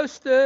roasted.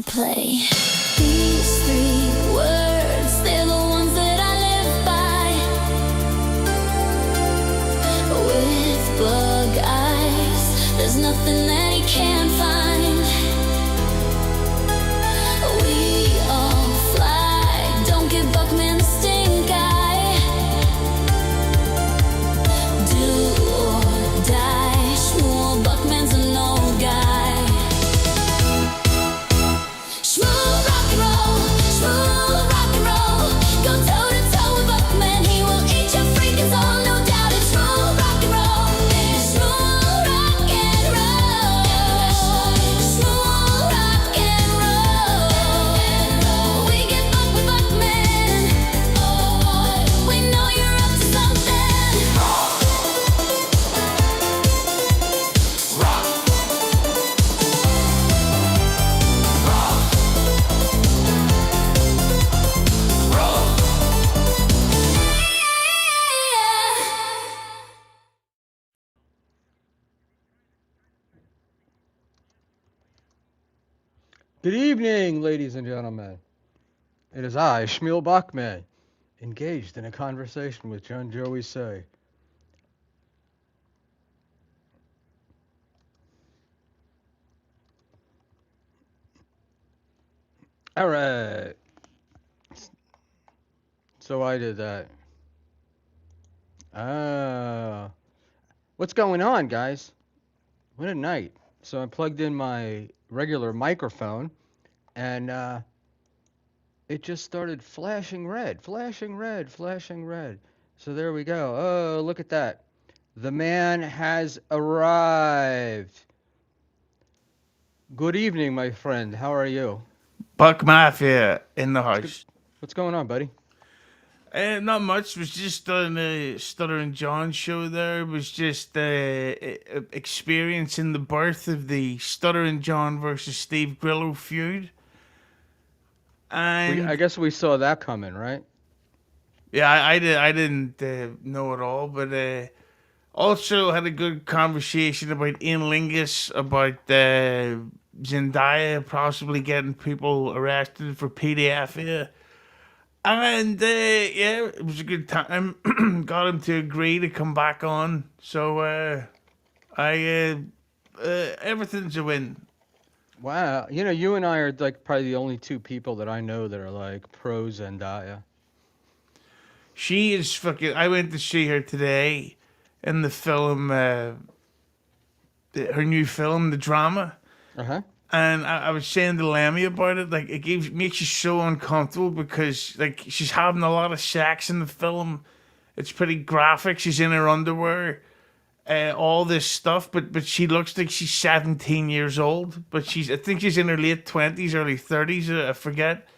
Play. These three words, they're the ones that I live by. With bug eyes, there's nothing that he can't find. We all fly, don't give Buckman the stink eye. Do or die, Schmuel Buckman's an old guy. Good evening, ladies and gentlemen. It is I, Schmuel Bachman, engaged in a conversation with John Joey Say. All right. So I did that. What's going on, guys? What a night. So I plugged in my regular microphone, and it just started flashing red, flashing red, flashing red. So there we go. Oh, look at that. The man has arrived. Good evening, my friend. How are you? Buck Mafia in the house. What's going on, buddy? Not much. It was just on the Stutter and John show there. It was just experiencing the birth of the Stutter and John versus Steve Grillo feud. And I guess we saw that coming, right? yeah, I didn't know it all, but also had a good conversation about Ian Lingus, about Zendaya possibly getting people arrested for PDF. And yeah, it was a good time. Got him to agree to come back on. So everything's a win. Wow. You know, you and I are like probably the only two people that I know that are like pro Zendaya. She is fucking. I went to see her today in the film, her new film, The Drama. Uh-huh. And I was saying to Lemmy about it, like makes you so uncomfortable because like she's having a lot of sex in the film, It's pretty graphic. She's in her underwear. All this stuff, but she looks like she's 17 years old. But I think she's in her late 20s, early 30s. I forget.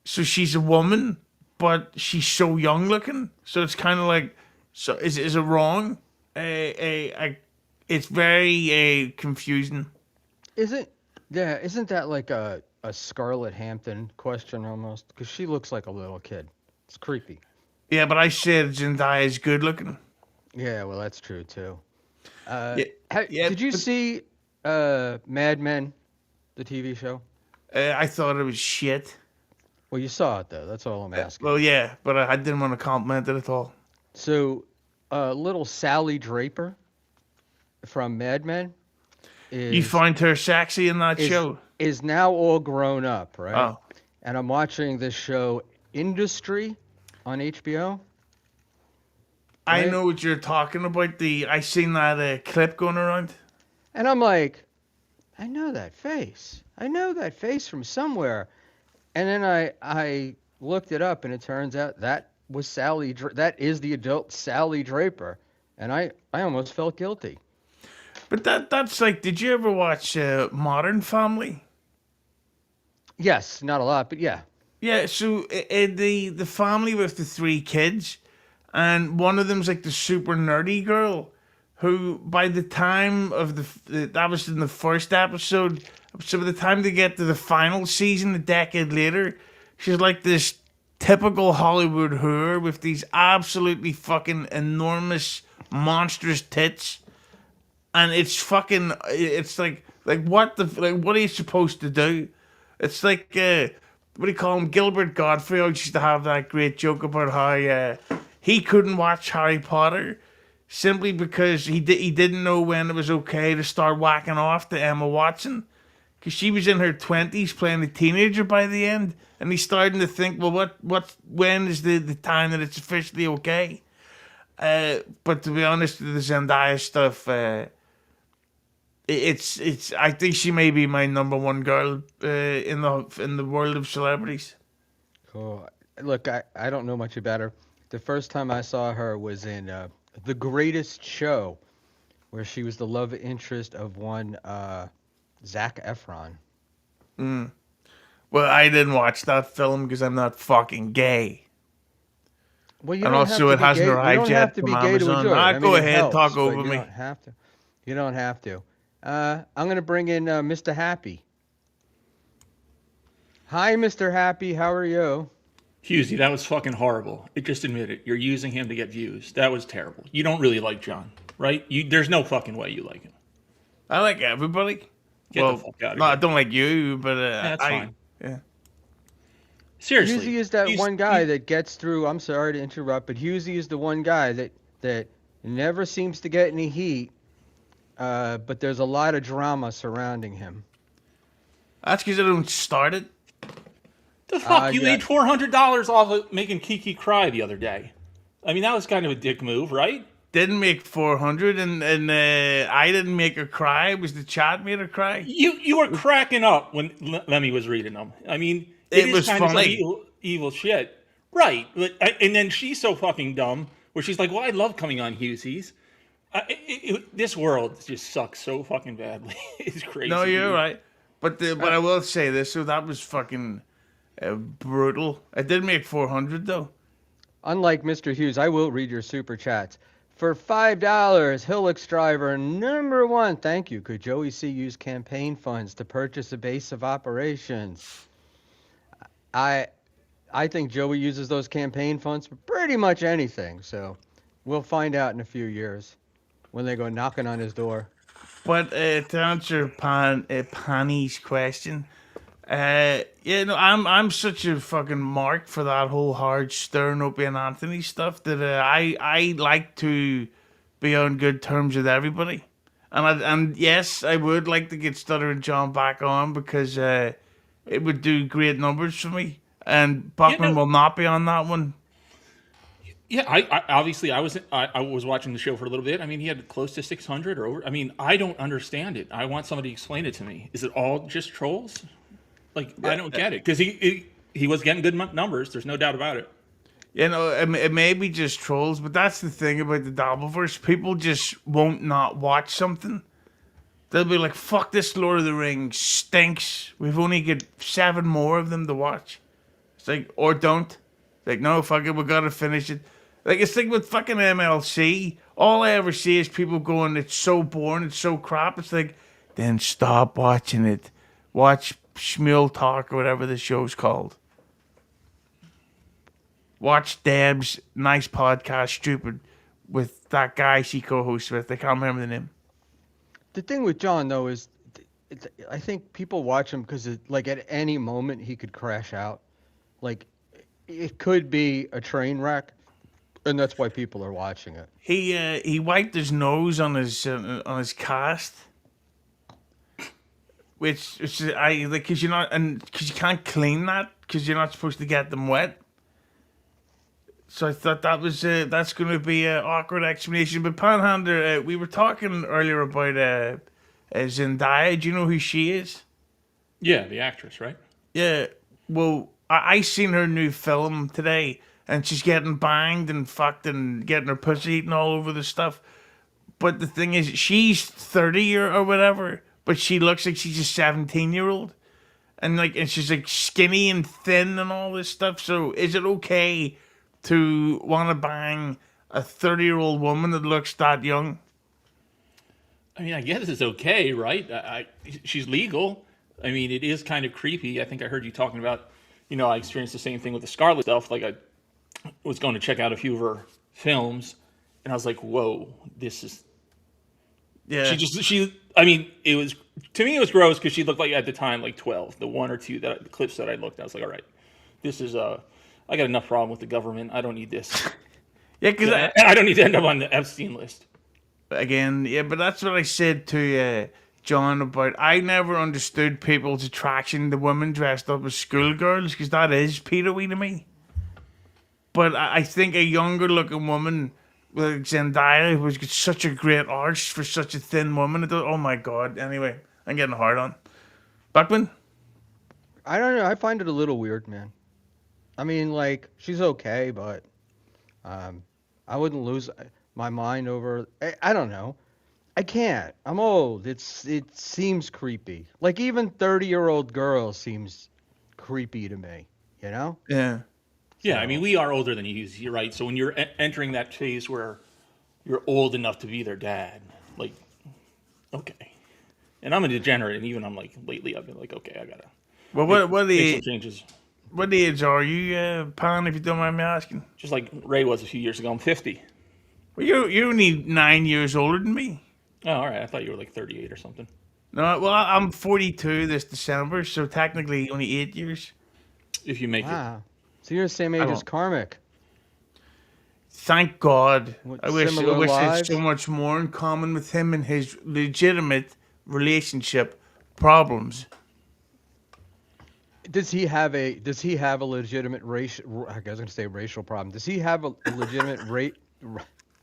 So she's a woman, but she's so young looking. So it's kind of like, so is it wrong? It's very confusing. Isn't isn't that like a Scarlett Hampton question almost? Because she looks like a little kid. It's creepy. Yeah, but I said Zendaya is good looking. Yeah, well, that's true too. Yeah, yeah. Did you But, see Mad Men, the TV show? I thought it was shit. Well, you saw it though. That's all I'm asking. Well, yeah, but I didn't want to compliment it at all. So, little Sally Draper from Mad Men You is find her sexy in that is show? is now all grown up, right? Oh, And I'm watching this show Industry on HBO. I Right? know what you're talking about. I seen that clip going around. And I'm like, I know that face. I know that face from somewhere. And then I looked it up, and it turns out that was that is the adult Sally Draper, and I almost felt guilty. But that's like, did you ever watch Modern Family? Yes, not a lot, but yeah. Yeah, so the family with the three kids, and one of them's like the super nerdy girl, who by the time of that was in the first episode, so by the time they get to the final season, a decade later, she's like this typical Hollywood whore with these absolutely fucking enormous, monstrous tits, and it's like what are you supposed to do? It's like what do you call him? Gilbert Godfrey always used to have that great joke about how he couldn't watch Harry Potter simply because he didn't know when it was okay to start whacking off to Emma Watson, because she was in her 20s playing a teenager by the end, and he's starting to think, well, when is the time that it's officially okay? But to be honest, the Zendaya stuff, it's. I think she may be my number one girl in the world of celebrities. Cool. Look, I don't know much about her. The first time I saw her was in The Greatest Show, where she was the love interest of one Zac Efron. Well, I didn't watch that film because I'm not fucking gay. Well, you And don't also, have it to be hasn't gay. You arrived don't yet have to from be gay to Amazon. enjoy it. I Go mean, it ahead, helps, talk but over you me. don't have to. You don't have to. I'm gonna bring in Mr. Happy. Hi, Mr. Happy. How are you? Hughezy, that was fucking horrible. Just admit it. You're using him to get views. That was terrible. You don't really like John, right? There's no fucking way you like him. I like everybody. Get well, the fuck out of no, here. I don't like you, but That's fine. Yeah. Seriously. Hughezy is that he's- one guy that gets through. I'm sorry to interrupt, but Hughezy is the one guy that never seems to get any heat, but there's a lot of drama surrounding him. That's because I don't start it. The fuck? You yeah. made $400 off of making Kiki cry the other day. I mean, that was kind of a dick move, right? Didn't make 400, and I didn't make her cry. It was the chat made her cry. You were cracking up when Lemmy was reading them. I mean, It is was kind of some funny. evil shit. Right. And then she's so fucking dumb where she's like, well, I love coming on Hughezy's. This world just sucks so fucking badly. It's crazy. No, you're dude. right. But I will say this. So that was fucking brutal. I did make 400 though. Unlike Mr. Hughes, I will read your super chats. For $5, Hilux driver #1. Thank you. Could Joey C use campaign funds to purchase a base of operations? I think Joey uses those campaign funds for pretty much anything. So we'll find out in a few years when they go knocking on his door. But to answer Panny's question, I'm such a fucking mark for that whole Howard Stern, Opie and Anthony stuff that I like to be on good terms with everybody, and yes, I would like to get Stutter and John back on because it would do great numbers for me, and Buckman will not be on that one. Yeah, I obviously I was watching the show for a little bit. I mean, he had close to 600 or over. I mean, I don't understand it. I want somebody to explain it to me. Is it all just trolls? Like, I don't get it because he was getting good numbers. There's no doubt about it. You know, it may be just trolls, but that's the thing about the Dabbleverse. People just won't not watch something. They'll be like, fuck, this Lord of the Rings stinks. We've only got 7 more of them to watch. It's like, or don't. Like, no, fuck it, we gotta finish it. Like, it's like with fucking MLC. All I ever see is people going, it's so boring, it's so crap. It's like, then stop watching it. Watch Schmuel Talk or whatever the show's called. Watch Deb's nice podcast, Stupid, with that guy she co-hosts with. I can't remember the name. The thing with John though is, I think people watch him because like at any moment he could crash out. Like it could be a train wreck, and that's why people are watching it. He wiped his nose on his cast, which I like because you're not and because you can't clean that because you're not supposed to get them wet. So I thought that was that's going to be an awkward explanation. But Panhandler, we were talking earlier about Zendaya. Do you know who she is? Yeah, the actress, right? Yeah. Well, I seen her new film today, and she's getting banged and fucked and getting her pussy eaten all over the stuff. But the thing is, she's 30 or whatever, but she looks like she's a 17-year-old. And she's like skinny and thin and all this stuff. So is it okay to want to bang a 30-year-old woman that looks that young? I mean, I guess it's okay, right? She's legal. I mean, it is kind of creepy. I think I heard you talking about, I experienced the same thing with the Scarlet stuff. Like, I was going to check out a few of her films, and I was like, whoa, this is... Yeah. I mean, to me, it was gross because she looked like, at the time, like 12. The one or two clips that I looked at, I was like, all right, this is, I got enough problem with the government. I don't need this. Yeah, because I don't need to end up on the Epstein list. Again, yeah, but that's what I said to John about. I never understood people's attraction to women dressed up as schoolgirls because that is pedo-y to me. But I think a younger looking woman like Zendaya who's got such a great arch for such a thin woman. Oh my god. Anyway, I'm getting hard on. Buckman? I don't know. I find it a little weird, man. I mean, like she's okay, but I wouldn't lose my mind over. I don't know. I can't. I'm old. It seems creepy. Like even 30-year-old girl seems creepy to me. You know? Yeah. Yeah, I mean, we are older than you're right. So when you're entering that phase where you're old enough to be their dad, like, okay. And I'm a degenerate, and even I'm like, lately I've been like, okay, I gotta Well, make some changes. What age are you, Pan, if you don't mind me asking? Just like Ray was a few years ago. I'm 50. Well, you're only 9 years older than me. Oh, all right. I thought you were like 38 or something. No, well, I'm 42 this December, so technically only 8 years. If you make it. Wow. So you're the same age as Karmic. Thank God. With I wish similar I had lives? so much more in common with him and his legitimate relationship problems. Does he have a legitimate racial? I was going to say racial problem. Does he have a legitimate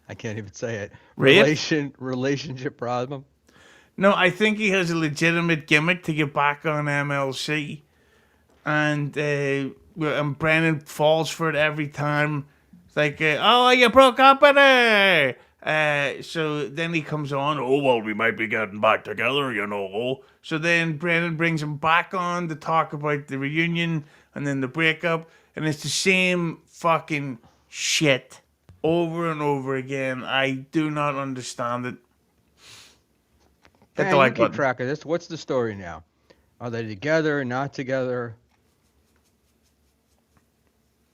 I can't even say it. Rape? Relationship problem. No, I think he has a legitimate gimmick to get back on MLC. And Brennan falls for it every time. It's like, oh, you broke up with her. So then he comes on, oh, well, we might be getting back together, you know. So then Brennan brings him back on to talk about the reunion and then the breakup. And it's the same fucking shit over and over again. I do not understand it. Hit the You like keep button. track of this. What's the story now? Are they together? Not together?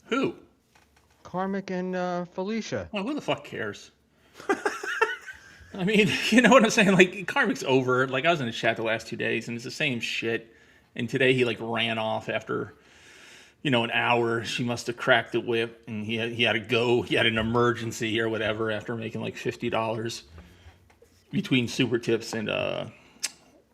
Who? Karmic and Felicia. Well, who the fuck cares? I mean, you know what I'm saying? Like, Karmic's over. Like, I was in the chat the last 2 days, and it's the same shit. And today he, like, ran off after, an hour. She must have cracked the whip, and he had to go. He had an emergency or whatever after making, like, $50 between super tips and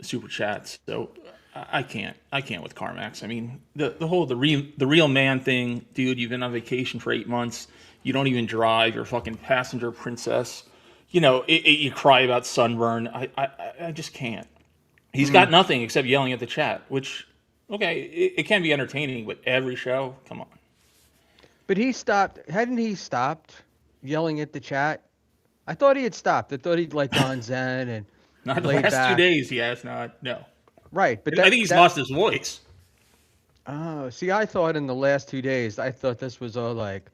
super chats. So I can't with CarMax. I mean, the real man thing, dude. You've been on vacation for 8 months. You don't even drive. You're a fucking passenger princess. You cry about sunburn. I just can't. He's got nothing except yelling at the chat, which, okay, it can be entertaining, but every show, come on. But he stopped. Hadn't he stopped yelling at the chat? I thought he had stopped. I thought he'd like gone zen and Not the laid last two back. days. He has not. No. Right, but I think he's lost his voice. Oh, see, I thought in the last 2 days, I thought this was all like,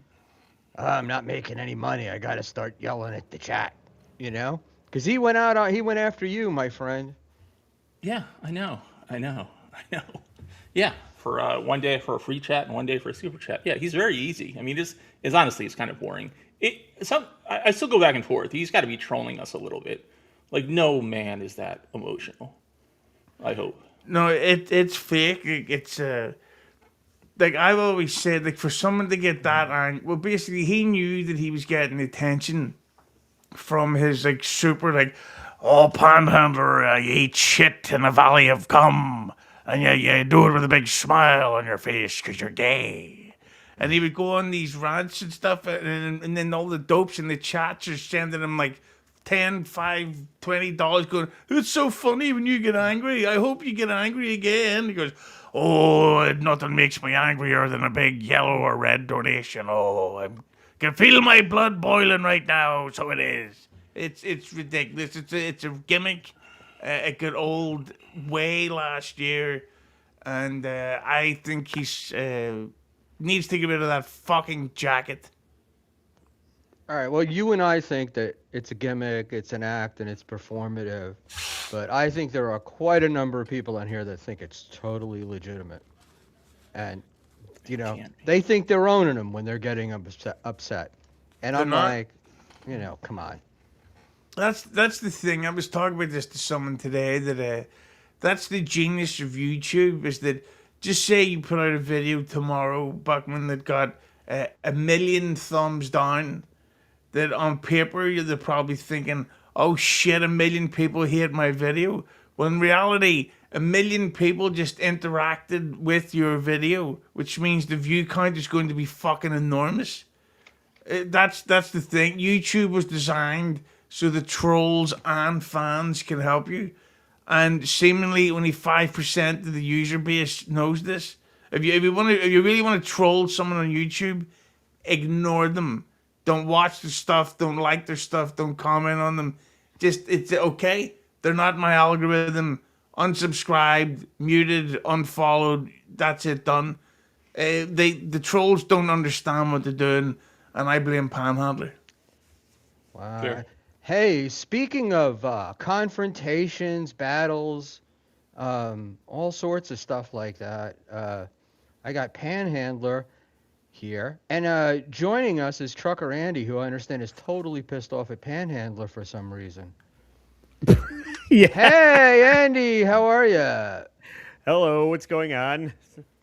I'm not making any money. I got to start yelling at the chat, you know? Because he went out, he went after you, my friend. Yeah, I know. Yeah, for one day for a free chat and one day for a super chat. Yeah, he's very easy. I mean, this is honestly, it's kind of boring. I still go back and forth. He's got to be trolling us a little bit. Like, no man is that emotional. I hope. No, it's fake. It's like I've always said, like for someone to get that angry, well, basically he knew that he was getting attention from his like super like, oh panhandler, you eat shit in a valley of cum, and you do it with a big smile on your face because you're gay. And he would go on these rants and stuff, and then all the dopes in the chats are sending him like 10, 5, $20 going, it's so funny when you get angry. I hope you get angry again. He goes, oh, nothing makes me angrier than a big yellow or red donation. Oh, I can feel my blood boiling right now. So it is. It's ridiculous. It's a gimmick. It got old way last year. And I think he's needs to get rid of that fucking jacket. All right, well, you and I think that it's a gimmick, it's an act, and it's performative. But I think there are quite a number of people on here that think it's totally legitimate. And, they think they're owning them when they're getting upset. And I'm not. like, come on. That's the thing. I was talking about this to someone today that that's the genius of YouTube is that just say you put out a video tomorrow, Buckman, that got 1,000,000 thumbs down. That on paper they're probably thinking, oh shit, 1,000,000 people hate my video. Well, in reality, 1,000,000 people just interacted with your video, which means the view count is going to be fucking enormous. That's the thing. YouTube was designed so the trolls and fans can help you. And seemingly only 5% of the user base knows this. If you really want to troll someone on YouTube, ignore them. Don't watch their stuff. Don't like their stuff. Don't comment on them. Just, it's okay. They're not my algorithm. Unsubscribed, muted, unfollowed. That's it, done. The trolls don't understand what they're doing, and I blame Panhandler. Wow. Fair. Hey, speaking of confrontations, battles, all sorts of stuff like that, I got Panhandler here. And joining us is Trucker Andy, who I understand is totally pissed off at Panhandler for some reason. Yeah. Hey, Andy, how are you? Hello, what's going on?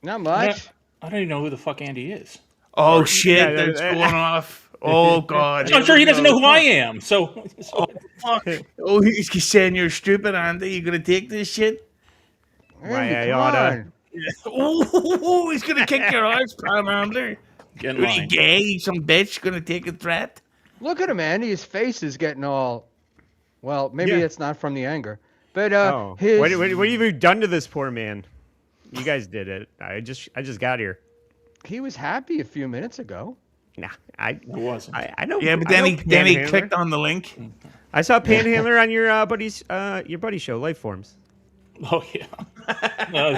Not much. I don't even know who the fuck Andy is. Oh shit, yeah, that's going off. Oh god. I'm sure he doesn't know who I am. So Fuck. Oh, he's saying you're stupid, Andy. You gonna take this shit? Andy, I come oughta- on. Oh, he's gonna kick your ass, Panhandler. get in Are you line. gay? Some bitch gonna take a threat? Look at him, Andy. His face is getting all. Well, maybe Yeah. it's not from the anger, but Oh, his. what have you done to this poor man? You guys did it. I just got here. He was happy a few minutes ago. Nah, Who wasn't? I know. Yeah, but I then know he Panhandler. clicked on the link. I saw Panhandler on your buddy's show, Lifeforms. Oh yeah. No,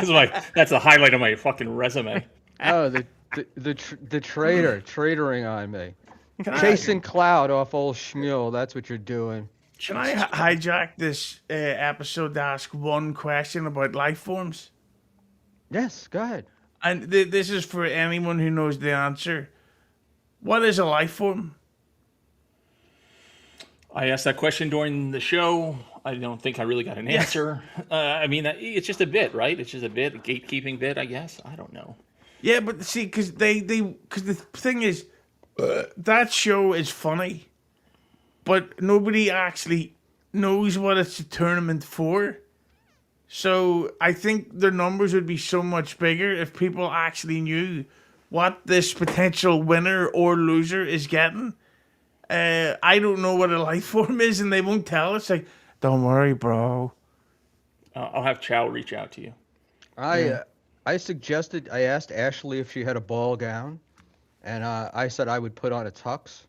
that's the highlight of my fucking resume. Oh, the traitor, traitoring on me, Can I- chasing cloud off old Schmuel. That's what you're doing. Can I hijack this episode to ask one question about life forms? Yes, go ahead. And this is for anyone who knows the answer. What is a life form? I asked that question during the show. I don't think I really got an answer. I mean, it's just a bit, right? It's just a bit, a gatekeeping bit, I guess. I don't know. Yeah, but see, because the thing is, that show is funny, but nobody actually knows what it's a tournament for. So I think their numbers would be so much bigger if people actually knew what this potential winner or loser is getting. I don't know what a life form is, and they won't tell us. Like, don't worry, bro. I'll have Chow reach out to you. I asked Ashley if she had a ball gown, and I said I would put on a tux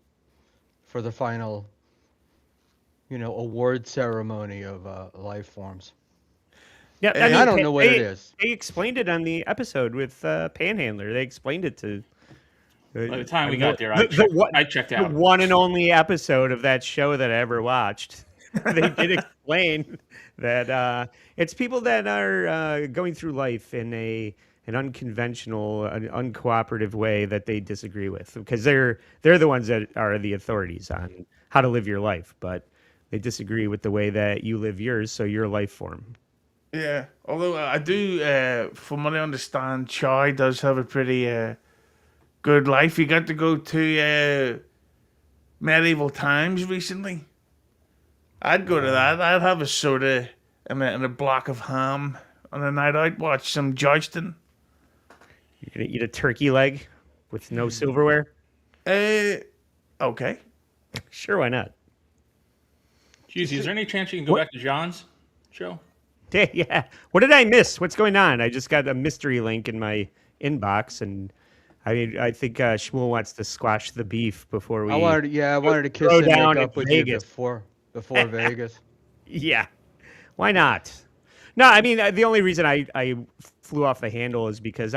for the final, award ceremony of life forms. Yeah, I And Hey, I mean, don't know what it is. they explained it on the episode with Panhandler. They explained it to. By the time I we mean, got there, I checked the out. one and only episode of that show that I ever watched. They did explain that it's people that are going through life in an unconventional, an uncooperative way that they disagree with, because they're the ones that are the authorities on how to live your life, but they disagree with the way that you live yours, so your life form. yeah. Although I do, from what I understand, Chai does have a pretty good life. He got to go to medieval times recently. I'd go to that. I'd have a soda and a block of ham on a night out. Watch some jousting. You're gonna eat a turkey leg with no silverware? Uh, okay. Sure, why not? Hughezy, is there any chance you can go back to John's show? Yeah. What did I miss? What's going on? I just got a mystery link in my inbox, and I think Schmuel wants to squash the beef before we. I wanted to kiss throw and make down up in with Vegas. you before Vegas. Yeah. Why not? No, I mean the only reason I flew off the handle is because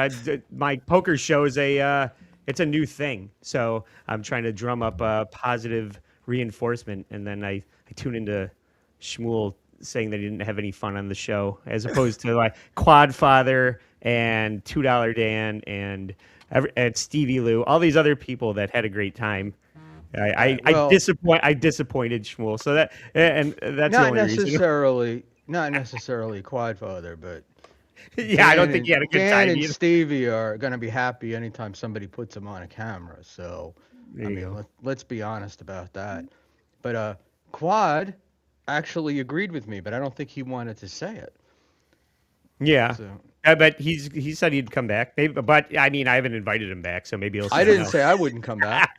my poker show is it's a new thing, so I'm trying to drum up positive reinforcement, and then I tune into Schmuel saying that he didn't have any fun on the show, as opposed to like Quadfather and $2 Dan and Stevie Lou, all these other people that had a great time. Well- I disappointed Schmuel, so that's the Not only reason. not necessarily Quadfather, but Yeah, I don't think he had a good Dan time and either. Stevie are going to be happy anytime somebody puts them on a camera. So, There you go. let's be honest about that. But Quad actually agreed with me, but I don't think he wanted to say it. Yeah, So but he said he'd come back. Maybe, but I mean, I haven't invited him back, so maybe he'll. I say didn't no. say I wouldn't come back.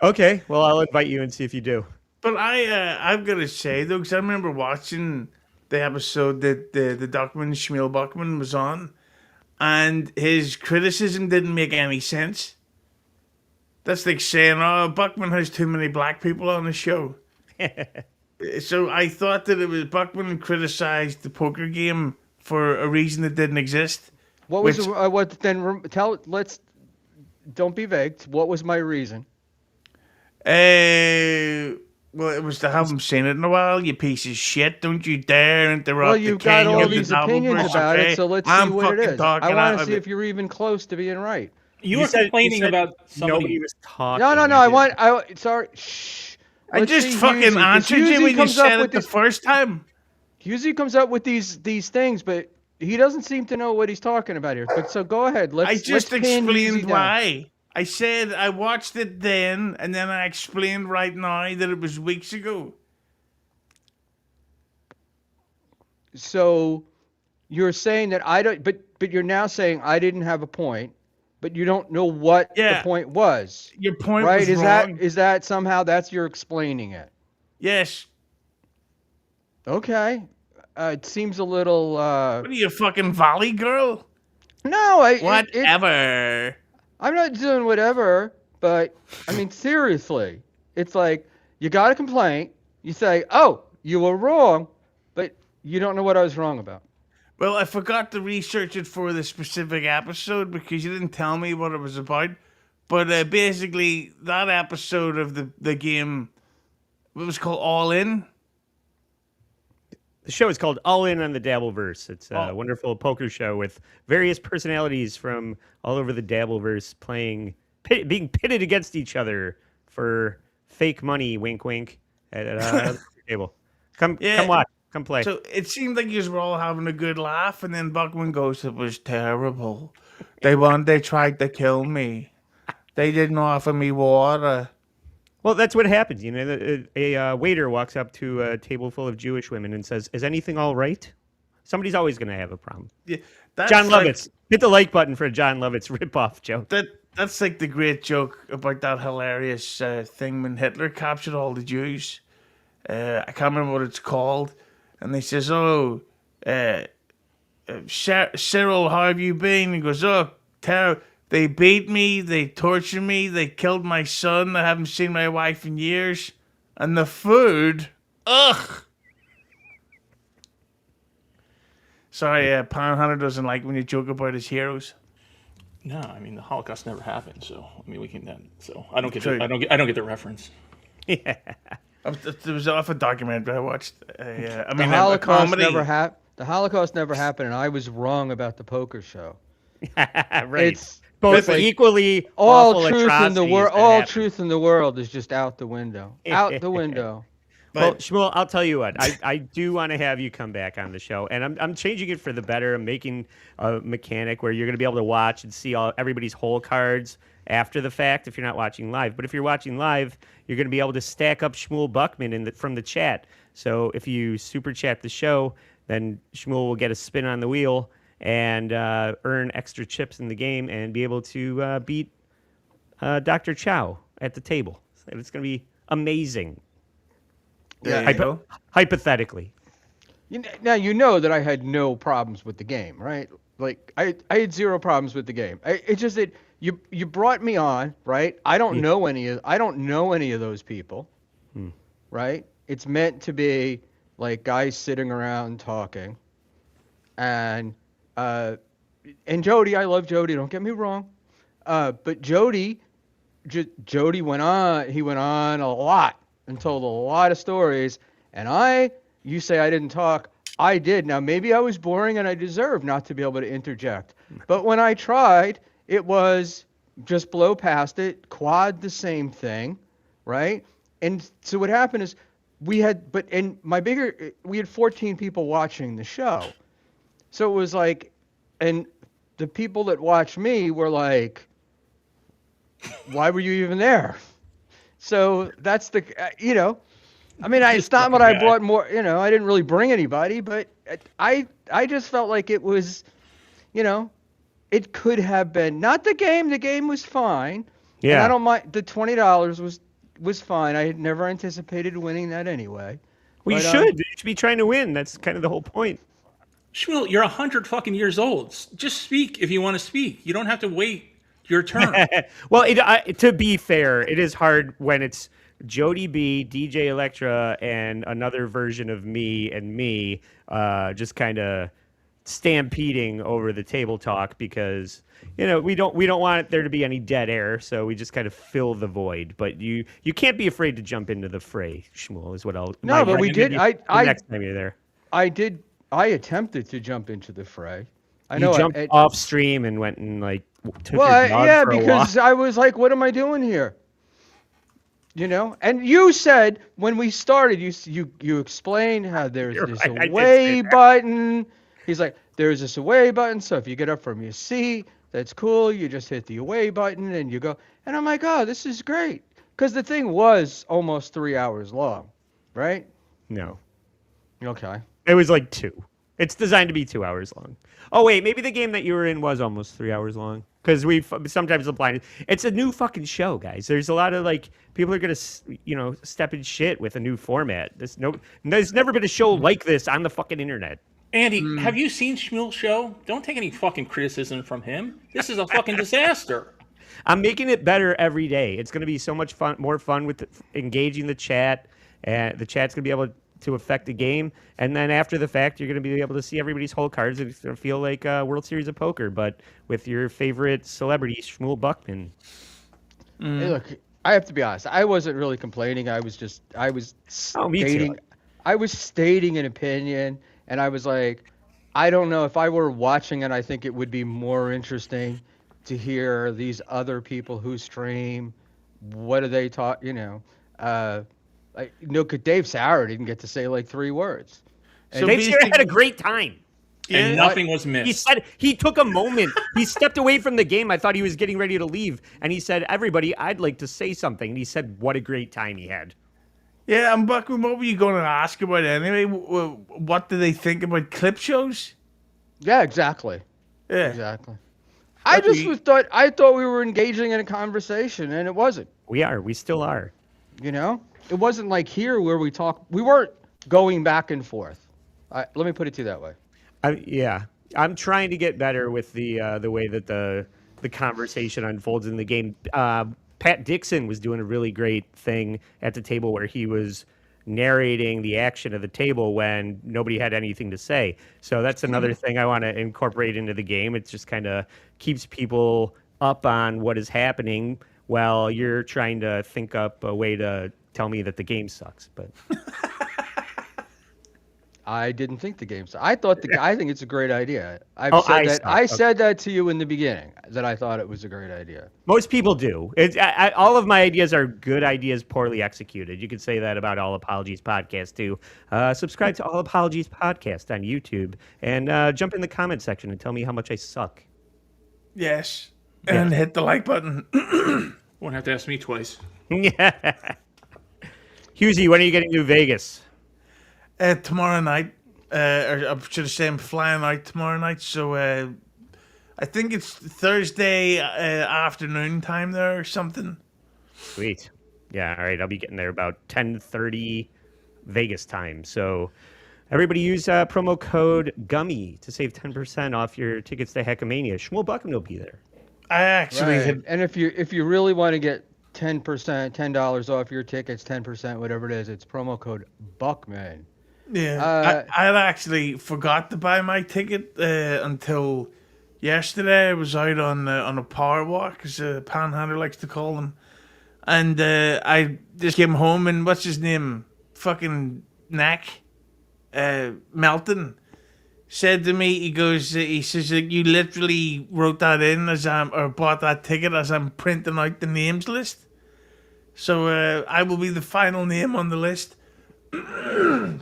Okay, well, I'll invite you and see if you do. But I've got to say though, because I remember watching the episode that the Duckman Schmuel Buckman was on, and his criticism didn't make any sense. That's like saying, "Oh, Buckman has too many black people on the show." So I thought that it was Buckman criticized the poker game for a reason that didn't exist. What was Which- what then? Don't be vague. What was my reason? Well, it was to have him seen it in a while. You piece of shit! Don't you dare interrupt. Well, you've the got king all of the these opinions Dabbleverse, about okay? it, so let's I'm see what it fucking is. talking I want out to of see it. if you're even close to being right. You were complaining about somebody. Nobody was talking. No. Sorry. Shh. I Let's just see fucking Hughezy, 'cause answered you Hughezy when you comes up said with it the this- first time. Hughezy comes up with these things, but he doesn't seem to know what he's talking about here. But so go ahead. I just let's pin Hughezy explained down. why. I said I watched it then, and then I explained right now that it was weeks ago. So you're saying that I don't, but you're now saying I didn't have a point, but you don't know what Yeah. the point was, Your point right? was Is wrong. that somehow that's you're explaining it? Yes. Okay. It seems a little. What are you, fucking volley girl? No, Whatever. I'm not doing whatever, but I mean seriously, it's like you got a complaint, you say, "Oh, you were wrong," but you don't know what I was wrong about. Well, I forgot to research it for the specific episode because you didn't tell me what it was about. But basically, that episode of the game, what was called All In. The show is called All In on the Dabbleverse. It's a wonderful poker show with various personalities from all over the Dabbleverse being pitted against each other for fake money. Wink, wink. At a table. Come watch. Come play. So it seemed like you were all having a good laugh, and then Buckman goes, "It was terrible. They tried to kill me. They didn't offer me water." Well, that's what happens. You know, a waiter walks up to a table full of Jewish women and says, "Is anything all right?" Somebody's always going to have a problem. Yeah, that's John like- Lovitz. Hit the like button for a John Lovitz ripoff joke. That's like the great joke about that hilarious thing when Hitler captured all the Jews. I can't remember what it's called. And they says, "Oh, Cyril, how have you been?" He goes, "Oh, terrible. They beat me, they tortured me, they killed my son. I haven't seen my wife in years. And the food, ugh. Sorry, Pan Hunter doesn't like when you joke about his heroes. No, I mean the Holocaust never happened, so I mean we can. So I don't get. True. I don't get the reference. It was off a documentary I watched. I The mean, a Holocaust comedy. never happened. The Holocaust never happened, and I was wrong about the poker show. Right. It's Both like equally all awful truth in the atrocities world. that All happen. truth in the world is just out the window. Out the window. Well, Schmuel, I'll tell you what. I do want to have you come back on the show, and I'm changing it for the better. I'm making a mechanic where you're going to be able to watch and see everybody's hole cards after the fact if you're not watching live. But if you're watching live, you're going to be able to stack up Schmuel Buckman from the chat. So if you super chat the show, then Schmuel will get a spin on the wheel and earn extra chips in the game and be able to beat Dr. Chow at the table. And it's going to be amazing. There you go. Hypothetically. Now you know that I had no problems with the game, right? Like I had zero problems with the game. It's just that you brought me on, right? I don't know any of those people, right? It's meant to be like guys sitting around talking, and Jody, I love Jody. Don't get me wrong, but Jody went on. He went on a lot and told a lot of stories, and you say I didn't talk. I did. Now, maybe I was boring and I deserve not to be able to interject. But when I tried, it was just blow past it, quad the same thing, right? And so what happened is we had 14 people watching the show. So it was like, and the people that watched me were like, why were you even there? So that's I mean, it's not what I brought more, I didn't really bring anybody, but I just felt like it was, it could have been, not the game. The game was fine. Yeah. And I don't mind, the $20 was fine. I had never anticipated winning that anyway. Well, you should. You should be trying to win. That's kind of the whole point. Schmuel, you're 100 fucking years old. Just speak if you want to speak. You don't have to wait your turn. Well, to be fair, it is hard when it's Jody B, DJ Electra, and another version of me just kind of stampeding over the table talk because we don't want there to be any dead air, so we just kind of fill the void. But you can't be afraid to jump into the fray, Schmuel, is what I'll. No, but we did. Next time you're there, I did. I attempted to jump into the fray. I you know. jumped off stream and went and took your dog for a because walk. I was like, what am I doing here? And you said when we started, you explained how there's You're this right, I did away say that. button. He's like, there's this away button, so if you get up from your seat, that's cool. You just hit the away button and you go. And I'm like, oh, this is great. Because the thing was almost 3 hours long, right? No, Okay. it was like 2. It's designed to be 2 hours long. Oh wait, maybe the game that you were in was almost 3 hours long. Because we sometimes the blind. It's a new fucking show, guys. There's a lot of people are gonna step in shit with a new format. There's never been a show like this on the fucking internet. Andy, have you seen Schmuel's show? Don't take any fucking criticism from him. This is a fucking disaster. I'm making it better every day. It's gonna be so much more fun with engaging the chat, and the chat's gonna be able to affect the game. And then after the fact, you're gonna be able to see everybody's whole cards. It's gonna feel like World Series of Poker, but with your favorite celebrity, Schmuel Buckman. Hey, look, I have to be honest. I wasn't really complaining. I was me too. I was stating an opinion, and I was like, I don't know if I were watching it. I think it would be more interesting to hear these other people who stream. What do they talk? Dave Sauer didn't get to say 3 words. So Dave Sauer had a great time. And nothing was missed. He said he took a moment. He stepped away from the game. I thought he was getting ready to leave. And he said, everybody, I'd like to say something. And he said, what a great time he had. Yeah, and Buckman, what were you going to ask about anyway? What do they think about clip shows? Yeah, exactly. Yeah. Exactly. I thought we were engaging in a conversation, and it wasn't. We are. We still are. It wasn't like here where we weren't going back and forth. Let me put it to you that way. Yeah. I'm trying to get better with the way that the the conversation unfolds in the game. Pat Dixon was doing a really great thing at the table where he was narrating the action of the table when nobody had anything to say. So that's another thing I want to incorporate into the game. It just kind of keeps people up on what is happening while you're trying to think up a way to tell me that the game sucks. But I didn't think the game. I think it's a great idea. Oh, I suck. I Okay. said that to you in the beginning that I thought it was a great idea. Most people do. All of my ideas are good ideas poorly executed. You could say that about All Apologies Podcast, too. Subscribe to All Apologies Podcast on YouTube and jump in the comment section and tell me how much I suck. Yes. And hit the like button. Won't have to ask me twice. Yeah. Hughezy, when are you getting to Vegas? Tomorrow night. Or I should have said I'm flying out tomorrow night. So I think it's Thursday afternoon time there or something. Sweet. Yeah, all right. I'll be getting there about 10:30 Vegas time. So everybody use promo code GUMMY to save 10% off your tickets to Hackamania. Shmuel Buckman will be there. I actually Right. had. And if you really want to get 10%, $10 off your tickets, 10%, whatever it is, it's promo code Buckman. Yeah, I actually forgot to buy my ticket until yesterday. I was out on a power walk, as a panhandler likes to call them, and I just came home and what's his name, fucking Knack, Melton, said to me, he says that you literally wrote that in or bought that ticket as I'm printing out the names list. So I will be the final name on the list.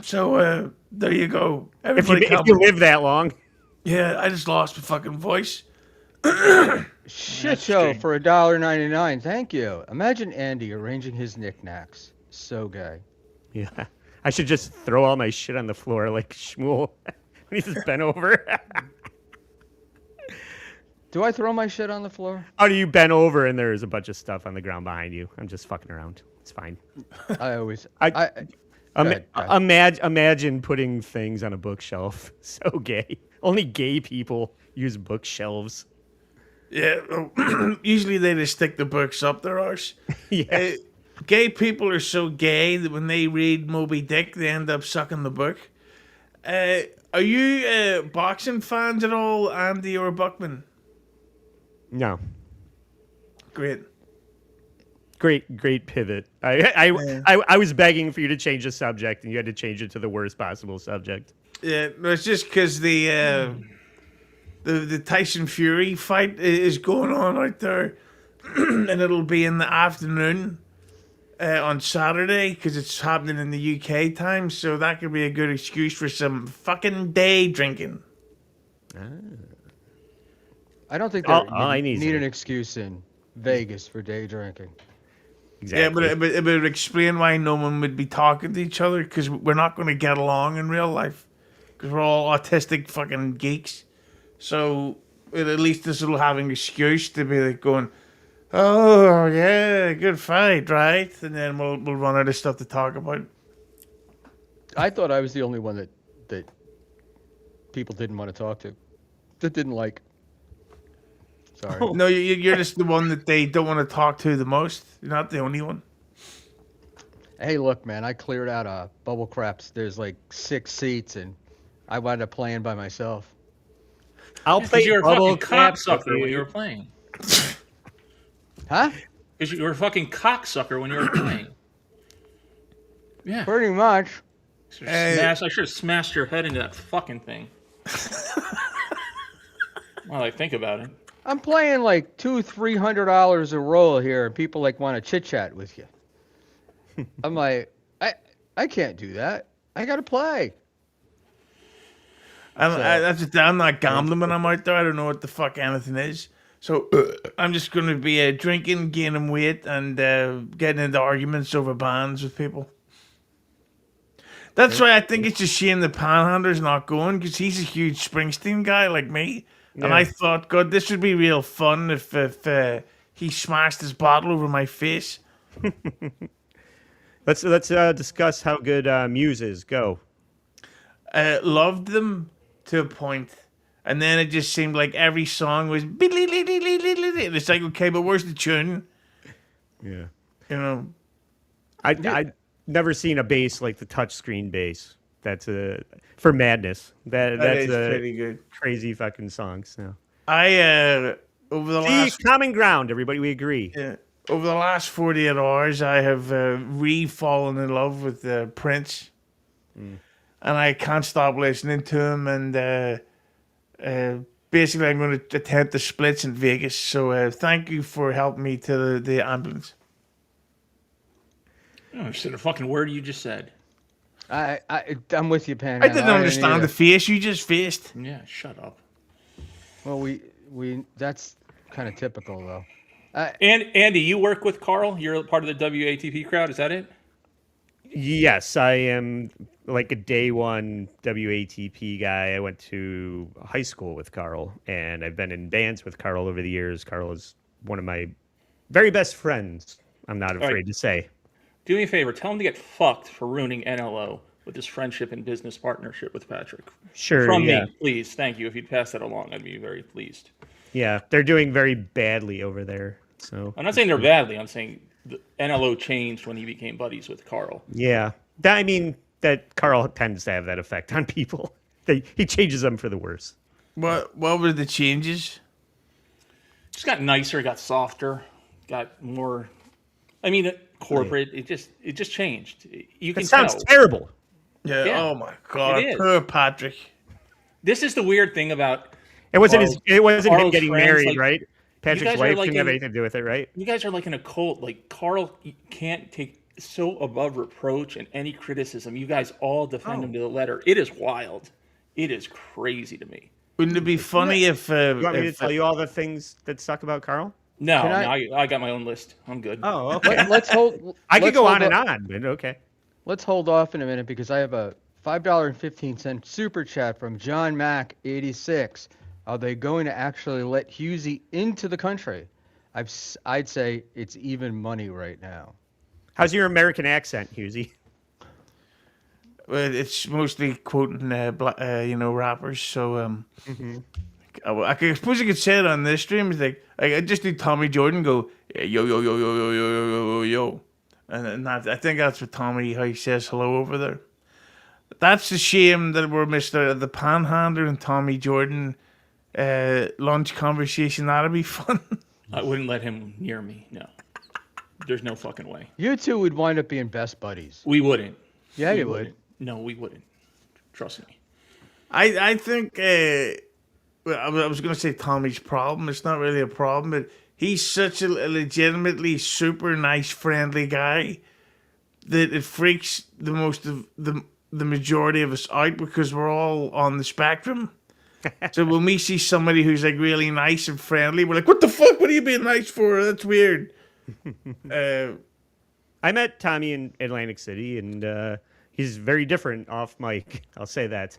So there you go. If Everybody you live that long. Yeah, I just lost my fucking voice. Shit show for $1.99. Thank you. Imagine Andy arranging his knickknacks. So gay. Yeah. I should just throw all my shit on the floor like Schmuel when he's just bent over. Do I throw my shit on the floor? How do you bend over and there's a bunch of stuff on the ground behind you? I'm just fucking around. It's fine. I always. I- Go ahead, go ahead. Imagine putting things on a bookshelf. So gay. Only gay people use bookshelves. Yeah, usually they just stick the books up their arse. Yeah. Gay people are so gay that when they read Moby Dick, they end up sucking the book. Are you boxing fans at all, Andy or Buckman? No. Great. Great pivot. I was begging for you to change the subject, and you had to change it to the worst possible subject. Yeah, no, it's just because the Tyson Fury fight is going on out there, and it'll be in the afternoon on Saturday because it's happening in the UK time. So that could be a good excuse for some fucking day drinking. I don't think All they I need is need a- an excuse in Vegas for day drinking. Exactly. Yeah, but it would explain why no one would be talking to each other because we're not going to get along in real life because we're all autistic fucking geeks. So at least this will have an excuse to be like going, oh yeah, good fight, right? And then we'll run out of stuff to talk about. I thought I was the only one that people didn't want to talk to, that didn't like. Sorry. No, you're just the one that they don't want to talk to the most. You're not the only one. Hey, look, man, I cleared out Bubble Craps. There's like 6 seats, and I wound up playing by myself. I'll play Because you were a bubble fucking craps with cocksucker when you were playing. Huh? Because you were a fucking cocksucker when you were playing. Yeah. Pretty much. I should have smashed your head into that fucking thing. While I think about it. I'm playing like $200-$300 a roll here, and people like want to chit chat with you. I'm like, I can't do that. I gotta play. I'm not gambling when I'm out there. I don't know what the fuck anything is. So I'm just going to be drinking, gaining weight, and getting into arguments over bands with people. That's why I think it's a shame the Panhandler's not going, because he's a huge Springsteen guy like me. And I thought, God, this would be real fun if he smashed his bottle over my face. Let's discuss how good Muse is. Go. Loved them to a point. And then it just seemed like every song was. And it's like, okay, but where's the tune? Yeah. You know. I never seen a bass like the touchscreen bass. That's for Madness. That's is a pretty good. crazy fucking song. So I over the see, last common ground, everybody. We agree. yeah, over the last 48 hours, I have re-fallen in love with Prince, and I can't stop listening to him. And basically, I'm going to attempt the splits in Vegas. So thank you for helping me to the ambulance. I don't understand a fucking word you just said. I'm with you, Pan. I didn't understand the face you just faced. Yeah, shut up. Well, we that's kind of typical though. And Andy, you work with Carl. You're part of the WATP crowd. Is that it? Yes, I am like a day one WATP guy. I went to high school with Carl, and I've been in bands with Carl over the years. Carl is one of my very best friends. I'm not afraid right. to say. Do me a favor. Tell him to get fucked for ruining NLO with his friendship and business partnership with Patrick. Sure. From yeah. me, please. Thank you. If you'd pass that along, I'd be very pleased. Yeah, they're doing very badly over there. So I'm not saying they're badly. I'm saying the NLO changed when he became buddies with Carl. yeah, I mean that Carl tends to have that effect on people. He changes them for the worse. What were the changes? Just got nicer, got softer, got more. I mean, corporate. It just changed. You can That sounds tell. terrible. Yeah. Yeah, Oh my God. it is. Poor Patrick. This is the weird thing about. It wasn't Carl's- him Carl's getting friends, married, like, right? Patrick's guys are wife like didn't have in- anything to do with it, right? You guys are like in a cult. Like Carl can't take so above reproach and any criticism. You guys all defend him to the letter. It is wild. It is crazy to me. Wouldn't it be funny if? You want me to tell you all the things that suck about Carl? No, Can I got my own list. I'm good. Oh, okay. Let's hold. I could let's go hold on and up- on, but okay. Let's hold off in a minute because I have a $5.15 super chat from John Mack 86. Are they going to actually let Hughezy into the country? I'd say it's even money right now. How's your American accent, Hughezy? Well, it's mostly quoting, rappers. So I suppose you could say it on this stream. It's like I just do Tommy Jordan go yo yo yo yo yo yo yo yo yo, and that, I think that's what Tommy how he says hello over there. That's a shame that we're Mr. the Panhandler and Tommy Jordan lunch conversation. That'd be fun. I wouldn't let him near me. No, there's no fucking way. You two would wind up being best buddies. We wouldn't. Yeah, We you would. wouldn't. No, we wouldn't. Trust me. I think well, I was going to say Tommy's problem. It's not really a problem, but he's such a legitimately super nice, friendly guy that it freaks the most of the majority of us out because we're all on the spectrum. So when we see somebody who's like really nice and friendly, we're like, "What the fuck? What are you being nice for? That's weird." I met Tommy in Atlantic City, and he's very different off mic. I'll say that.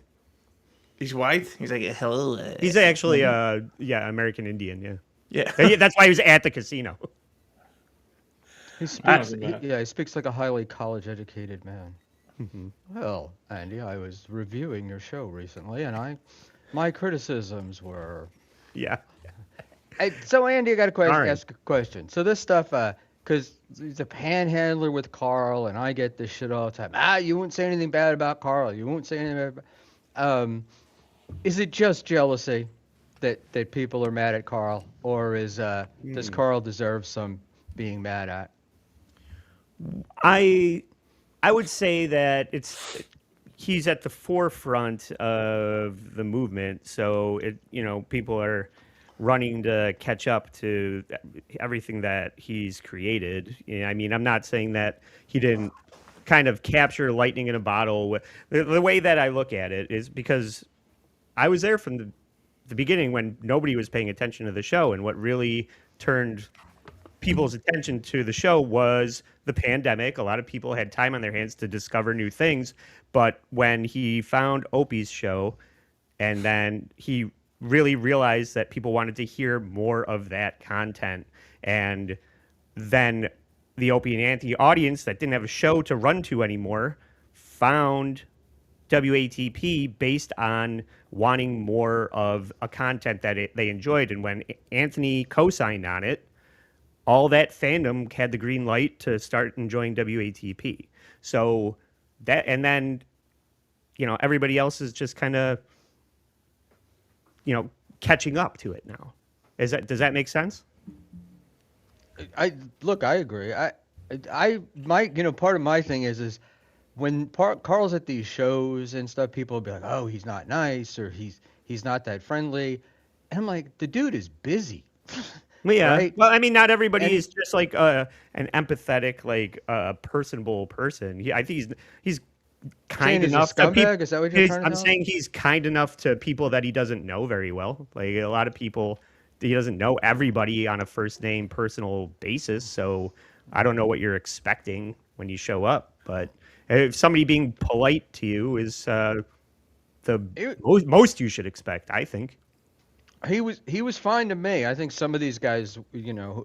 He's white. He's like, "Hello." He's actually, American Indian. Yeah. Yeah, that's why he was at the casino. He speaks. know that. He speaks like a highly college-educated man. Well, Andy, I was reviewing your show recently, and my criticisms were. Yeah. So Andy, I got to Darn. ask a question. So this stuff, because he's a panhandler with Carl, and I get this shit all the time. You won't say anything bad about Carl. You won't say anything bad about. Is it just jealousy that people are mad at Carl, or does Carl deserve some being mad at? I would say that he's at the forefront of the movement, so people are running to catch up to everything that he's created. I mean, I'm not saying that he didn't kind of capture lightning in a bottle. The way that I look at it is because I was there from the beginning when nobody was paying attention to the show, and what really turned people's attention to the show was the pandemic. A lot of people had time on their hands to discover new things, but when he found Opie's show, and then he really realized that people wanted to hear more of that content, and then the Opie and Anthony audience that didn't have a show to run to anymore found WATP based on wanting more of a content that they enjoyed. And when Anthony co-signed on it, all that fandom had the green light to start enjoying WATP. So that, and then, everybody else is just kind of, catching up to it now. Does that make sense? I agree. Part of my thing is when Carl's at these shows and stuff, people will be like, "Oh, he's not nice," or he's not that friendly, and I'm like, the dude is busy. Well, yeah. Right? Well, I mean, not everybody And is just like an empathetic, like personable person. I think he's kind saying he's a enough to people. scumbag? Is that what you're trying to I'm tell saying he's kind enough to people that he doesn't know very well. Like a lot of people, he doesn't know everybody on a first name personal basis. So I don't know what you're expecting when you show up. But if somebody being polite to you is the most you should expect, I think. He was fine to me. I think some of these guys,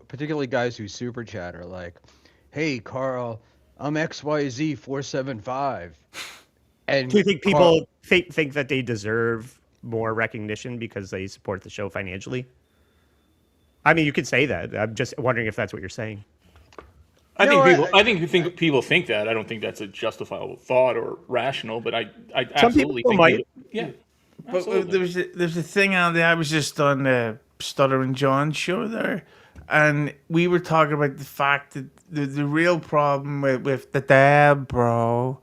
particularly guys who super chat are like, "Hey, Carl, I'm XYZ475." And Do you think people think that they deserve more recognition because they support the show financially? I mean, you could say that. I'm just wondering if that's what you're saying. I No, think people think that. I don't think that's a justifiable thought or rational, but I Some people absolutely think might. yeah. But Absolutely. there's a thing out there. I was just on the Stutter and John show there, and we were talking about the fact that the real problem with the Dab, bro,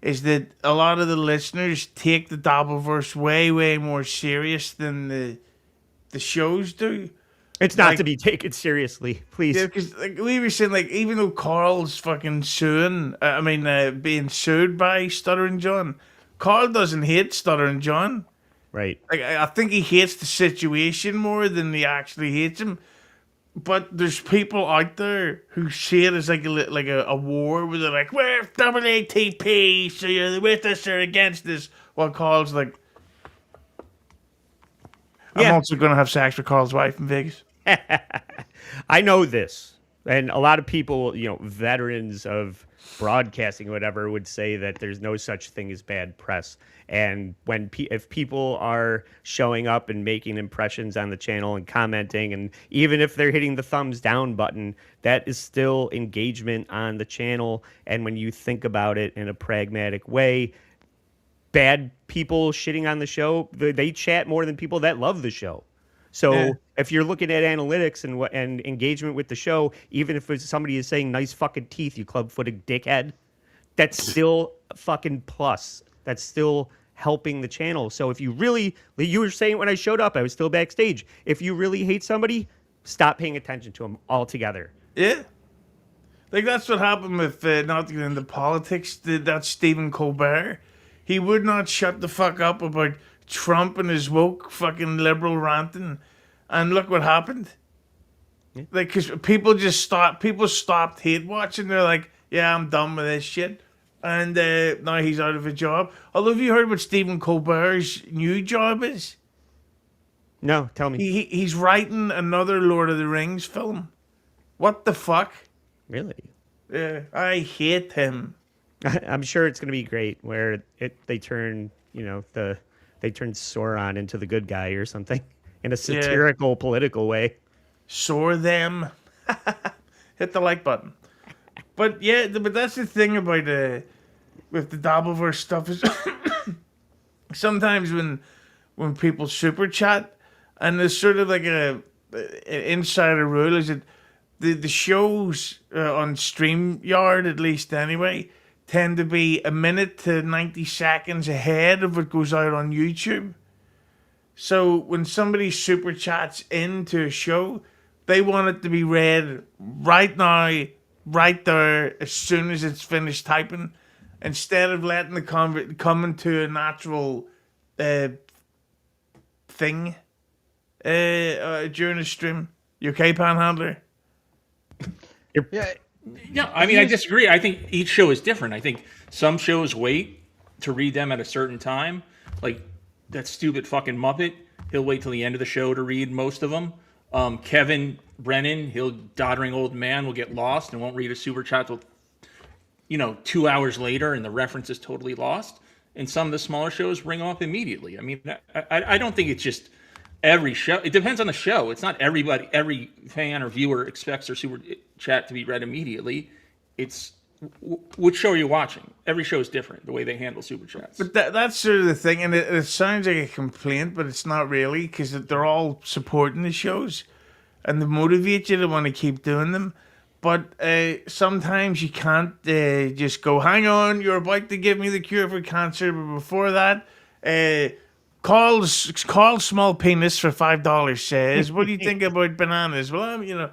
is that a lot of the listeners take the Dabbleverse way more serious than the shows do. It's not Like- to be taken seriously, please. Yeah, because like we were saying, like even though Carl's fucking being sued by Stutter and John, Carl doesn't hate Stutter and John. Right. Like I think he hates the situation more than he actually hates him. But there's people out there who see it as like a war where they're like, we're WATP, so you're with us or against us. While Carl's like, I'm Yeah. also gonna have sex with Carl's wife in Vegas. I know this, and a lot of people, veterans of broadcasting or whatever, would say that there's no such thing as bad press. And if people are showing up and making impressions on the channel and commenting, and even if they're hitting the thumbs down button, that is still engagement on the channel. And when you think about it in a pragmatic way, bad people shitting on the show, they chat more than people that love the show. So Yeah. if you're looking at analytics and engagement with the show, even if somebody is saying nice fucking teeth, you club-footed dickhead, that's still a fucking plus. That's still helping the channel. So if you were saying when I showed up, I was still backstage. If you really hate somebody, stop paying attention to them altogether. Yeah. Like that's what happened with not to get into politics. That Stephen Colbert, he would not shut the fuck up about Trump and his woke fucking liberal ranting, and look what happened. Yeah. Like, because people stopped hate watching. They're like, yeah, I'm done with this shit, and now he's out of a job. Although, have you heard what Stephen Colbert's new job is? No, tell me. He's writing another Lord of the Rings film. What the fuck? Really? Yeah, I hate him. I'm sure it's going to be great where they turn, they turn Sauron into the good guy or something in a satirical, political way. Soar them. Hit the like button. But yeah, but that's the thing about with the Dabbleverse stuff is sometimes when people super chat, and there's sort of like an insider rule is that the shows on StreamYard, at least anyway, tend to be a minute to 90 seconds ahead of what goes out on YouTube. So when somebody super chats into a show, they want it to be read right now, right there, as soon as it's finished typing, instead of letting the come into a natural thing during a stream. You okay, Panhandler? Yeah, No, I mean, I disagree. I think each show is different. I think some shows wait to read them at a certain time. Like that stupid fucking Muppet, he'll wait till the end of the show to read most of them. Kevin Brennan, he'll doddering old man, will get lost and won't read a super chat till 2 hours later, and the reference is totally lost. and some of the smaller shows ring off immediately. I mean, I don't think it's just every show. It depends on the show. It's not every fan or viewer expects their super chat to be read immediately. It's which show are you watching? Every show is different, the way they handle super chats. But that's sort of the thing, and it sounds like a complaint, but it's not really, because they're all supporting the shows, and they motivate you to want to keep doing them. But sometimes you can't just go, hang on, you're about to give me the cure for cancer, but before that, call Small Penis for $5 says, what do you think about bananas? Well,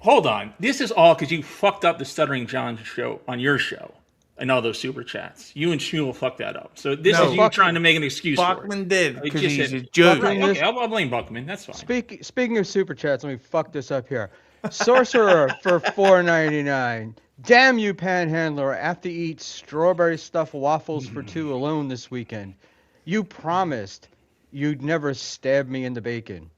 Hold on. This is all because you fucked up the Stuttering John show on your show and all those super chats. You and Schmuel fucked that up. So this is you trying to make an excuse for it. Bachman did, because he's a Right, joke. okay, I'll blame Buckman. That's fine. Speaking of super chats, let me fuck this up here. Sorcerer for $4.99. Damn you, panhandler! I have to eat strawberry stuffed waffles for $2 alone this weekend. You promised you'd never stab me in the bacon.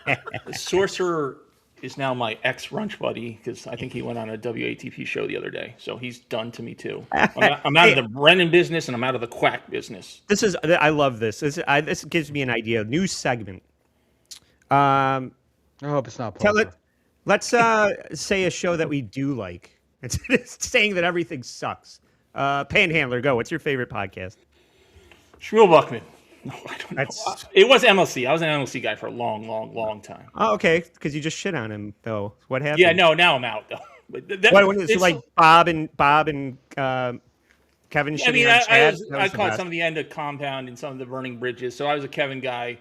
The Sorcerer is now my ex-brunch buddy because I think he went on a WATP show the other day. So he's done to me too. I'm out of the Brennan business and I'm out of the quack business. I love this. This gives me an idea. New segment. I hope it's not poker. Let's say a show that we do like. It's saying that everything sucks. Panhandler, go. What's your favorite podcast? Schmuel Buckman. No, I don't know. It was MLC. I was an MLC guy for a long, long, long time. Oh, okay. Because you just shit on him, though. What happened? Yeah, no. Now I'm out though. It's like Bob and Kevin. I mean, I caught some of the end of Compound and some of the Burning Bridges, so I was a Kevin guy.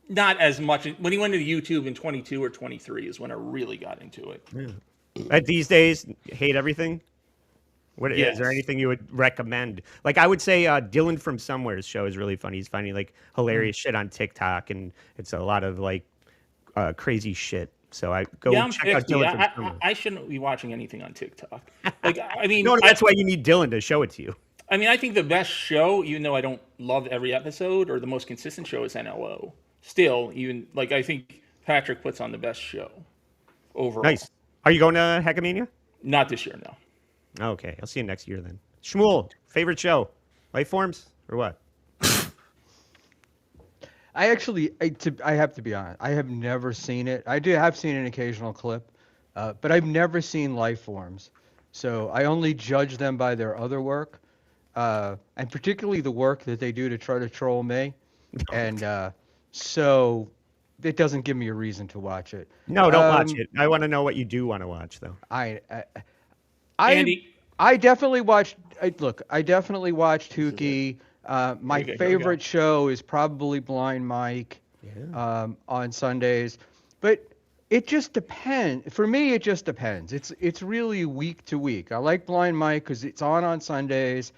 Not as much when he went to YouTube in 22 or 23 is when I really got into it. Yeah. These days, hate everything. Is there anything you would recommend? Like I would say, Dylan from Somewhere's show is really funny. He's finding like hilarious shit on TikTok, and it's a lot of like crazy shit. So check out Dylan from Somewhere. I shouldn't be watching anything on TikTok. Like I mean, no, that's why you need Dylan to show it to you. I mean, I think the best show, even though I don't love every episode, or the most consistent show is NLO. Still, even like I think Patrick puts on the best show overall. Nice. Are you going to Hackamania? Not this year, no. Okay, I'll see you next year then. Schmuel, favorite show? Life Forms or what? I have to be honest. I have never seen it. I have seen an occasional clip, but I've never seen Life Forms. So I only judge them by their other work, and particularly the work that they do to try to troll me. And so it doesn't give me a reason to watch it. No, don't watch it. I want to know what you do want to watch, though. Andy. I definitely watched. I definitely watched Hughezy. My favorite show is probably Blind Mike on Sundays, but it just depends. For me, it just depends. It's really week to week. I like Blind Mike because it's on Sundays.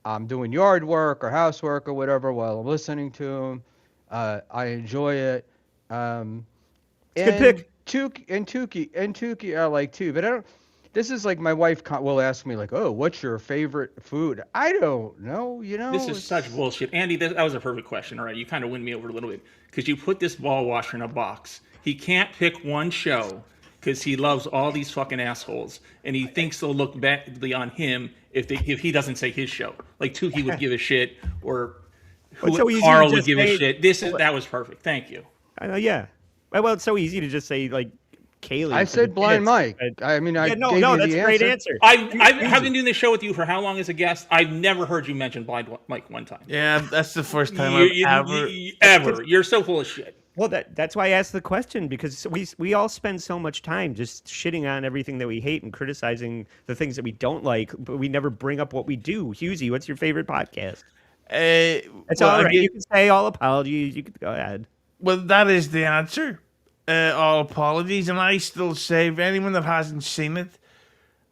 I'm doing yard work or housework or whatever while I'm listening to him. I enjoy it. It's a good pick. Tukey I like too, but I don't. This is like my wife will ask me like, "Oh, what's your favorite food?" I don't know. This is such bullshit, Andy. That was a perfect question. All right, you kind of win me over a little bit because you put this ball washer in a box. He can't pick one show because he loves all these fucking assholes, and he thinks they'll look badly on him if he doesn't say his show. Like Tukey would give a shit, or Carl would give a shit. That was perfect. Thank you. I know. Yeah. Well, it's so easy to just say like. Kaylee I said Blind Mike. I mean, I gave you that's the a great answer. I've been doing this show with you for how long as a guest? I've never heard you mention Blind Mike one time. Yeah, that's the first time I've ever. You're so full of shit. Well, that's why I asked the question, because we all spend so much time just shitting on everything that we hate and criticizing the things that we don't like, but we never bring up what we do. Hughezy, what's your favorite podcast? It's all right. You can say all apologies. You can go ahead. Well, that is the answer. All apologies, and I still say, for anyone that hasn't seen it,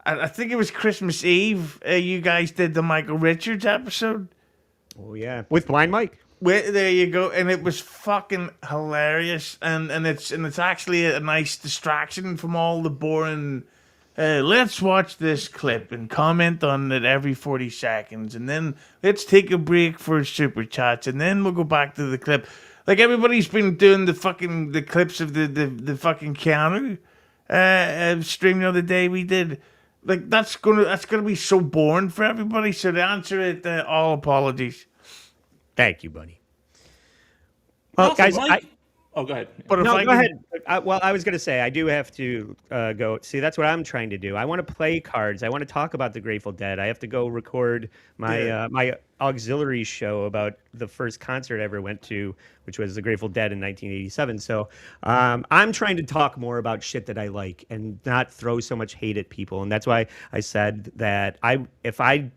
I think it was Christmas Eve. You guys did the Michael Richards episode. Oh yeah, with Blind Mike. There you go, and it was fucking hilarious, and it's actually a nice distraction from all the boring. Let's watch this clip and comment on it every 40 seconds, and then let's take a break for super chats, and then we'll go back to the clip. Like everybody's been doing the clips of the fucking Keanu stream the other day we did, Like that's gonna be so boring for everybody. So to answer it, all apologies. Thank you, buddy. And Well, also, guys, Mike. Oh, go ahead. But if no, I go can, ahead. Well, I was going to say, I do have to go. See, that's what I'm trying to do. I want to play cards. I want to talk about the Grateful Dead. I have to go record my my auxiliary show about the first concert I ever went to, which was the Grateful Dead in 1987. So I'm trying to talk more about shit that I like and not throw so much hate at people. And that's why I said that if I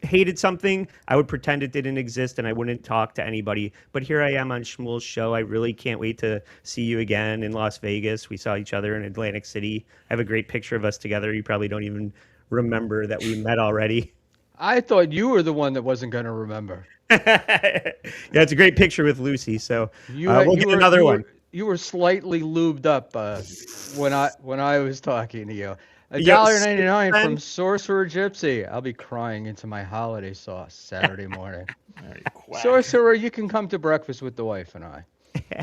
hated something, I would pretend it didn't exist and I wouldn't talk to anybody. But here I am on Schmuel's show. I really can't wait to see you again in Las Vegas. We saw each other in Atlantic City. I have a great picture of us together. You probably don't even remember that we met already. I thought you were the one that wasn't going to remember. Yeah, it's a great picture with Lucy. So You we'll get another one. You were slightly lubed up when I was talking to you. Yo, $1.99 man. from Sorcerer Gypsy. I'll be crying into my holiday sauce Saturday morning. All right, quack. Sorcerer, you can come to breakfast with the wife and I.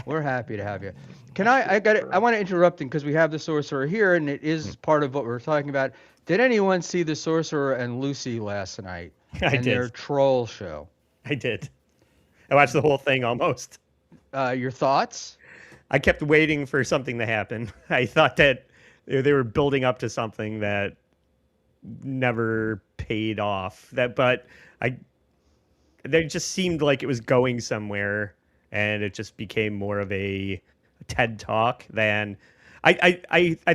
We're happy to have you. Can I want to interrupt because we have the Sorcerer here and it is part of what we're talking about. Did anyone see the Sorcerer and Lucy last night I and did. their troll show? I did. I watched the whole thing almost. Your thoughts? I kept waiting for something to happen. I thought that they were building up to something that never paid off. They just seemed like it was going somewhere, and it just became more of a TED talk than. I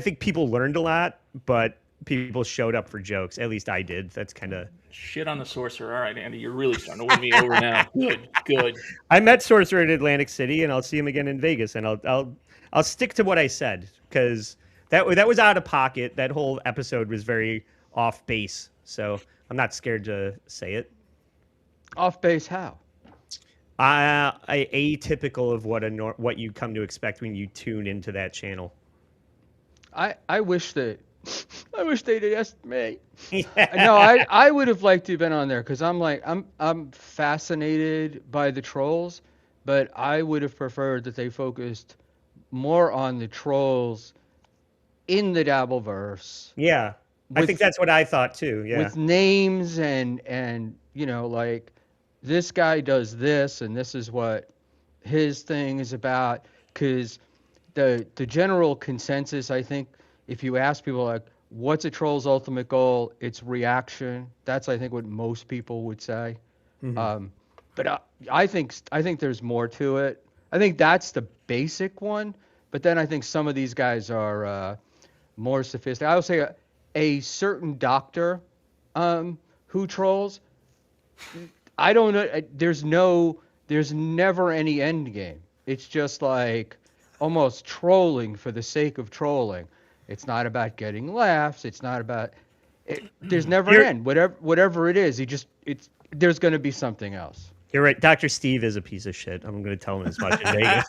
think people learned a lot, but people showed up for jokes. At least I did. That's kind of. Shit on the sorcerer. All right, Andy, you're really starting to win me over now. Good. I met Sorcerer in Atlantic City, and I'll see him again in Vegas, and I'll stick to what I said because that was out of pocket. That whole episode was very off base, so I'm not scared to say it. Off base how? Atypical of what you come to expect when you tune into that channel. I wish they'd asked me. No, I would have liked to have been on there because I'm fascinated by the trolls, but I would have preferred that they focused more on the trolls in the Dabbleverse. Yeah, I think that's what I thought too. Yeah, With names and like this guy does this and this is what his thing is about. Because the general consensus, I think, if you ask people like, what's a troll's ultimate goal? It's reaction. That's, I think, what most people would say. But I think there's more to it. I think that's the basic one. But then I think some of these guys are more sophisticated. I would say a certain doctor who trolls. I don't know. There's never any end game. It's just like almost trolling for the sake of trolling. It's not about getting laughs. It's not about. There's never an end. Whatever it is, there's going to be something else. You're right. Dr. Steve is a piece of shit. I'm going to tell him as much in Vegas.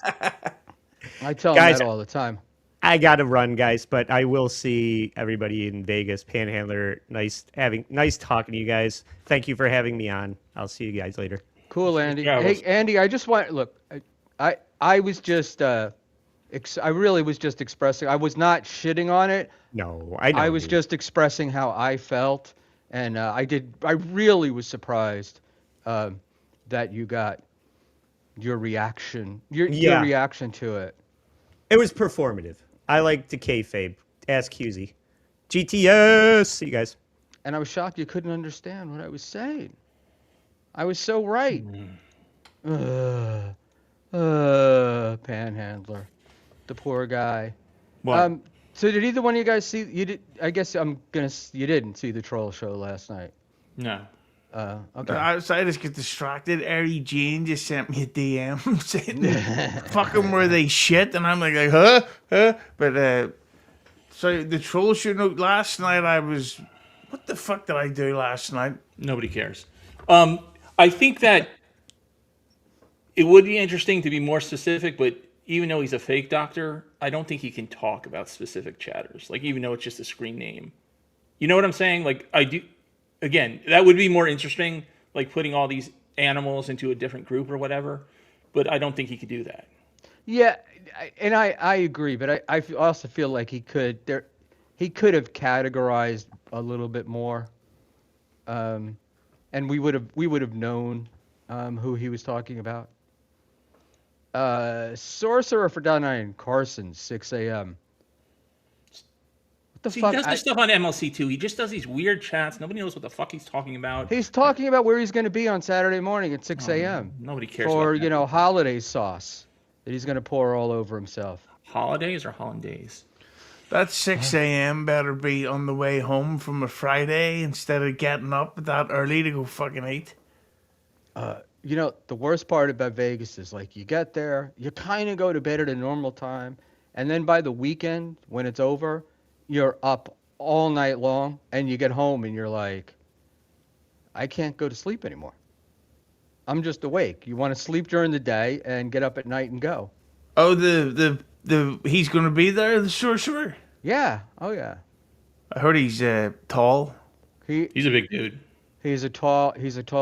I tell Guys, him that all the time. I got to run, guys, but I will see everybody in Vegas. Panhandler, nice talking to you guys. Thank you for having me on. I'll see you guys later. Cool, Andy. Yeah, Hey, Andy, I just want look. I was just I really was just expressing. I was not shitting on it. No, I know. I was just expressing how I felt, and I really was surprised that you got your reaction. Your reaction to it. It was performative. I like to kayfabe. Ask Hughezy. GTS. See you guys. And I was shocked you couldn't understand what I was saying. I was so right. Panhandler, the poor guy. What? So did either one of you guys see? You did. I guess you didn't see the troll show last night. No. Okay. I just get distracted. Ari Jane just sent me a DM saying, "Fucking were they shit?" And I'm like, huh? But so the troll show. No, last night I was. What the fuck did I do last night? Nobody cares. I think that it would be interesting to be more specific, but even though he's a fake doctor, I don't think he can talk about specific chatters. Like, even though it's just a screen name. You know what I'm saying? Like, I do. Again, that would be more interesting, like putting all these animals into a different group or whatever. But I don't think he could do that. Yeah, and I agree, but I also feel like he could. he could have categorized a little bit more, and we would have known who he was talking about. Sorcerer for Don Carson, 6 a.m. What the See, he fuck? does this stuff on MLC too. He just does these weird chats. Nobody knows what the fuck he's talking about. He's talking about where he's going to be on Saturday morning at 6 a.m. Nobody cares for, about that. holiday sauce that he's going to pour all over himself. Holidays or hollandaise? That 6 a.m. better be on the way home from a Friday instead of getting up that early to go fucking eat. The worst part about Vegas is like you get there, you kind of go to bed at a normal time, and then by the weekend when it's over, you're up all night long, and you get home and you're like, I can't go to sleep anymore. I'm just awake. You want to sleep during the day and get up at night and go. Oh, the he's going to be there, the sorcerer. Yeah. Oh yeah. I heard he's tall. He's a big dude. He's a tall,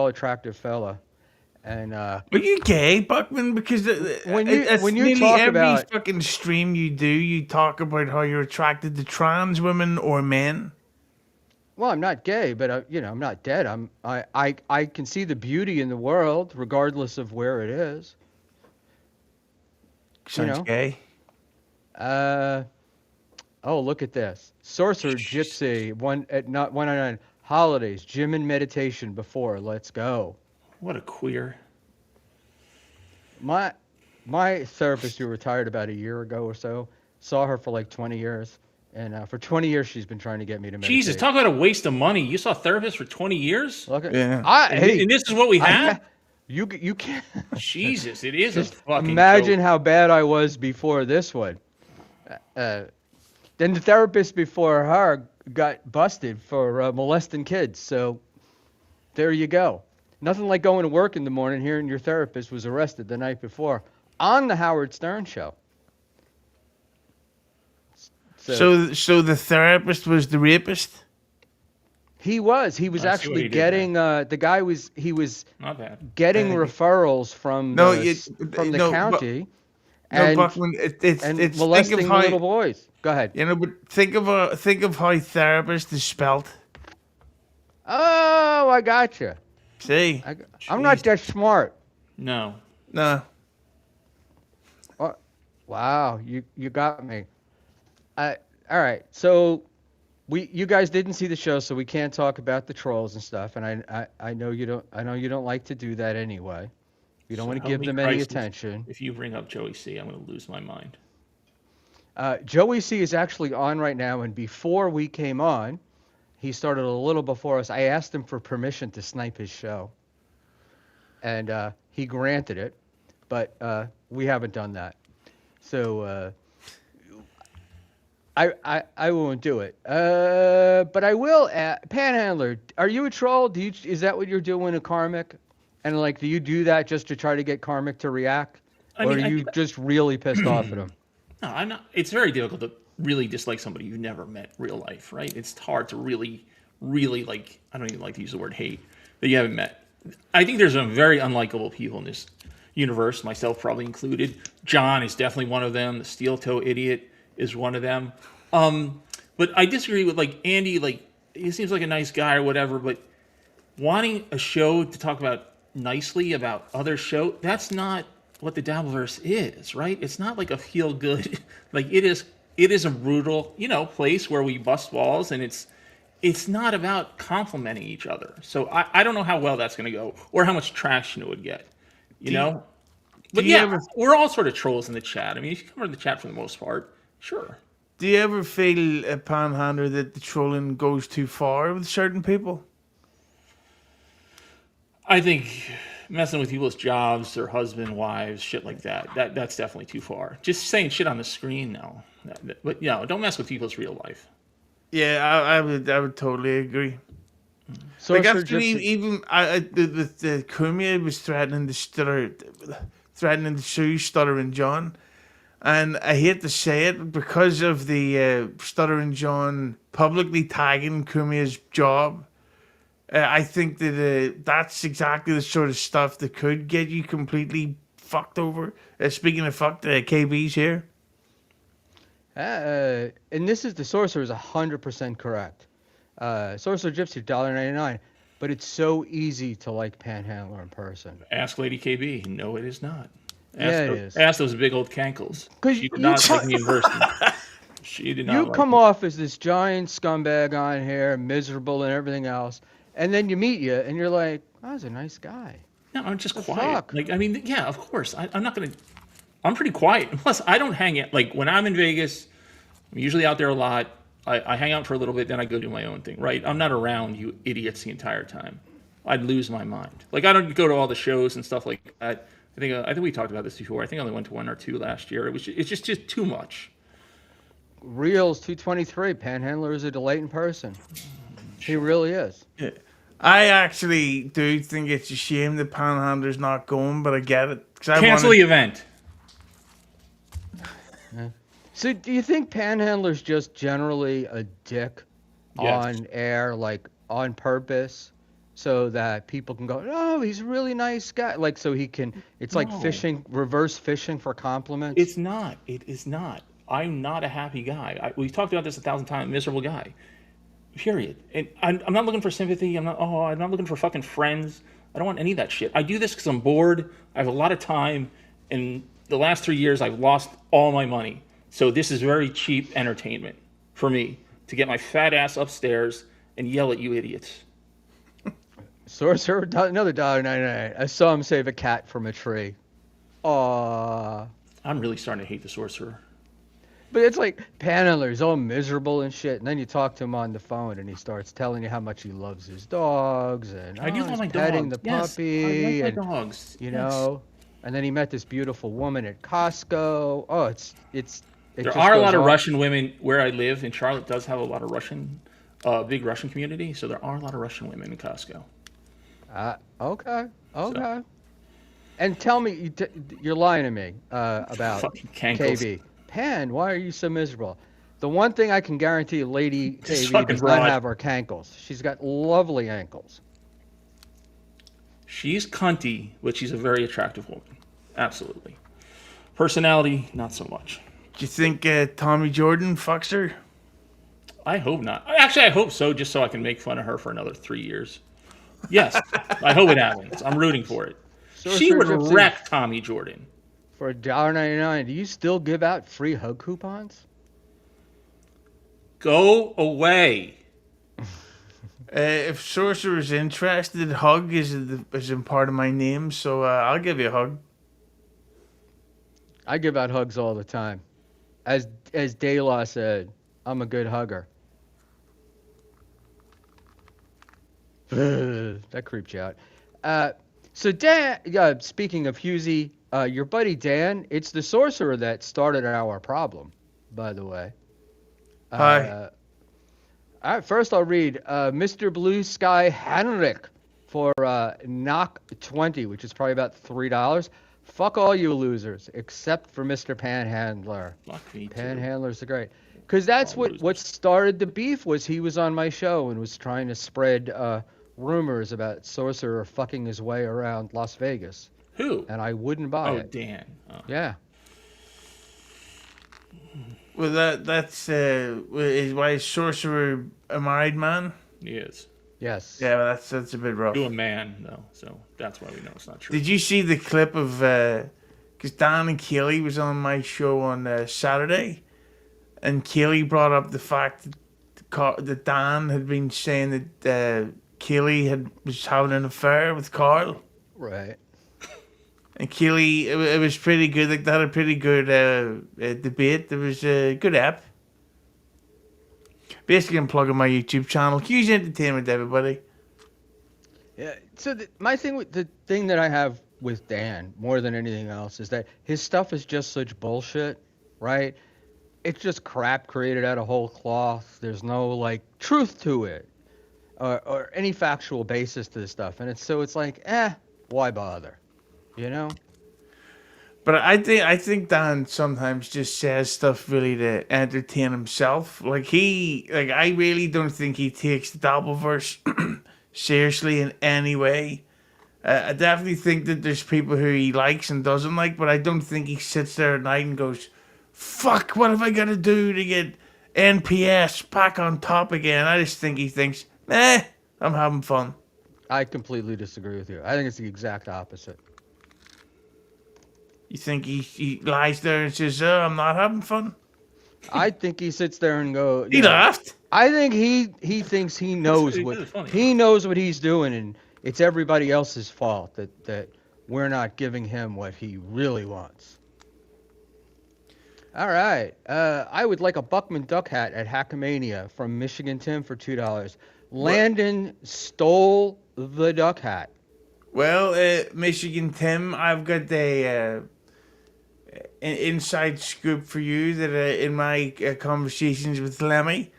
attractive fella. And Are you gay, Buckman? Because when you nearly talk every about fucking stream you do, you talk about how you're attracted to trans women or men. well, I'm not gay, but I'm not dead. I can see the beauty in the world regardless of where it is. Sounds know? gay. Oh, look at this. Sorcerer Gypsy, 199 holidays, gym and meditation before. Let's go. What a queer. My therapist, who retired about a year ago or so, saw her for like 20 years. And for 20 years, she's been trying to get me to meditate. Jesus, talk about a waste of money. You saw a therapist for 20 years? Look at, Yeah. hey, And this is what we have? you can't Jesus, it is just a fucking imagine joke. how bad I was before this one. Then the therapist before her got busted for molesting kids. So there you go. Nothing like going to work in the morning hearing your therapist was arrested the night before on the Howard Stern show. So the therapist was the rapist? He was I see what actually he did getting the guy was Not bad. getting referrals from No, the county No, and Buckman, it's molesting think of how, little boys. Go ahead. but think of how therapist is spelled. Oh, I gotcha. See, I'm not that smart. No. no, Wow, you got me. All right. So you guys didn't see the show, so we can't talk about the trolls and stuff. And I know you don't. I know you don't like to do that anyway. You don't want to give them any attention. If you bring up Joey C, I'm going to lose my mind. Joey C is actually on right now, and before we came on, he started a little before us. I asked him for permission to snipe his show, and he granted it, but we haven't done that. So I won't do it. But I will. Panhandler, are you a troll? Is that what you're doing to Karmic? And like, do you do that just to try to get Karmic to react, or are you just really pissed off at him? No, I'm not. It's very difficult to really dislike somebody you've never met in real life, right? It's hard to really like. I don't even like to use the word hate that you haven't met. I think there's some very unlikable people in this universe, myself probably included. John is definitely one of them. The steel toe idiot is one of them. But I disagree with like Andy. Like, he seems like a nice guy or whatever, but wanting a show to talk about nicely about other show, that's not what the Dabbleverse is, right? It's not like a feel good. Like, it is a brutal, place where we bust walls, and it's not about complimenting each other. So I don't know how well that's going to go, or how much traction it would get, you know? But yeah, we're all sort of trolls in the chat. I mean, if you come in the chat for the most part, sure. Do you ever feel, Panhandler, that the trolling goes too far with certain people? I think messing with people's jobs, their husband, wives, shit like that's definitely too far. Just saying shit on the screen, no. But don't mess with people's real life. Yeah, I would totally agree. So Like, after even the Kumia was threatening to sue Stuttering John, and I hate to say it, because of the Stuttering John publicly tagging Kumia's job. I think that that's exactly the sort of stuff that could get you completely fucked over. Speaking of fucked, KB's here. And this is the sorcerer is 100% correct. Sorcerer Gypsy, $1.99, but it's so easy to like Panhandler in person. Ask Lady KB. No, it is not. Yeah, it is. Ask those big old cankles. Because She did not like me in person. She did you not like come me. off as this giant scumbag on here, miserable and everything else, and then you meet you, and you're like, "Oh, he's a nice guy." No, I'm just The quiet. fuck? Like, I mean, yeah, of course. I'm not gonna. I'm pretty quiet. Plus, I don't hang out. Like when I'm in Vegas, I'm usually out there a lot. I hang out for a little bit, then I go do my own thing. Right? I'm not around you idiots the entire time. I'd lose my mind. Like I don't go to all the shows and stuff like that. I think we talked about this before. I think I only went to one or two last year. It's just too much. Reels 223. Panhandler is a delight in person. He really is. I actually do think it's a shame the Panhandler's not going, but I get it. 'Cause I Cancel the event. So, do you think Panhandler's just generally a dick Yes. on air, like on purpose, so that people can go, "Oh, he's a really nice guy," like so he can? It's like No. fishing, reverse fishing for compliments. It's not. It is not. I'm not a happy guy. We've talked about this 1,000 times. Miserable guy. Period. And I'm not looking for sympathy. I'm not looking for fucking friends. I don't want any of that shit. I do this because I'm bored. I have a lot of time. In the last 3 years, I've lost all my money. So this is very cheap entertainment for me to get my fat ass upstairs and yell at you idiots. Sorcerer, another $1.99. I saw him save a cat from a tree. Aww. I'm really starting to hate the sorcerer. But it's like Panhandler, he's all miserable and shit, and then you talk to him on the phone, and he starts telling you how much he loves his dogs, and I do love he's my petting dogs. the Yes, puppy, I like and my dogs. you Yes. know, and then he met this beautiful woman at Costco. Oh, it There just are a goes lot of on. Russian women where I live, and Charlotte does have a lot of Russian, big Russian community. So there are a lot of Russian women in Costco. Okay. And tell me, you're lying to me about Fucking cankles. KB. Pan, why are you so miserable? The one thing I can guarantee Lady This KB fucking does not broad. have are cankles. She's got lovely ankles. She's cunty, but she's a very attractive woman. Absolutely. Personality, not so much. Do you think Tommy Jordan fucks her? I hope not. Actually, I hope so, just so I can make fun of her for another 3 years. Yes, I hope it happens. I'm rooting for it. She Sorcerer would Gypsy, wreck Tommy Jordan. for $1.99. Do you still give out free hug coupons? Go away. If Sorcerer's interested, Hug is in part of my name, so I'll give you a hug. I give out hugs all the time. As De La said, I'm a good hugger. That creeped you out. So Dan, speaking of Hughezy, your buddy Dan, it's the sorcerer that started our problem, by the way. Hi. All right, first I'll read Mr. Blue Sky Henrik for knock 20, which is probably about $3. Fuck all you losers, except for Mr. Panhandler. Fuck me too. Panhandler's the great. Because that's All losers. what started the beef was he was on my show and was trying to spread rumors about Sorcerer fucking his way around Las Vegas. Who? And I wouldn't buy Oh, it. Dan. Oh. Yeah. Well, that's is why is Sorcerer a married man? He is. Yes. Yeah, well, that's a bit rough. To a man, though. So that's why we know it's not true. Did you see the clip of because Dan and Kaylee was on my show on Saturday, and Kaylee brought up the fact that Dan had been saying that Kaylee was having an affair with Carl, Right. and Kaylee it was pretty good. Like they had a pretty good debate. There was a good app. Basically, I'm plugging my YouTube channel. Huge entertainment, everybody. Yeah. So the thing that I have with Dan more than anything else is that his stuff is just such bullshit, right? It's just crap created out of whole cloth. There's no like truth to it, or any factual basis to the stuff, and it's like, why bother? You know? But I think Dan sometimes just says stuff really to entertain himself. I really don't think he takes the Dabbleverse seriously in any way. I definitely think that there's people who he likes and doesn't like, but I don't think he sits there at night and goes, fuck, what have I got to do to get NPS back on top again? I just think he thinks, I'm having fun. I completely disagree with you. I think it's the exact opposite. You think he lies there and says, I'm not having fun? I think he sits there and go. He laughed. I think he thinks he knows It's funny. he knows what he's doing, and it's everybody else's fault that we're not giving him what he really wants. All right, I would like a Buckman duck hat at Hackamania from Michigan Tim for $2. Landon stole the duck hat. Well, Michigan Tim, I've got an inside scoop for you that in my conversations with Lemmy,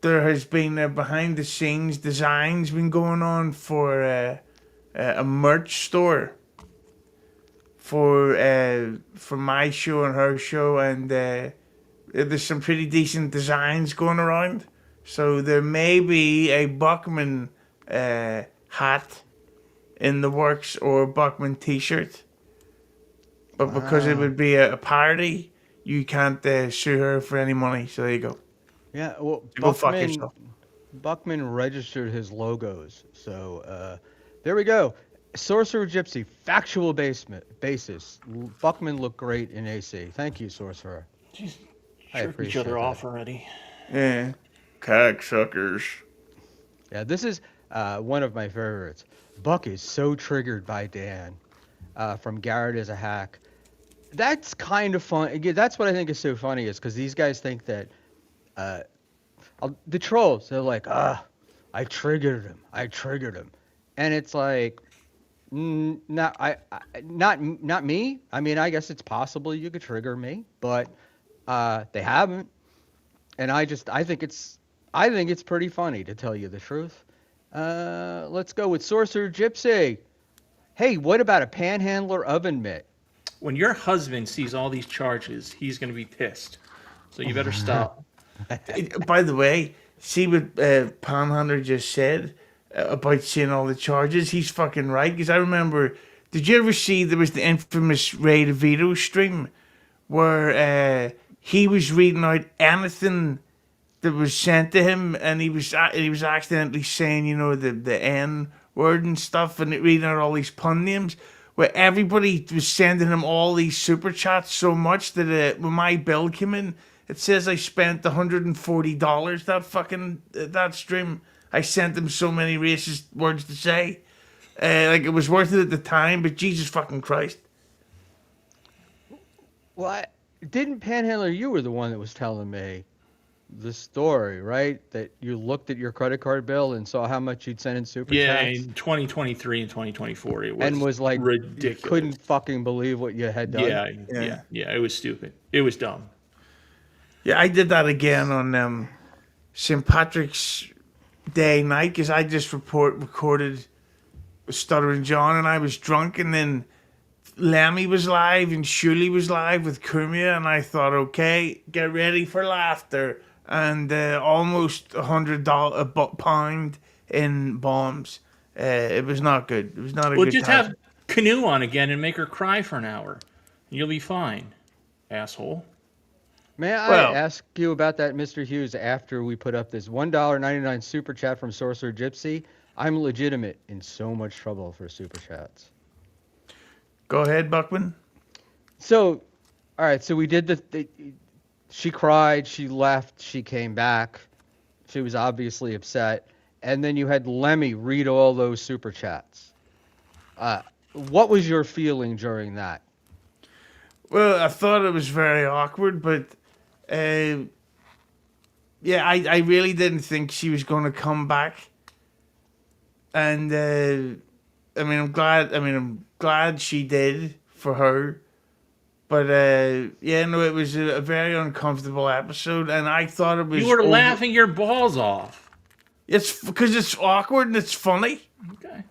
there has been behind the scenes designs been going on for a merch store for my show and her show, and there's some pretty decent designs going around. So there may be a Buckman hat in the works or a Buckman t-shirt. But because it would be a parody, you can't sue her for any money. So there you go. Yeah, well, Go fuck yourself. Buckman registered his logos, so there we go. Sorcerer Gypsy, factual basis. Buckman looked great in AC. Thank you, Sorcerer. Jeez, I jerk each appreciate other that. off already. Yeah. Cocksuckers. Yeah, this is one of my favorites. Buck is so triggered by Dan from Garrett is a hack. That's kind of fun. Again, that's what I think is so funny is because these guys think that the trolls, they're like, I triggered him. And it's like, not me. I mean, I guess it's possible you could trigger me, but they haven't. And I think it's pretty funny, to tell you the truth. Let's go with Sorcerer Gypsy. Hey, what about a panhandler oven mitt? When your husband sees all these charges, he's going to be pissed. So you better stop. By the way, see what Panhandler just said about seeing all the charges? He's fucking right. Because I remember, did you ever see there was the infamous Ray DeVito stream where he was reading out anything that was sent to him, and he was accidentally saying, the N word and stuff, and reading out all these pun names, where everybody was sending him all these super chats so much that when my bill came in, it says I spent $140 that stream. I sent them so many racist words to say. It was worth it at the time, but Jesus fucking Christ. Well, didn't Panhandler, you were the one that was telling me the story, right? That you looked at your credit card bill and saw how much you'd sent in super chats? In 2023 and 2024, it was and was like ridiculous. You couldn't fucking believe what you had done. Yeah. It was stupid. It was dumb. Yeah, I did that again on St. Patrick's Day night because I just recorded with Stuttering John, and I was drunk, and then Lemmy was live and Shuley was live with Kumia, and I thought, okay, get ready for laughter, and almost £100 in bombs. It was not good. It was not a good just time. have Canoe on again and make her cry for an hour. You'll be fine, asshole. May I ask you about that, Mr. Hughes, after we put up this $1.99 super chat from Sorcerer Gypsy? I'm legitimate in so much trouble for super chats. Go ahead, Buckman. So, all right, so we did she cried, she left, she came back. She was obviously upset. And then you had Lemmy read all those super chats. What was your feeling during that? Well, I thought it was very awkward, but I really didn't think she was going to come back. And I'm glad she did for her. But it was a very uncomfortable episode, and I thought it was. You were laughing your balls off. It's because it's awkward and it's funny. Okay.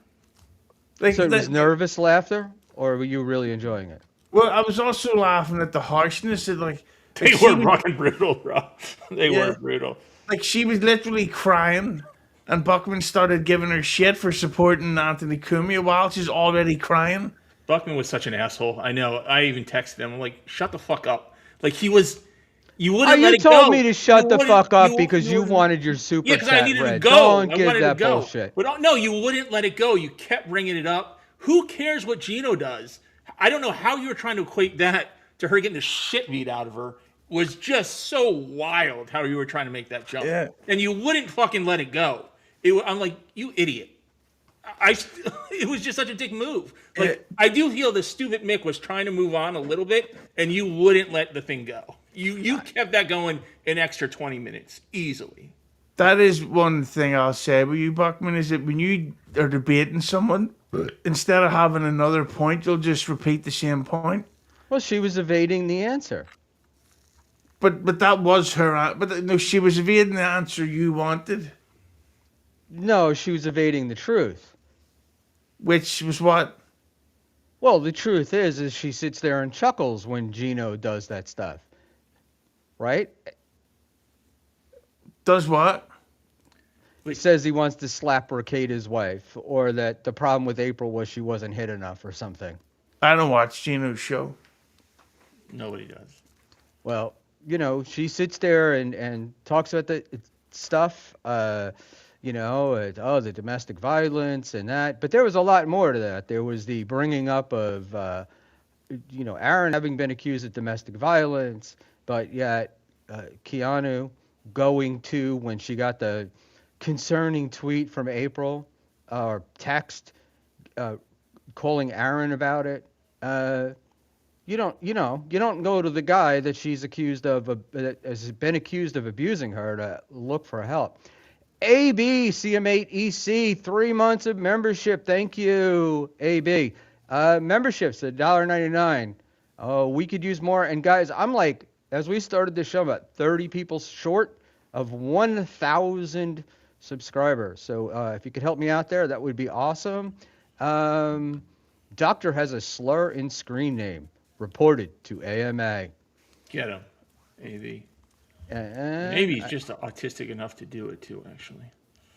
So it was nervous laughter, or were you really enjoying it? Well, I was also laughing at the harshness of They were fucking brutal, bro. They were brutal. Like, she was literally crying, and Buckman started giving her shit for supporting Anthony Cumia while she's already crying. Buckman was such an asshole. I know. I even texted him. I'm like, shut the fuck up. Like he was. You Oh, wouldn't let you it go. told me to shut You the wouldn't- fuck up you- because you wouldn't- wanted your super Yeah, because I chat needed to read. go. Don't I give wanted that to go. bullshit. But no, you wouldn't let it go. You kept bringing it up. Who cares what Gino does? I don't know how you were trying to equate that to her getting the shit beat out of her. Was just so wild how you were trying to make that jump. Yeah. And you wouldn't fucking let it go. I'm like, you idiot. It was just such a dick move. Like I do feel the stupid Mick was trying to move on a little bit, and you wouldn't let the thing go. You kept that going an extra 20 minutes easily. That is one thing I'll say with you, Buckman, is that when you are debating someone, instead of having another point, you'll just repeat the same point. Well, she was evading the answer. But that was her. But no, she was evading the answer you wanted, No, she was evading the truth. which was what? Well, the truth is she sits there and chuckles when Gino does that stuff. Right? Does what? He says he wants to slap Ricada's wife, or that the problem with April was she wasn't hit enough or something. I don't watch Gino's show. Nobody does. Well, she sits there and talks about the stuff, the domestic violence and that. But there was a lot more to that. There was the bringing up of, Aaron having been accused of domestic violence, but yet Keanu going to, when she got the concerning tweet from April or text calling Aaron about it. You don't go to the guy that she's accused of that has been accused of abusing her to look for help. AB CM8EC 3 months of membership. Thank you, AB. Memberships at $1.99. Oh, we could use more. And guys, I'm like, as we started this show, about 30 people short of 1,000 subscribers. So if you could help me out there, that would be awesome. Doctor has a slur in screen name. Reported to AMA. Get him, AV. And Maybe he's just autistic enough to do it too, actually.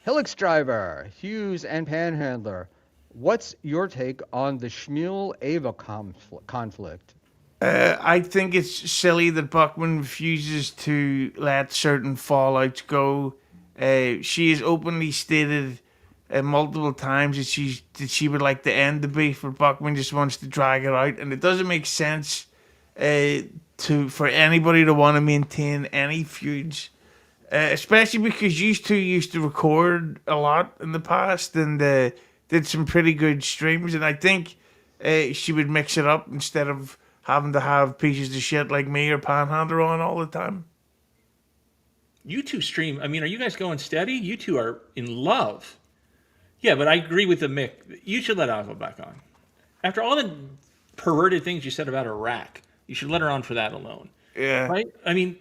Helix Driver, Hughes, and Panhandler. What's your take on the Schmuel-Ava conflict? I think it's silly that Buckman refuses to let certain fallouts go. She has openly stated multiple times that she would like to end the beef, but Buckman just wants to drag it out, and it doesn't make sense for anybody to want to maintain any feuds, especially because you two used to record a lot in the past and did some pretty good streams, and I think she would mix it up instead of having to have pieces of shit like me or Panhandler on all the time. You two stream. I mean, are you guys going steady? You two are in love. Yeah, but I agree with the Mick. You should let Ava back on. After all the perverted things you said about Iraq, you should let her on for that alone. Yeah. Right? I mean,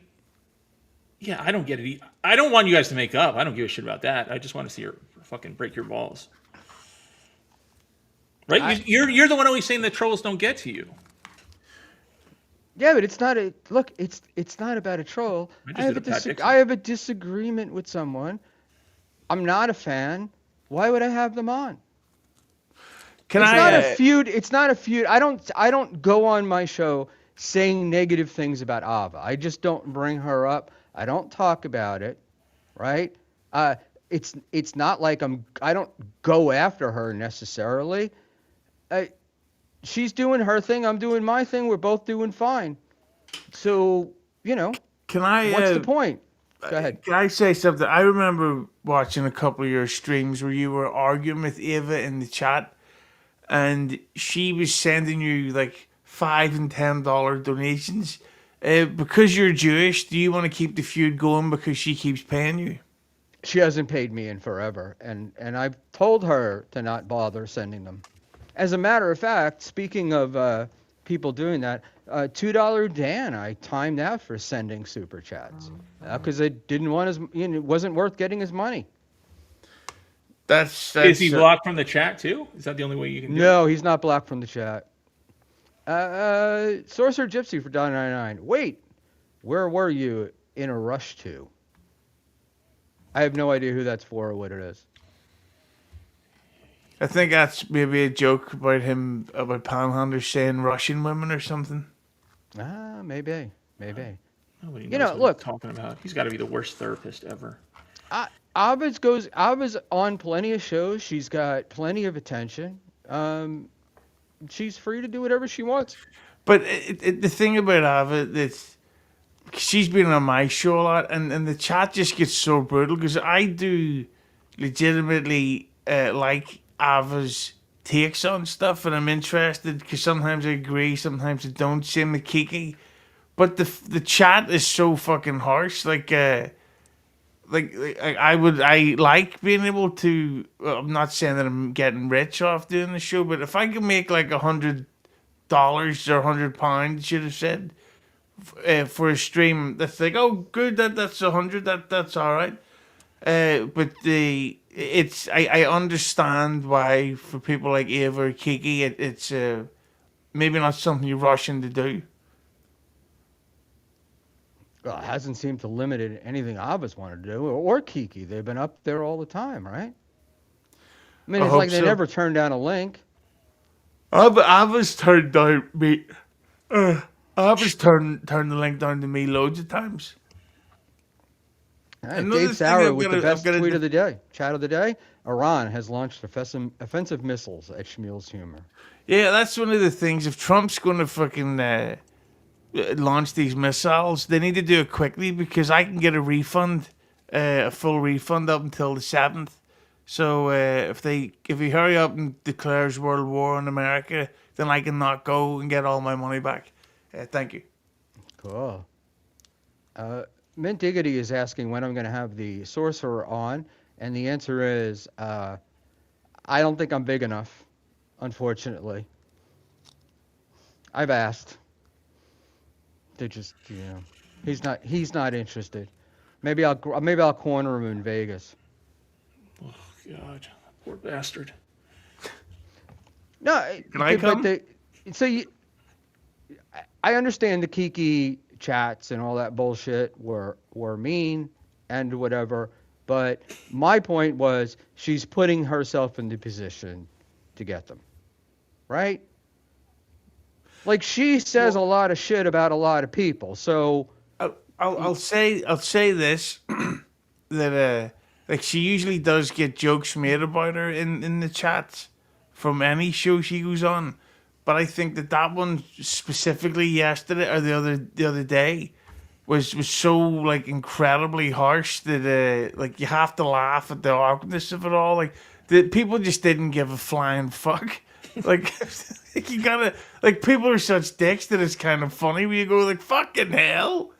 yeah, I don't get it. I don't want you guys to make up. I don't give a shit about that. I just want to see her fucking break your balls. Right? You're the one always saying that trolls don't get to you. Yeah, but it's not it's not about a troll. I have a disagreement with someone. I'm not a fan. Why would I have them on? It's not a feud. It's not a feud. I don't go on my show saying negative things about Ava. I just don't bring her up. I don't talk about it, right? It's not like I don't go after her necessarily. She's doing her thing. I'm doing my thing. We're both doing fine. So, Can I? what's the point? Go ahead. Can I say something? I remember watching a couple of your streams where you were arguing with Ava in the chat, and she was sending you like $5 and $10 donations. Because you're Jewish, do you want to keep the feud going because she keeps paying you? She hasn't paid me in forever, and I've told her to not bother sending them. As a matter of fact, speaking of people doing that, $2 Dan, I timed out for sending super chats because I didn't want it wasn't worth getting his money. That's Is he blocked from the chat too? Is that the only way you can do it? No, he's not blocked from the chat. Sorcerer Gypsy for $1.99. Wait, where were you in a rush to? I have no idea who that's for or what it is. I think that's maybe a joke about Panhandler saying Russian women or something. Maybe. Maybe. Nobody You knows know, what he's look, talking about. He's got to be the worst therapist ever. Ava's on plenty of shows. She's got plenty of attention. She's free to do whatever she wants. But the thing about Ava, that's she's been on my show a lot, and the chat just gets so brutal because I do legitimately like Ava's takes on stuff, and I'm interested because sometimes I agree, sometimes I don't. Same with Kiki, but the chat is so fucking harsh. Like I like being able to. Well, I'm not saying that I'm getting rich off doing the show, but if I can make like $100 or £100, should have said for a stream, that's like, oh, good, that's 100, that's all right. But I understand why for people like Ava or Kiki, it's maybe not something you're rushing to do. Well, it hasn't seemed to limit anything Ava's wanted to do, or Kiki. They've been up there all the time, right? I mean, I it's hope like they so. never turned down a link. Ava's turned down me. Ava's turned the link down to me loads of times. All right, Another Dave thing Sauer with the I've best got to tweet of the day. Chat of the day. Iran has launched offensive missiles at Schmuel's humor. Yeah, that's one of the things. If Trump's going to fucking launch these missiles, they need to do it quickly because I can get a refund, a full refund up until the 7th. So if he hurry up and declares world war on America, then I can not go and get all my money back. Thank you. Cool. Mint Diggity is asking when I'm going to have the sorcerer on, and the answer is I don't think I'm big enough, unfortunately. I've asked. They just, he's not interested. Maybe I'll corner him in Vegas. Oh, God. Poor bastard. No, Can I come? I understand the Kiki chats and all that bullshit were mean and whatever, but my point was she's putting herself in the position to get them, right? Like she says a lot of shit about a lot of people, so I'll say this that like she usually does get jokes made about her in the chats from any show she goes on, but I think that one specifically yesterday or the other day was so like incredibly harsh that like you have to laugh at the awkwardness of it all. Like the people just didn't give a flying fuck. Like, like you gotta like people are such dicks that it's kind of funny when you go like fucking hell.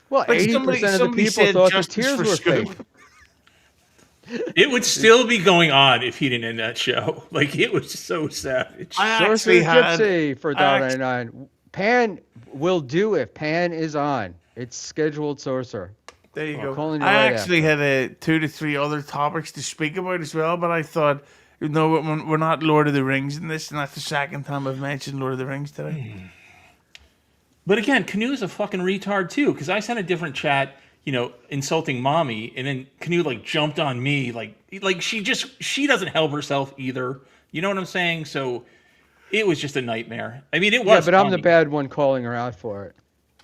well, Like 80% of the somebody people said thought the justice tears for were Scoop. fake. It would still be going on if he didn't end that show. Like, it was so savage. I Sorcerer actually had Gypsy for I act- $1.99. Pan will do if Pan is on. It's scheduled sorcerer. There you I'm go. calling you I right actually after. had 2 to 3 other topics to speak about as well, but I thought, no, we're not Lord of the Rings in this, and that's the second time I've mentioned Lord of the Rings today. But again, Canu's a fucking retard too, because I sent a different chat, insulting mommy, and then Canu like jumped on me, like she doesn't help herself either. You know what I'm saying? So it was just a nightmare. I mean, it Yeah, was but I'm the funny. bad one calling her out for it.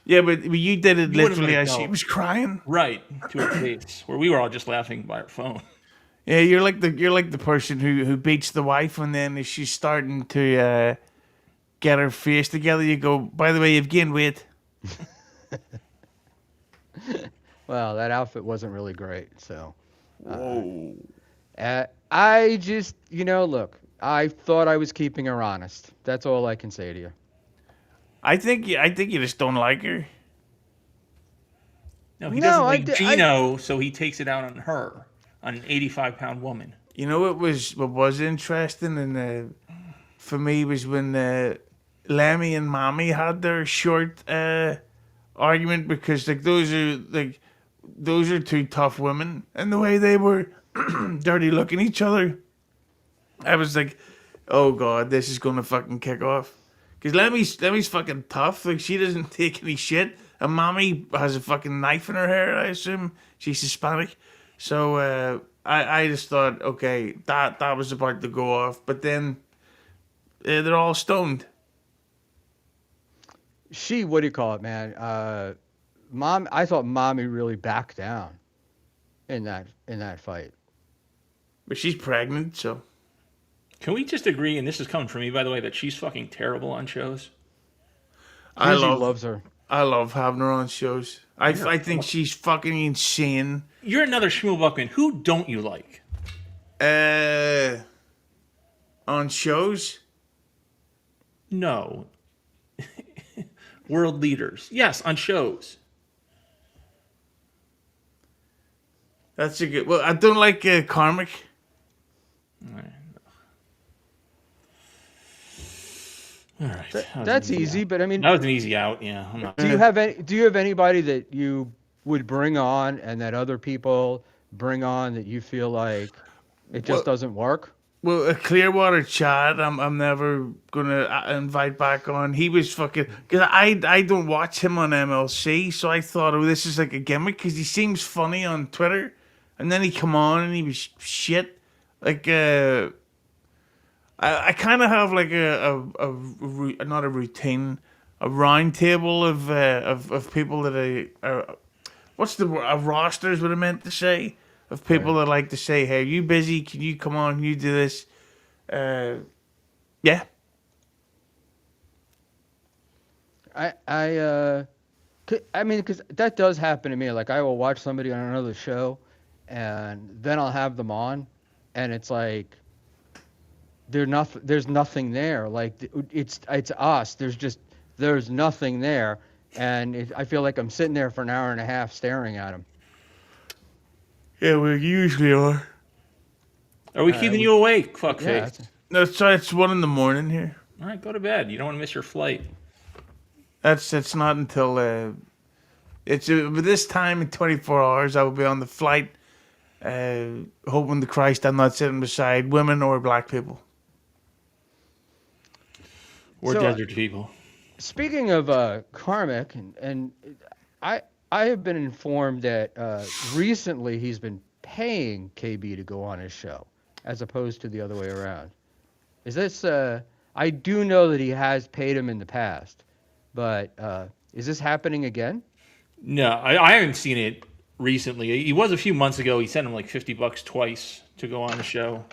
Yeah, but you did it You wouldn't literally let it as she go. was crying. Right to her face, where we were all just laughing by our phone. Yeah, you're like the person who beats the wife, and then if she's starting to get her face together, you go, by the way, you've gained weight. Well, that outfit wasn't really great, so. Whoa. I just, look, I thought I was keeping her honest. That's all I can say to you. I think you just don't like her. No, he No, doesn't I like di- Gino, so he takes it out on her, on an 85-pound woman. You know what was interesting and for me was when Lemmy and Mommy had their short argument because those are two tough women and the way they were dirty looking each other. I was like, oh god, this is gonna fucking kick off. Because Lemmy's fucking tough. Like she doesn't take any shit. And Mommy has a fucking knife in her hair. I assume she's Hispanic. So I just thought, okay, that was about to go off. But then they're all stoned. She, what do you call it, man? I thought Mommy really backed down in that fight. But she's pregnant, so Can we just agree, and this is coming from me, by the way, that she's fucking terrible on shows? I Hughezy love loves her. I love having her on shows. I think she's fucking insane. You're another Schmuel Buckman. Who don't you like? On shows. No. World leaders. Yes, on shows. That's a good. Well, I don't like Karmic. All right. That's easy, but I mean, That was an easy out. Yeah, I'm not. do you have anybody that you would bring on and that other people bring on that you feel like it just doesn't work? Well, a Clearwater Chad, I'm never gonna invite back on. He was fucking because I don't watch him on MLC, so I thought, oh, this is like a gimmick because he seems funny on Twitter, and then he come on and he was shit. Like I kind of have like not a routine, a round table of people that are what's the word? A roster is what I meant to say of people that like to say, "Hey, are you busy? Can you come on? Can you do this?" Yeah. I mean, because that does happen to me. Like, I will watch somebody on another show, and then I'll have them on, and it's like there's nothing there. Like, it's us. There's nothing there, and I feel like I'm sitting there for an hour and a half staring at them. Yeah, we usually are. Are we keeping you awake? Fuck Yeah, face. No, sorry, it's 1 a.m. here. All right, go to bed. You don't want to miss your flight. That's not until it's but this time in 24 hours I will be on the flight. Hoping to Christ I'm not sitting beside women or black people. Or So, desert people. speaking of Karmic, and I have been informed that recently he's been paying KB to go on his show, as opposed to the other way around. Is this? I do know that he has paid him in the past, but is this happening again? No, I haven't seen it recently. He was a few months ago. He sent him like $50 twice to go on the show.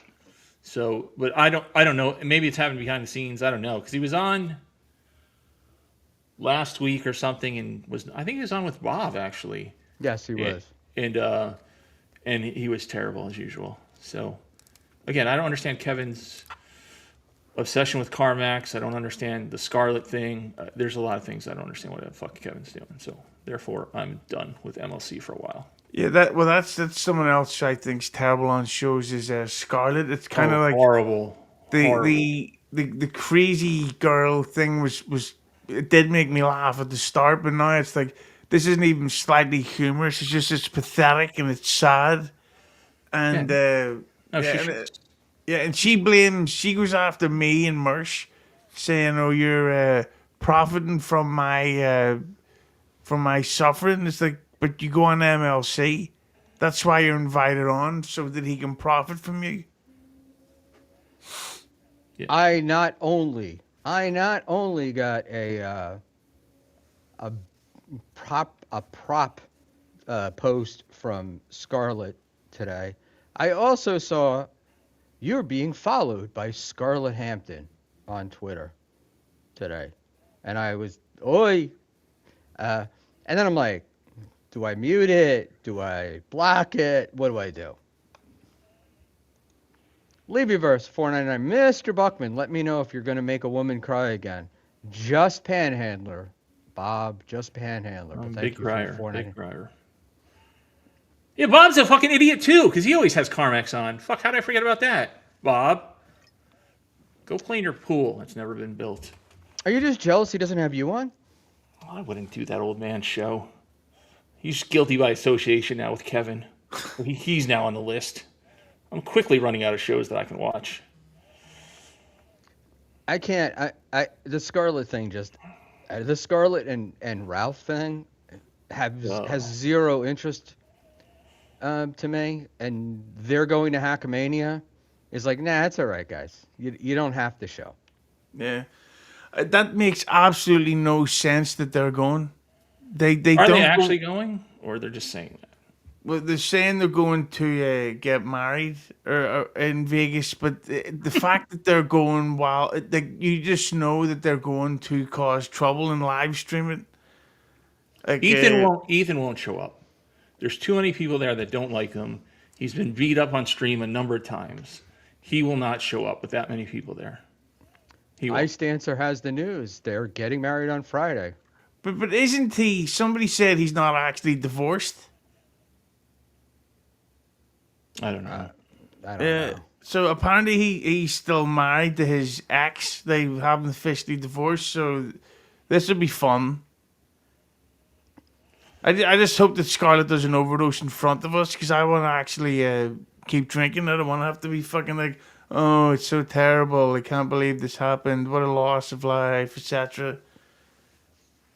So, but I don't know. Maybe it's happening behind the scenes. I don't know because he was on last week or something, and I think he was on with Bob actually. Yes, he was. And he was terrible as usual. So, again, I don't understand Kevin's obsession with CarMax. I don't understand the Scarlet thing. There's a lot of things I don't understand what the fuck Kevin's doing. So, therefore, I'm done with MLC for a while. Yeah, that's someone else I think's terrible on shows is Scarlet. It's kind of like horrible. The crazy girl thing was it did make me laugh at the start, but now it's like this isn't even slightly humorous. It's pathetic and it's sad. And and she goes after me and Mersh, saying, "Oh, you're profiting from my suffering." It's like, but you go on MLC. That's why you're invited on, so that he can profit from you. Yeah. I not only got a prop post from Scarlett today. I also saw you're being followed by Scarlett Hampton on Twitter today, and I was oi, and then I'm like, do I mute it? Do I block it? What do I do? Dabbleverse 499. Mr. Buckman, let me know if you're going to make a woman cry again. Just Panhandler. Bob, just Panhandler. But Big crier. Big crier. Yeah, Bob's a fucking idiot too, because he always has CarMax on. Fuck, how did I forget about that? Bob, go play in your pool. It's never been built. Are you just jealous he doesn't have you on? I wouldn't do that old man's show. He's guilty by association now with Kevin. He's now on the list. I'm quickly running out of shows that I can watch. I can't. The Scarlet thing just, the Scarlet and Ralph thing has zero interest to me, and they're going to Hackamania. It's like, nah, it's all right, guys. You don't have to show. Yeah, that makes absolutely no sense that they're going. They Are don't they go- actually going, or they're just saying that? Well, they're saying they're going to get married or in Vegas, but the fact that they're going while you just know that they're going to cause trouble and live stream it. Like, Ethan won't show up. There's too many people there that don't like him. He's been beat up on stream a number of times. He will not show up with that many people there. He won't. Ice Dancer has the news. They're getting married on Friday. but isn't he? Somebody said he's not actually divorced. I don't know. I don't know. So apparently he's still married to his ex. They haven't officially divorced, so this will be fun. I just hope that Scarlett doesn't overdose in front of us because I want to actually keep drinking. I don't want to have to be fucking like, oh, it's so terrible. I can't believe this happened. What a loss of life, etc.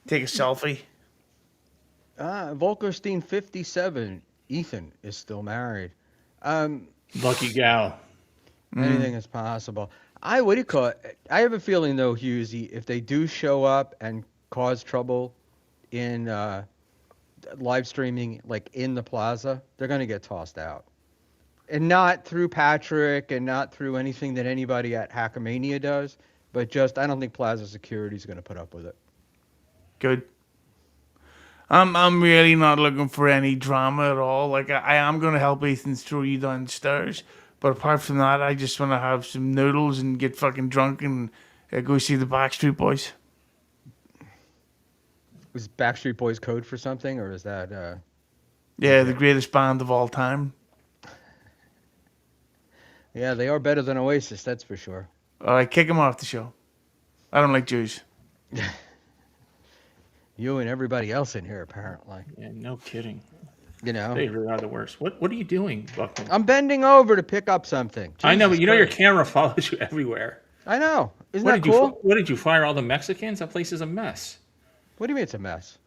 Take a selfie. Volkerstein 57. Ethan is still married. Lucky gal. Anything is possible. What do you call it? I have a feeling though, Hughezy, if they do show up and cause trouble in live streaming, like in the plaza, they're going to get tossed out. And not through Patrick and not through anything that anybody at Hackamania does, but just I don't think Plaza Security is going to put up with it. Good. I'm really not looking for any drama at all. Like I am going to help Ethan throw you downstairs, but apart from that, I just want to have some noodles and get fucking drunk and go see the Backstreet Boys. Was Backstreet Boys code for something, or is that? Yeah, the greatest band of all time. Yeah, they are better than Oasis, that's for sure. All right, kick him off the show. I don't like Jews. You and everybody else in here, apparently. Yeah, no kidding. You know, They really are the worst. What are you doing, Buckman? I'm bending over to pick up something. I know, but Jesus you know your Christ. camera follows you everywhere. I know. Isn't What that did cool? What did you fire all the Mexicans? That place is a mess. What do you mean it's a mess?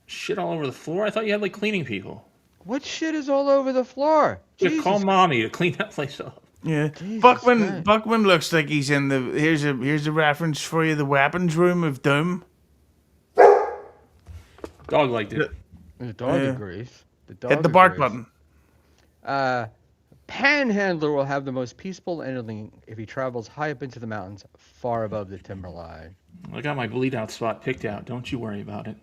Shit all over the floor. I thought you had like cleaning people. What shit is all over the floor? Just call mommy to clean that place up. Yeah, Jesus Buckman. Christ. Buckman looks like he's in the. Here's a reference for you. The weapons room of Doom. Dog liked it. The dog Yeah. agrees. The dog Hit the bark agrees. button. Panhandler will have the most peaceful ending if he travels high up into the mountains, far above the timberline. I got my bleed out spot picked out. Don't you worry about it.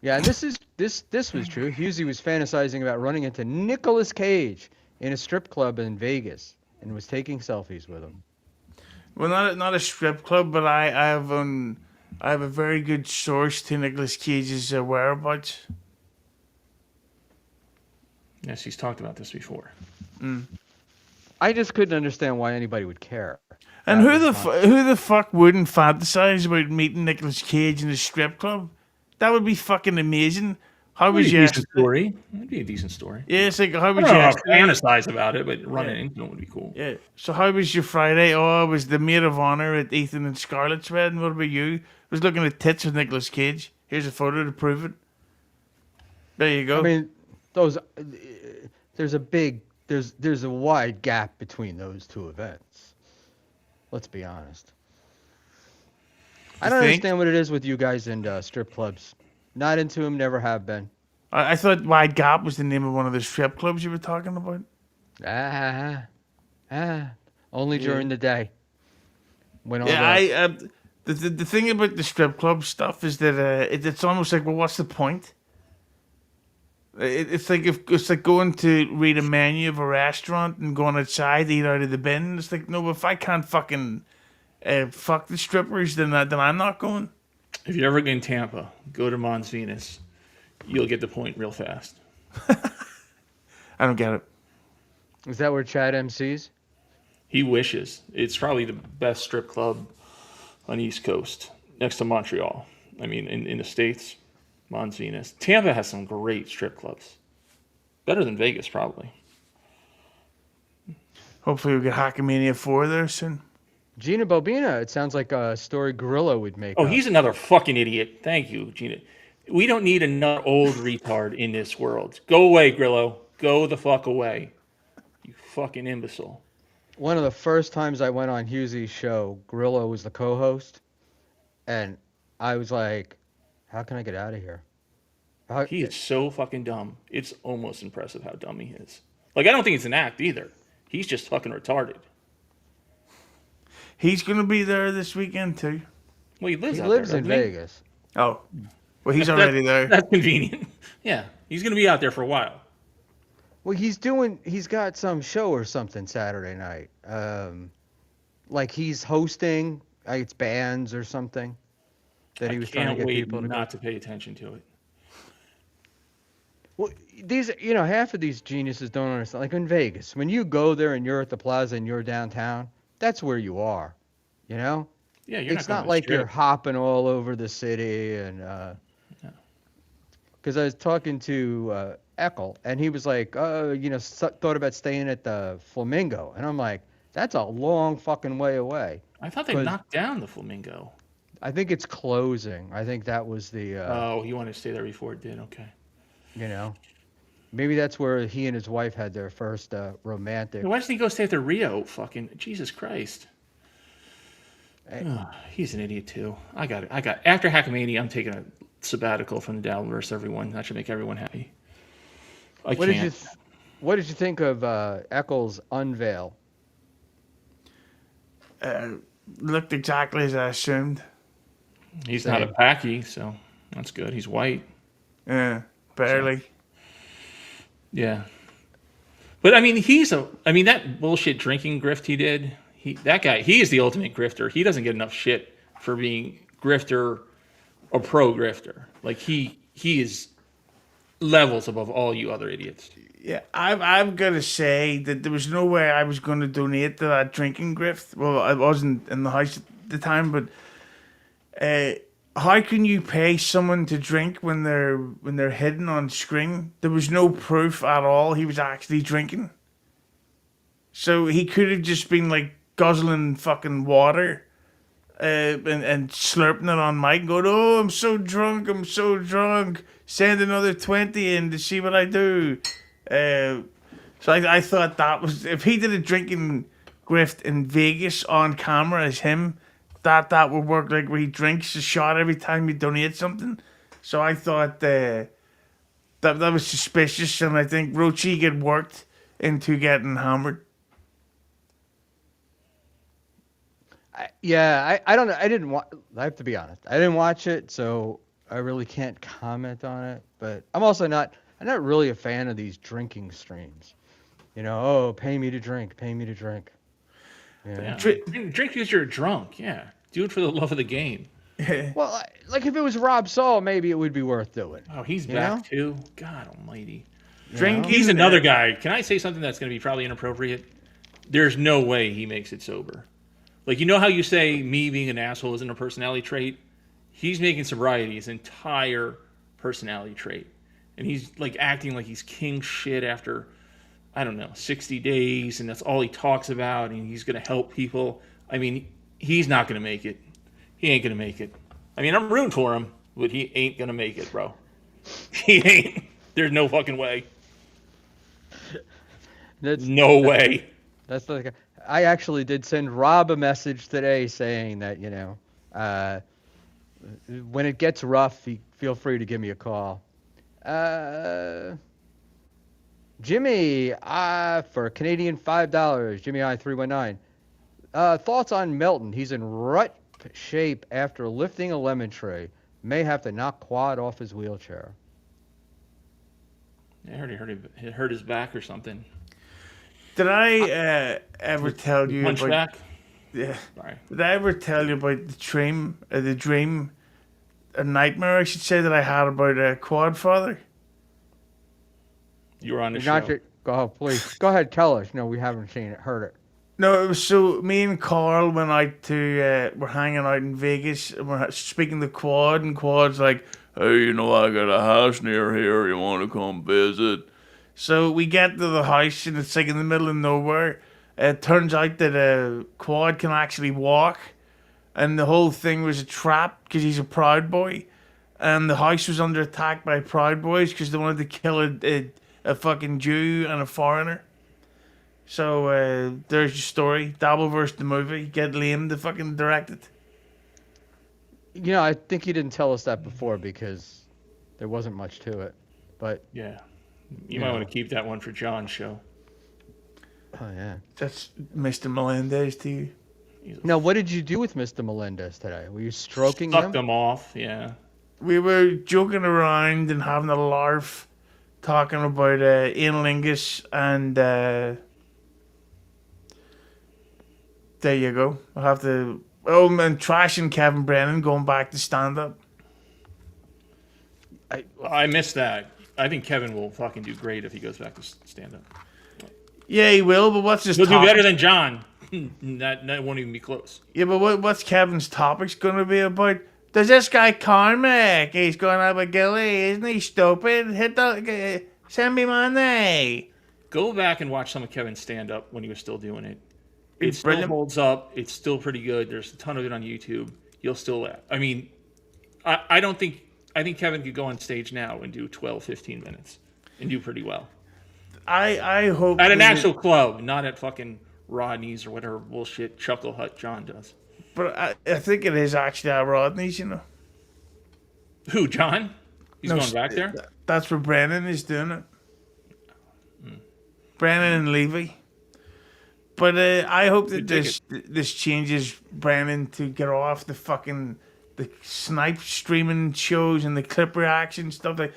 Yeah, and this was true. Hughezy was fantasizing about running into Nicolas Cage in a strip club in Vegas and was taking selfies with him. Well, not a strip club, but I have a very good source to Nicolas Cage's whereabouts. Yes, he's talked about this before. I just couldn't understand why anybody would care. And That who was who the fuck wouldn't fantasize about meeting Nicolas Cage in a strip club? That would be fucking amazing. How was That'd be a decent yesterday? story. That'd be a decent story. Yeah, it's like how I was don't know how yesterday? fantasize about it, but running into it would be cool. Yeah. So how was your Friday? Oh, I was the maid of honor at Ethan and Scarlett's wedding. What about you? I was looking at tits with Nicolas Cage. Here's a photo to prove it. There you go. I mean, there's a wide gap between those two events. Let's be honest. I don't think? understand what it is with you guys and strip clubs. Not into them, never have been. I thought Wide Gap was the name of one of the strip clubs you were talking about. Only during the day. When all Yeah, the thing about the strip club stuff is that it's almost like, well, what's the point? It's like going to read a menu of a restaurant and going outside to eat out of the bin. It's like, no, if I can't fucking fuck the strippers, then I'm not going. If you're ever in Tampa, go to Mons Venus. You'll get the point real fast. I don't get it. Is that where Chad MCs? He wishes. It's probably the best strip club on the East Coast, next to Montreal. I mean, in the States, Mons Venus. Tampa has some great strip clubs. Better than Vegas, probably. Hopefully we get Hackamania 4 there soon. Gina Bobina, it sounds like a story Gorilla would make Oh, up. he's another fucking idiot. Thank you, Gina. We don't need another old retard in this world. Go away, Grillo. Go the fuck away. You fucking imbecile. One of the first times I went on Hughezy's show, Gorilla was the co-host, and I was like, How can I get out of here? How, He is so fucking dumb. It's almost impressive how dumb he is. Like, I don't think it's an act either. He's just fucking retarded. He's gonna be there this weekend too. Well, he lives he out there, lives in doesn't he? Vegas. Oh, well, he's That- already there. That's convenient. Yeah, he's going to be out there for a while. Well, he's got some show or something Saturday night. Like he's hosting, it's bands or something that he I was trying to can't get wait people to go. not to pay attention to it. Well, half of these geniuses don't understand. Like in Vegas, when you go there and you're at the plaza and you're downtown, that's where you are. You know? Yeah, you're It's not, not going like to you're hopping all over the city and because I was talking to Eckel and he was like, thought about staying at the Flamingo, and I'm like, that's a long fucking way away. I thought they 'Cause knocked down the Flamingo. I think it's closing. I think that was the Oh, you wanted to stay there before it did? Okay. maybe that's where he and his wife had their first romantic. Why doesn't he go stay at the Rio? Fucking Jesus Christ. Hey. He's an idiot too. I got it. After Hackamania, I'm taking a sabbatical from the Dabbleverse. Everyone, that should make everyone happy. What did you think of Eckel's unveil? Looked exactly as I assumed. He's not a packy, so that's good. He's white. Yeah, barely. Yeah. But I mean, that bullshit drinking grift he did. That guy, he is the ultimate grifter. He doesn't get enough shit for being grifter or pro grifter. Like he is levels above all you other idiots. Yeah, I'm gonna say that there was no way I was gonna donate to that drinking grift. Well, I wasn't in the house at the time, but how can you pay someone to drink when they're hidden on screen? There was no proof at all he was actually drinking. So he could have just been like guzzling fucking water, and slurping it on mic and going, "Oh, I'm so drunk. Send another 20 in to see what I do." So I thought that was, if he did a drinking grift in Vegas on camera as him, that would work, like where he drinks a shot every time he donates something. So I thought that was suspicious, and I think Rochi get worked into getting hammered. I don't know. I didn't watch. I have to be honest. I didn't watch it, so I really can't comment on it. But I'm also not. I'm not really a fan of these drinking streams. Oh, pay me to drink. Pay me to drink. Yeah. Drink because you're drunk. Yeah. Do it for the love of the game. Well, like if it was Rob Saul, maybe it would be worth doing. Oh, he's back too. God Almighty. Drinking. He's another guy. Can I say something that's going to be probably inappropriate? There's no way he makes it sober. Like, how you say me being an asshole isn't a personality trait? He's making sobriety his entire personality trait. And he's like acting like he's king shit after, I don't know, 60 days, and that's all he talks about, and he's going to help people. I mean, he's not going to make it. He ain't going to make it. I mean, I'm rooting for him, but he ain't going to make it, bro. He ain't. There's no fucking way. No way. That's like I actually did send Rob a message today saying that when it gets rough, feel free to give me a call. Jimmy, for Canadian $5, Jimmy I319. Thoughts on Melton? He's in rut shape after lifting a lemon tree. May have to knock Quad off his wheelchair. I heard he hurt his back or something. Did I ever tell you about? Hunchback? Yeah. Sorry. Did I ever tell you about the dream, a nightmare, I should say, that I had about a quad father? You were on the show. Please go ahead, tell us. No, we haven't seen it, heard it. No, it was so me and Carl went out to we're hanging out in Vegas and we're speaking to Quad, and Quad's like, "Hey, I got a house near here. You want to come visit?" So we get to the house and it's like in the middle of nowhere. It turns out that Quad can actually walk, and the whole thing was a trap because he's a Proud Boy, and the house was under attack by Proud Boys because they wanted to kill a fucking Jew and a foreigner. So there's your story. Dabbleverse the movie. Get Liam to fucking direct it. I think he didn't tell us that before because there wasn't much to it. But Yeah. You you might want know, to keep that one for John's show. oh yeah. That's Mr. Melendez to you. He's a Now, what did you do with Mr. Melendez today? Were you stroking sucked him? them off. Yeah. We were joking around and having a laugh, talking about analingus, and there you go. I'll have to. Oh, and trashing Kevin Brennan going back to stand up. I, I missed that. I think Kevin will fucking do great if he goes back to stand up. Yeah, he will, but what's his He'll do topic? better than John. that won't even be close. Yeah, but what's Kevin's topic's going to be about? Does this guy Cormac? He's going up with Gilly, isn't he stupid? Hit the send me money. Go back and watch some of Kevin's stand up when he was still doing it. It He's still brilliant. holds up. It's still pretty good. There's a ton of it on YouTube. You'll still laugh. I mean, I don't think I think Kevin could go on stage now and do 12, 15 minutes and do pretty well. I hope At an that actual club, not at fucking Rodney's or whatever bullshit Chuckle Hut John does. but I think it is actually at Rodney's. Who, John? He's No, going back there? That's where Brennan is doing it. Brennan and Levy. But I hope that this changes Brennan to get off the snipe streaming shows and the clip reaction stuff. Like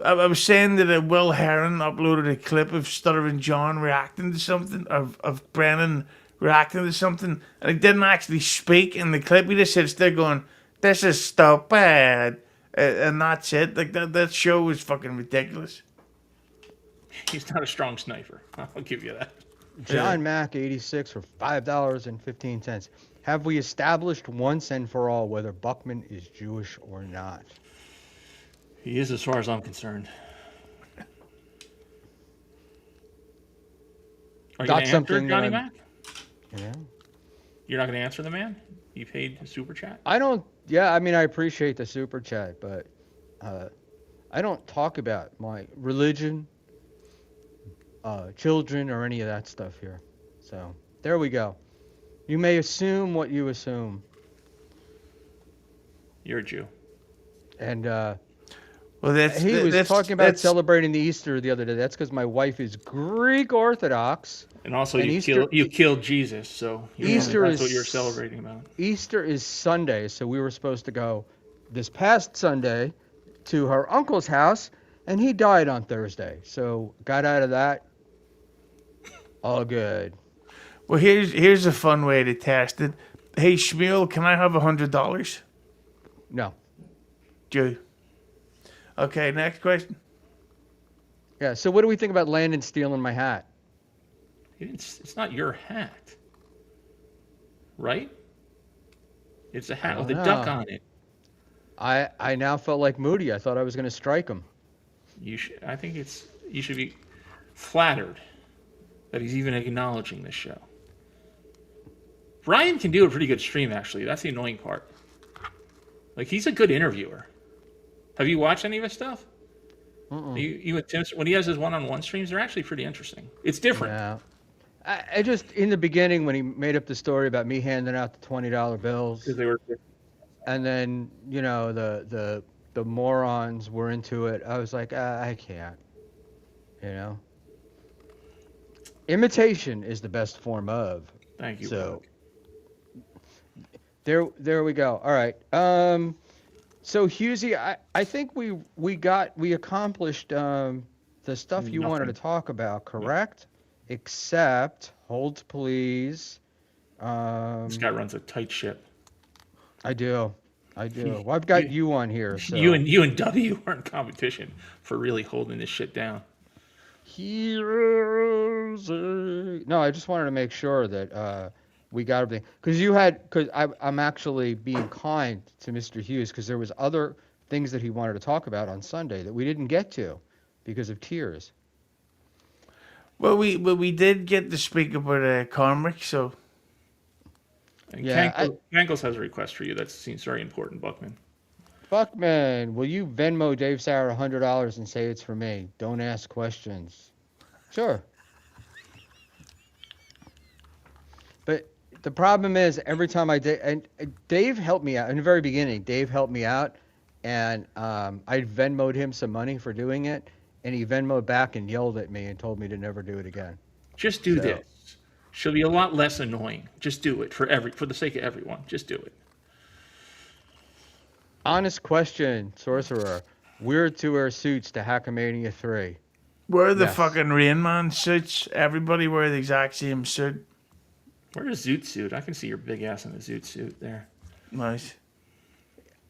I was saying that Will Heron uploaded a clip of Stuttering John reacting to something, of Brennan reacting to something, and he didn't actually speak in the clip. He just sits there going, "This is stupid," and that's it. Like that show was fucking ridiculous. He's not a strong sniper. I'll give you that. John Mack 86 for $5.15. Have we established once and for all whether Buckman is Jewish or not? He is, as far as I'm concerned. Are you Got going to answer something, Johnny Mac? You know? You're not going to answer the man? He paid the super chat? I don't. Yeah, I mean, I appreciate the super chat, but I don't talk about my religion, children, or any of that stuff here. So there we go. You may assume what you assume, You're a Jew. and Well, he was talking about celebrating the Easter the other day. That's because my wife is Greek Orthodox. And also, And you killed Jesus, so Easter that's is what you're celebrating about. Easter is Sunday, so we were supposed to go this past Sunday to her uncle's house, and he died on Thursday. So got out of that. All good. Well, here's a fun way to test it. Hey, Schmuel, can I have $100? No. Jew. Okay, next question. Yeah. So what do we think about Landon stealing my hat? It's not your hat, right? It's a hat with a don't duck know. on it. I now felt like Moody. I thought I was going to strike him. I think you should be flattered that he's even acknowledging this show. Brian can do a pretty good stream, actually. That's the annoying part. Like, he's a good interviewer. Have you watched any of his stuff? You and Tim, when he has his one-on-one streams, they're actually pretty interesting. It's different. Yeah. I just in the beginning when he made up the story about me handing out the $20 bills, Because they were and then the morons were into it. I was like, I can't. Imitation is the best form of. Thank you. So Buck. there we go. All right. So Hughezy, I think we accomplished the stuff you wanted to Nothing. talk about, correct? Except hold please. This guy runs a tight ship. I do. Well, I've got you on here. So. You and W are in competition for really holding this shit down. Heroes. No, I just wanted to make sure that we got everything because I'm actually being kind to Mr. Hughes because there was other things that he wanted to talk about on Sunday that we didn't get to because of tears. Well, we did get to speak about Cormac, so And Yeah, Kankles has a request for you that seems very important, Buckman. Buckman, will you Venmo Dave Sauer $100 and say it's for me? Don't ask questions. Sure. But The problem is every time and Dave helped me out in the very beginning. Dave helped me out, and I Venmoed him some money for doing it, and he Venmoed back and yelled at me and told me to never do it again. Just do So, this. She'll be a lot less annoying. Just do it for the sake of everyone. Just do it. honest question, sorcerer. We're to wear suits to Hackamania 3. Wear the Yes. fucking Rain Man suits. Everybody wear the exact same suit. Wear a zoot suit. I can see your big ass in the zoot suit there. Nice.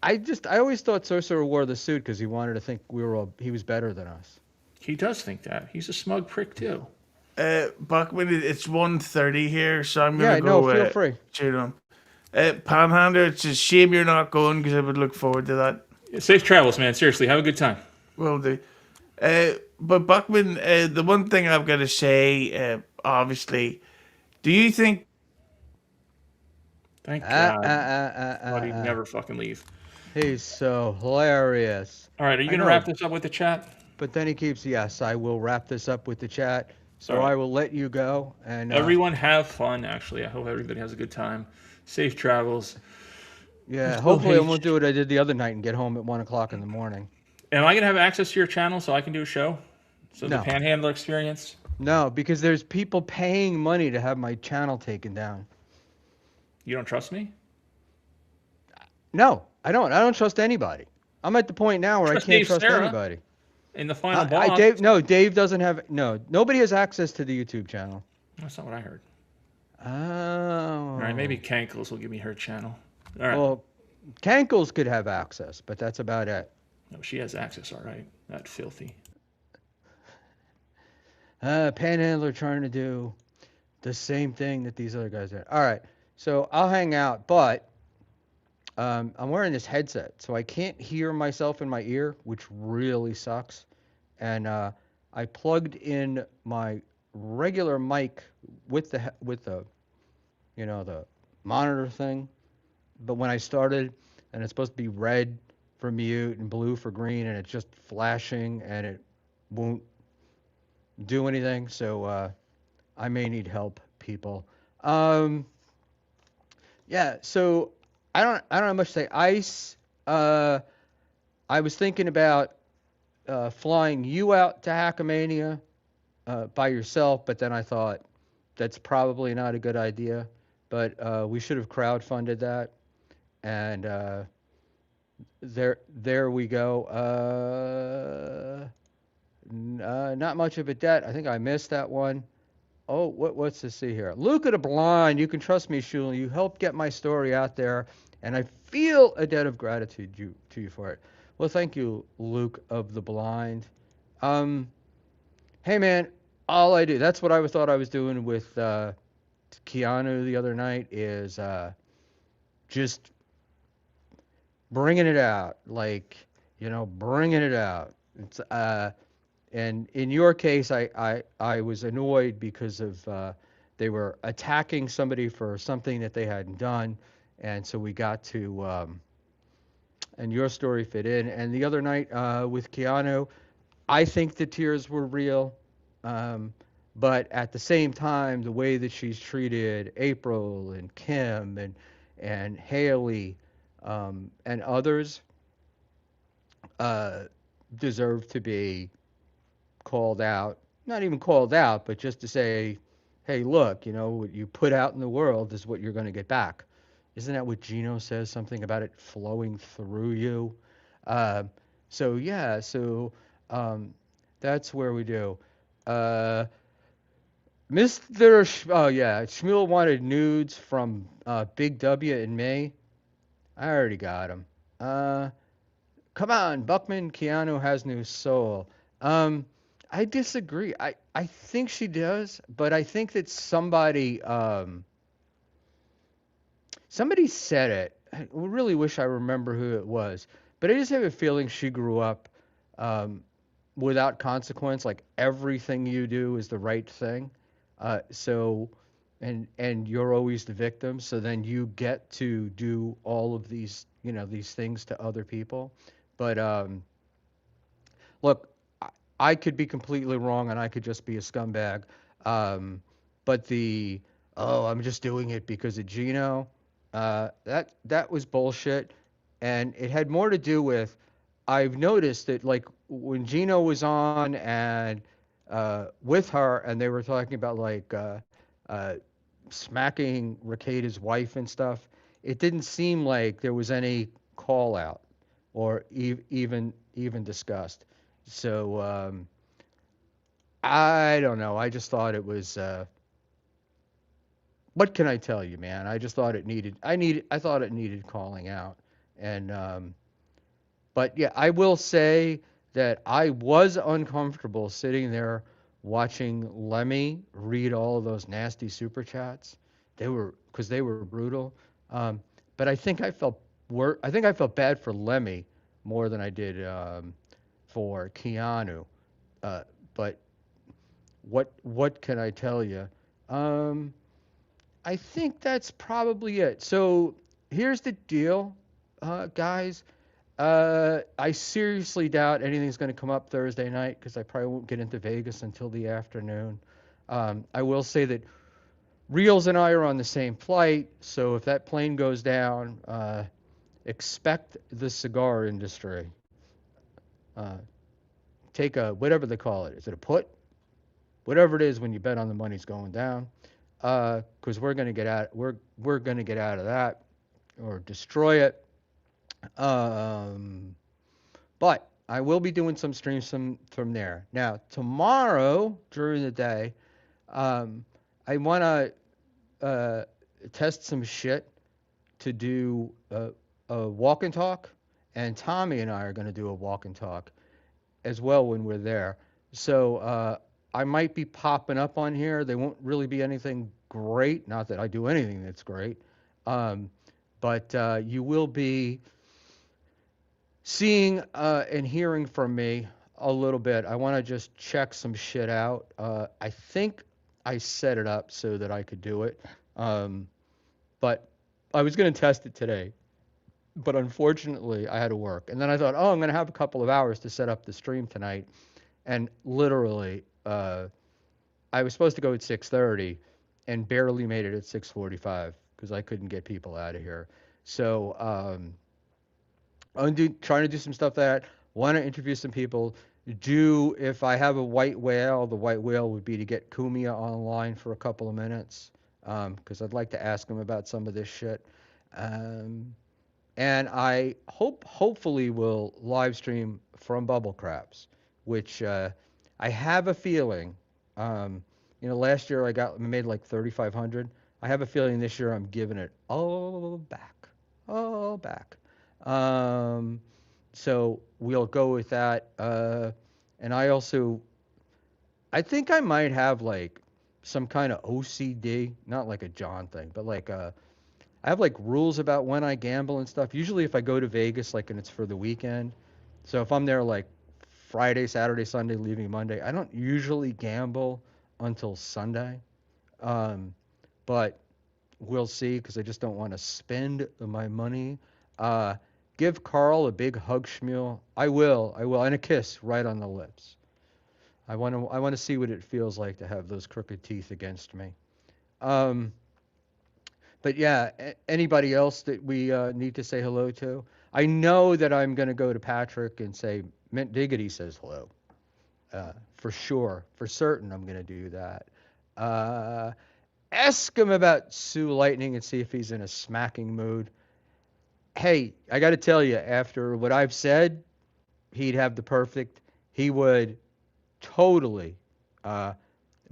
I always thought sorcerer wore the suit because he wanted to think he was better than us. He does think that. He's a smug prick too. Buckman, it's 1:30 here, so I'm Yeah, gonna go. no, feel free. Shoot him. Panhandler, it's a shame you're not going because I would look forward to that. Yeah, safe travels, man. Seriously, have a good time. Will do. But Buckman, the one thing I've got to say, obviously, do you think? Thank Ah, God. ah, ah, ah, Why do you ah, ah. never fucking leave? He's so hilarious. All right, are you I gonna know. wrap this up with the chat? But then he keeps, yes, I will wrap this up with the chat. So All right. I will let you go. And Everyone have fun. Actually, I hope everybody has a good time. Safe travels. yeah, Still hopefully I hate won't do what I did the other night and get home at 1 o'clock in the morning. Am I gonna have access to your channel so I can do a show? So No. the Panhandler experience. No, because there's people paying money to have my channel taken down. You don't trust me? No, I don't. I don't trust anybody. I'm at the point now where Trust I can't Dave trust Serra. anybody. In the final boss. Dave doesn't have, no, nobody has access to the YouTube channel. That's not what I heard. Oh. All right, maybe Kankles will give me her channel. All right. Well, Cankles could have access, but that's about it. No, she has access. All right. That filthy. Panhandler trying to do the same thing that these other guys are. All right, so I'll hang out, but I'm wearing this headset, so I can't hear myself in my ear, which really sucks. And I plugged in my regular mic with the the monitor thing, but when I started, and it's supposed to be red for mute and blue for green, and it's just flashing, and it won't do anything. So I may need help, people. Yeah. So I don't have much to say. Ice. I was thinking about flying you out to Hackamania by yourself, but then I thought that's probably not a good idea. But we should have crowdfunded that, and there we go. Not much of a debt. I think I missed that one. Oh, what's to see here? Luke of the Blind. You can trust me, Schmuel. You helped get my story out there, and I feel a debt of gratitude to you for it. Well, thank you, Luke of the Blind. Hey, man, all I do, that's what I thought I was doing with Keanu the other night, is just bringing it out. Like, bringing it out. It's and in your case, I was annoyed because of they were attacking somebody for something that they hadn't done, and so we got to and your story fit in. And the other night with Keanu, I think the tears were real, but at the same time, the way that she's treated April and Kim and Haley and others deserve to be called out. Not even called out, but just to say, hey, look, what you put out in the world is what you're going to get back. Isn't that what Gino says? Something about it flowing through you. So yeah, that's where we do. Schmuel wanted nudes from Big W in May. I already got them. Come on, Buckman. Keanu has new soul. I disagree. I think she does, but I think that somebody said it. I really wish I remember who it was, but I just have a feeling she grew up without consequence. Like everything you do is the right thing. And you're always the victim. So then you get to do all of these things to other people. But look. I could be completely wrong, and I could just be a scumbag. But the oh, I'm just doing it because of Gino. That was bullshit, and it had more to do with I've noticed that like when Gino was on and with her, and they were talking about like uh, smacking Ricado's wife and stuff. It didn't seem like there was any call out or even discussed. So I don't know. I just thought it was. What can I tell you, man? I just thought it needed. I thought it needed calling out, and but yeah, I will say that I was uncomfortable sitting there watching Lemmy read all of those nasty super chats. They were because they were brutal. Um, but I think I felt bad for Lemmy more than I did for Keanu. Uh, but what can I tell you? Um, I think that's probably it. So here's the deal, guys. I seriously doubt anything's going to come up Thursday night because I probably won't get into Vegas until the afternoon. I will say that Reels and I are on the same flight, so if that plane goes down, expect the cigar industry. Uh, take a whatever they call it. Is it a put? Whatever it is when you bet on the money's going down, because we're going to get out. We're going to get out of that or destroy it. Um, But I will be doing some streams from there. Now, tomorrow during the day, um, I want to test some shit to do a walk and talk, and Tommy and I are going to do a walk and talk as well when we're there. So I might be popping up on here. They won't really be anything great. Not that I do anything that's great, um, but you will be seeing and hearing from me a little bit. I want to just check some shit out. I think I set it up so that I could do it, but I was going to test it today. But unfortunately, I had to work. And then I thought, oh, I'm going to have a couple of hours to set up the stream tonight. And literally, I was supposed to go at 6:30 and barely made it at 6:45 because I couldn't get people out of here. So trying to do some stuff that want to interview some people. Do if I have a white whale, the white whale would be to get Kumia online for a couple of minutes because I'd like to ask him about some of this shit. Um, and I hopefully will live stream from Bubble Craps, which I have a feeling. Last year I made like 3,500. I have a feeling this year I'm giving it all back. Um, so we'll go with that. And I think I might have like some kind of OCD, not like a John thing, but like I have like rules about when I gamble and stuff. Usually if I go to Vegas, like, and it's for the weekend. So if I'm there like Friday, Saturday, Sunday, leaving Monday, I don't usually gamble until Sunday. Um, but we'll see because I just don't want to spend my money. Uh, Give Carl a big hug, Schmuel. I will, and a kiss right on the lips. I want to see what it feels like to have those crooked teeth against me. Um, but yeah, anybody else that we need to say hello to? I know that I'm going to go to Patrick and say, Mint Diggity says hello. For sure. For certain, I'm going to do that. Uh, Ask him about Sue Lightning and see if he's in a smacking mood. Hey, I got to tell you, after what I've said, he'd have the perfect. He would totally uh,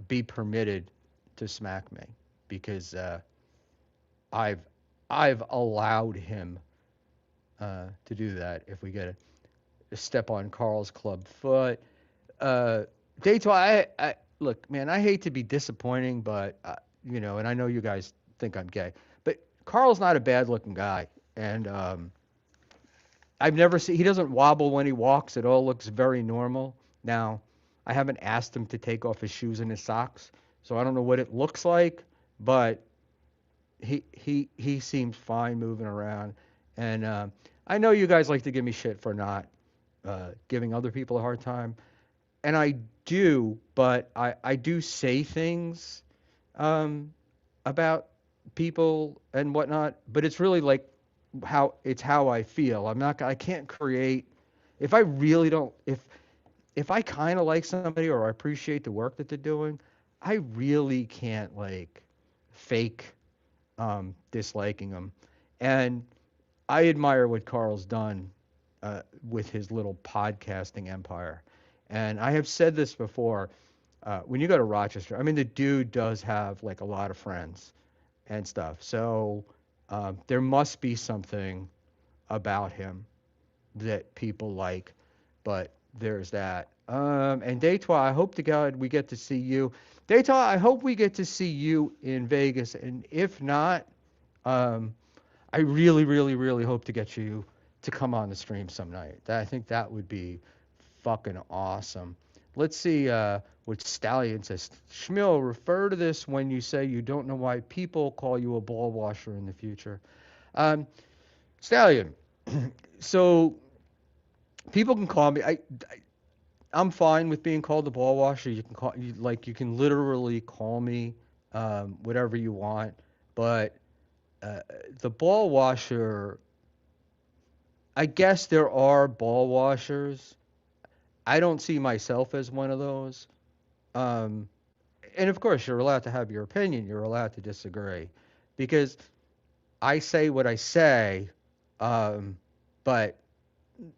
be permitted to smack me because I've I've allowed him to do that. If we get a step on Carl's club foot, Dayton, I look, man, I hate to be disappointing, but and I know you guys think I'm gay, but Carl's not a bad-looking guy, and I've never seen. He doesn't wobble when he walks. It all looks very normal. Now, I haven't asked him to take off his shoes and his socks, so I don't know what it looks like, but he seems fine moving around, and I know you guys like to give me shit for not giving other people a hard time, and I do, but I do say things um, about people and whatnot, but it's really like how I feel. I can't create if I really don't if I kind of like somebody or I appreciate the work that they're doing, I really can't like fake disliking them. And I admire what Carl's done with his little podcasting empire. And I have said this before. When you go to Rochester, I mean, the dude does have like a lot of friends and stuff. So there must be something about him that people like. But there's that. And Daytwa, I hope to God we get to see you. Daytwa, I hope we get to see you in Vegas. And if not, um, I really, really, really hope to get you to come on the stream some night. I think that would be fucking awesome. Let's see what Stallion says. Schmuel, refer to this when you say you don't know why people call you a ball washer in the future. Stallion, so people can call me. I'm fine with being called the ball washer. You can call you can literally call me whatever you want, but uh, the ball washer. I guess there are ball washers. I don't see myself as one of those. Um, and of course, you're allowed to have your opinion. You're allowed to disagree, because I say what I say. Um, but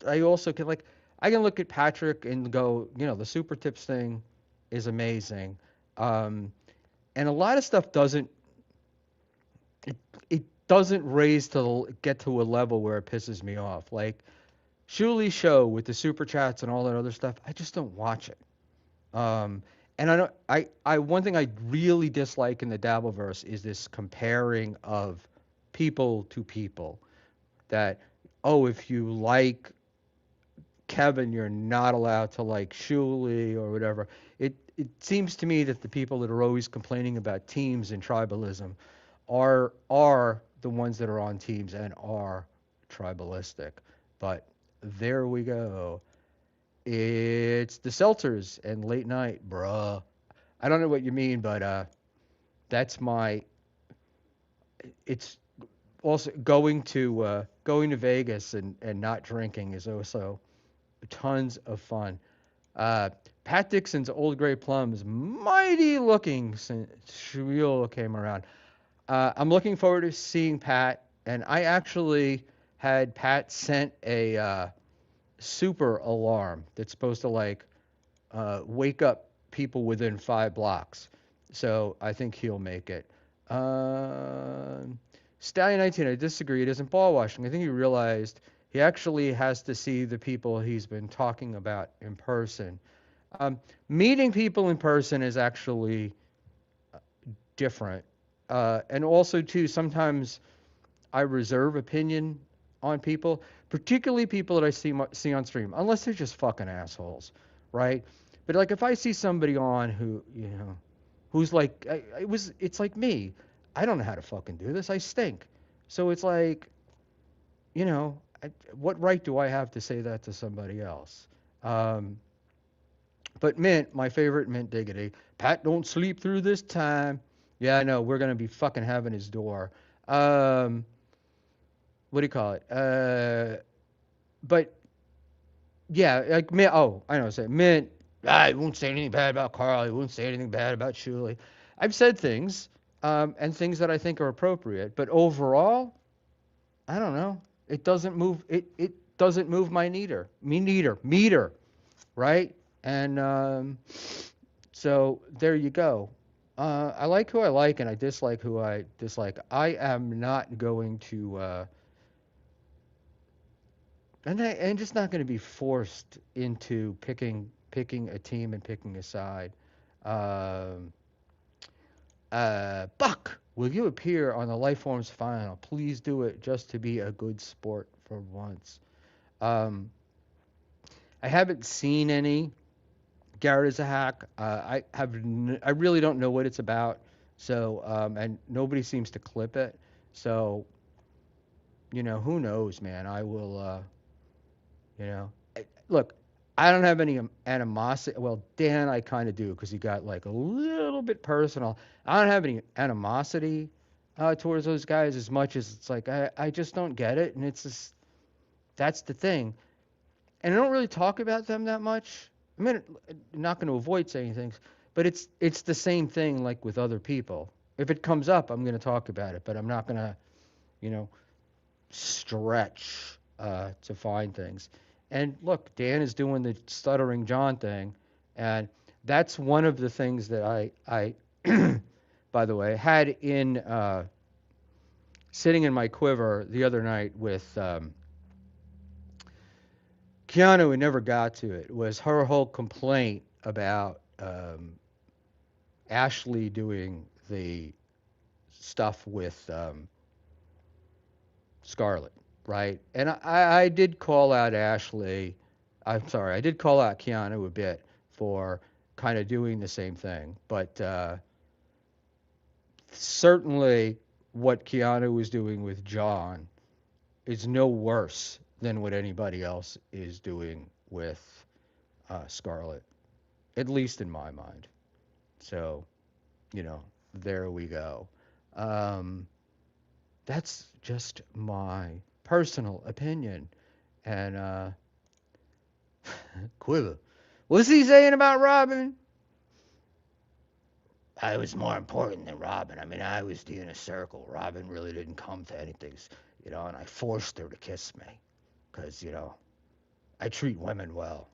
I also can I can look at Patrick and go, the super tips thing is amazing. Um, and a lot of stuff it doesn't raise to get to a level where it pisses me off. Like Shuli's show with the super chats and all that other stuff, I just don't watch it. Um, and I don't, I one thing I really dislike in the Dabbleverse is this comparing of people to people. That, oh, if you like Kevin, you're not allowed to like Shuli or whatever. It seems to me that the people that are always complaining about teams and tribalism are the ones that are on teams and are tribalistic. But there we go. It's the Seltzers and late night, bruh. I don't know what you mean, but that's my. It's also going to Vegas and not drinking is also tons of fun. Uh, Pat Dixon's Old Gray Plum is mighty looking since Schmuel came around. I'm looking forward to seeing Pat, and I actually had Pat sent a super alarm that's supposed to wake up people within 5 blocks. So I think he'll make it. Stallion 19, I disagree. It isn't ball washing. I think he realized he actually has to see the people he's been talking about in person. Meeting people in person is actually different. And also, too, sometimes I reserve opinion on people, particularly people that I see on stream, unless they're just fucking assholes, right? But like if I see somebody on who, who's like, it's like me. I don't know how to fucking do this. I stink. So it's like, what right do I have to say that to somebody else? Um, but Mint, my favorite Mint Diggity, Pat don't sleep through this time. Yeah, I know. We're gonna be fucking having his door. Um, what do you call it? But yeah, like Mint. Oh, I know. Say Mint. I won't say anything bad about Carl. I won't say anything bad about Shuli. I've said things, and things that I think are appropriate. But overall, I don't know. It doesn't move. It doesn't move my neither. Me neither. Meter, right? And so there you go. I like who I like, and I dislike who I dislike. I am not going to, I'm just not going to be forced into picking a team and picking a side. Um, Buck, will you appear on the Lifeforms final? Please do it just to be a good sport for once. Um, I haven't seen any. Garrett is a hack. I really don't know what it's about. So and nobody seems to clip it. So who knows, man? I will. Look, I don't have any animosity. Well, Dan, I kind of do because he got like a little bit personal. I don't have any animosity towards those guys as much as it's like I just don't get it, and it's just that's the thing. And I don't really talk about them that much. I mean, I'm not going to avoid saying things, but it's the same thing like with other people. If it comes up, I'm going to talk about it, but I'm not going to, you know, stretch to find things. And look, Dan is doing the stuttering John thing, and that's one of the things that I by the way, had in sitting in my quiver the other night with Keanu. We never got to it. Was her whole complaint about Ashley doing the stuff with Scarlett, right? And I did call out Ashley. I'm sorry, I did call out Keanu a bit for kind of doing the same thing, but certainly what Keanu was doing with John is no worse than what anybody else is doing with Scarlett, at least in my mind. So, there we go. Um, that's just my personal opinion. And Quiver, what's he saying about Robin? I was more important than Robin. I mean, I was the inner circle. Robin really didn't come to anything, and I forced her to kiss me because, I treat women well.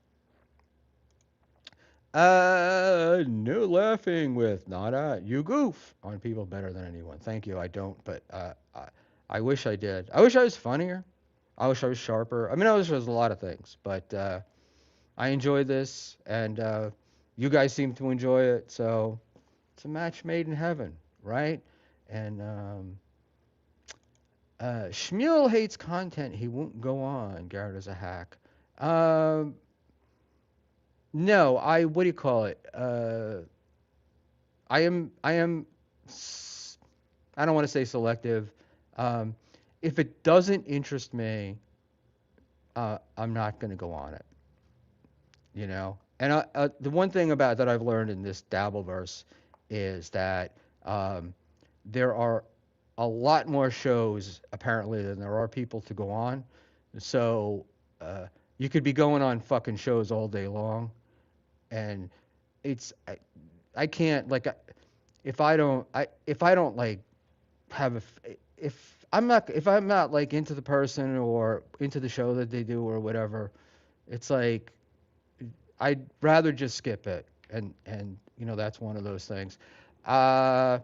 No laughing with Nada. You goof on people better than anyone. Thank you. I don't, but I wish I did. I wish I was funnier. I wish I was sharper. I mean, I wish there was a lot of things, but I enjoyed this, and you guys seem to enjoy it, so it's a match made in heaven, right? And Schmuel hates content he won't go on. Garrett is a hack. Um, no, what do you call it? I am, I don't want to say selective. Um, if it doesn't interest me, I'm not going to go on it, And the one thing about that I've learned in this Dabbleverse is that there are a lot more shows apparently than there are people to go on. So you could be going on fucking shows all day long, and it's I can't like if I don't like have if I'm not like into the person or into the show that they do or whatever, it's like I'd rather just skip it, and that's one of those things. Uh,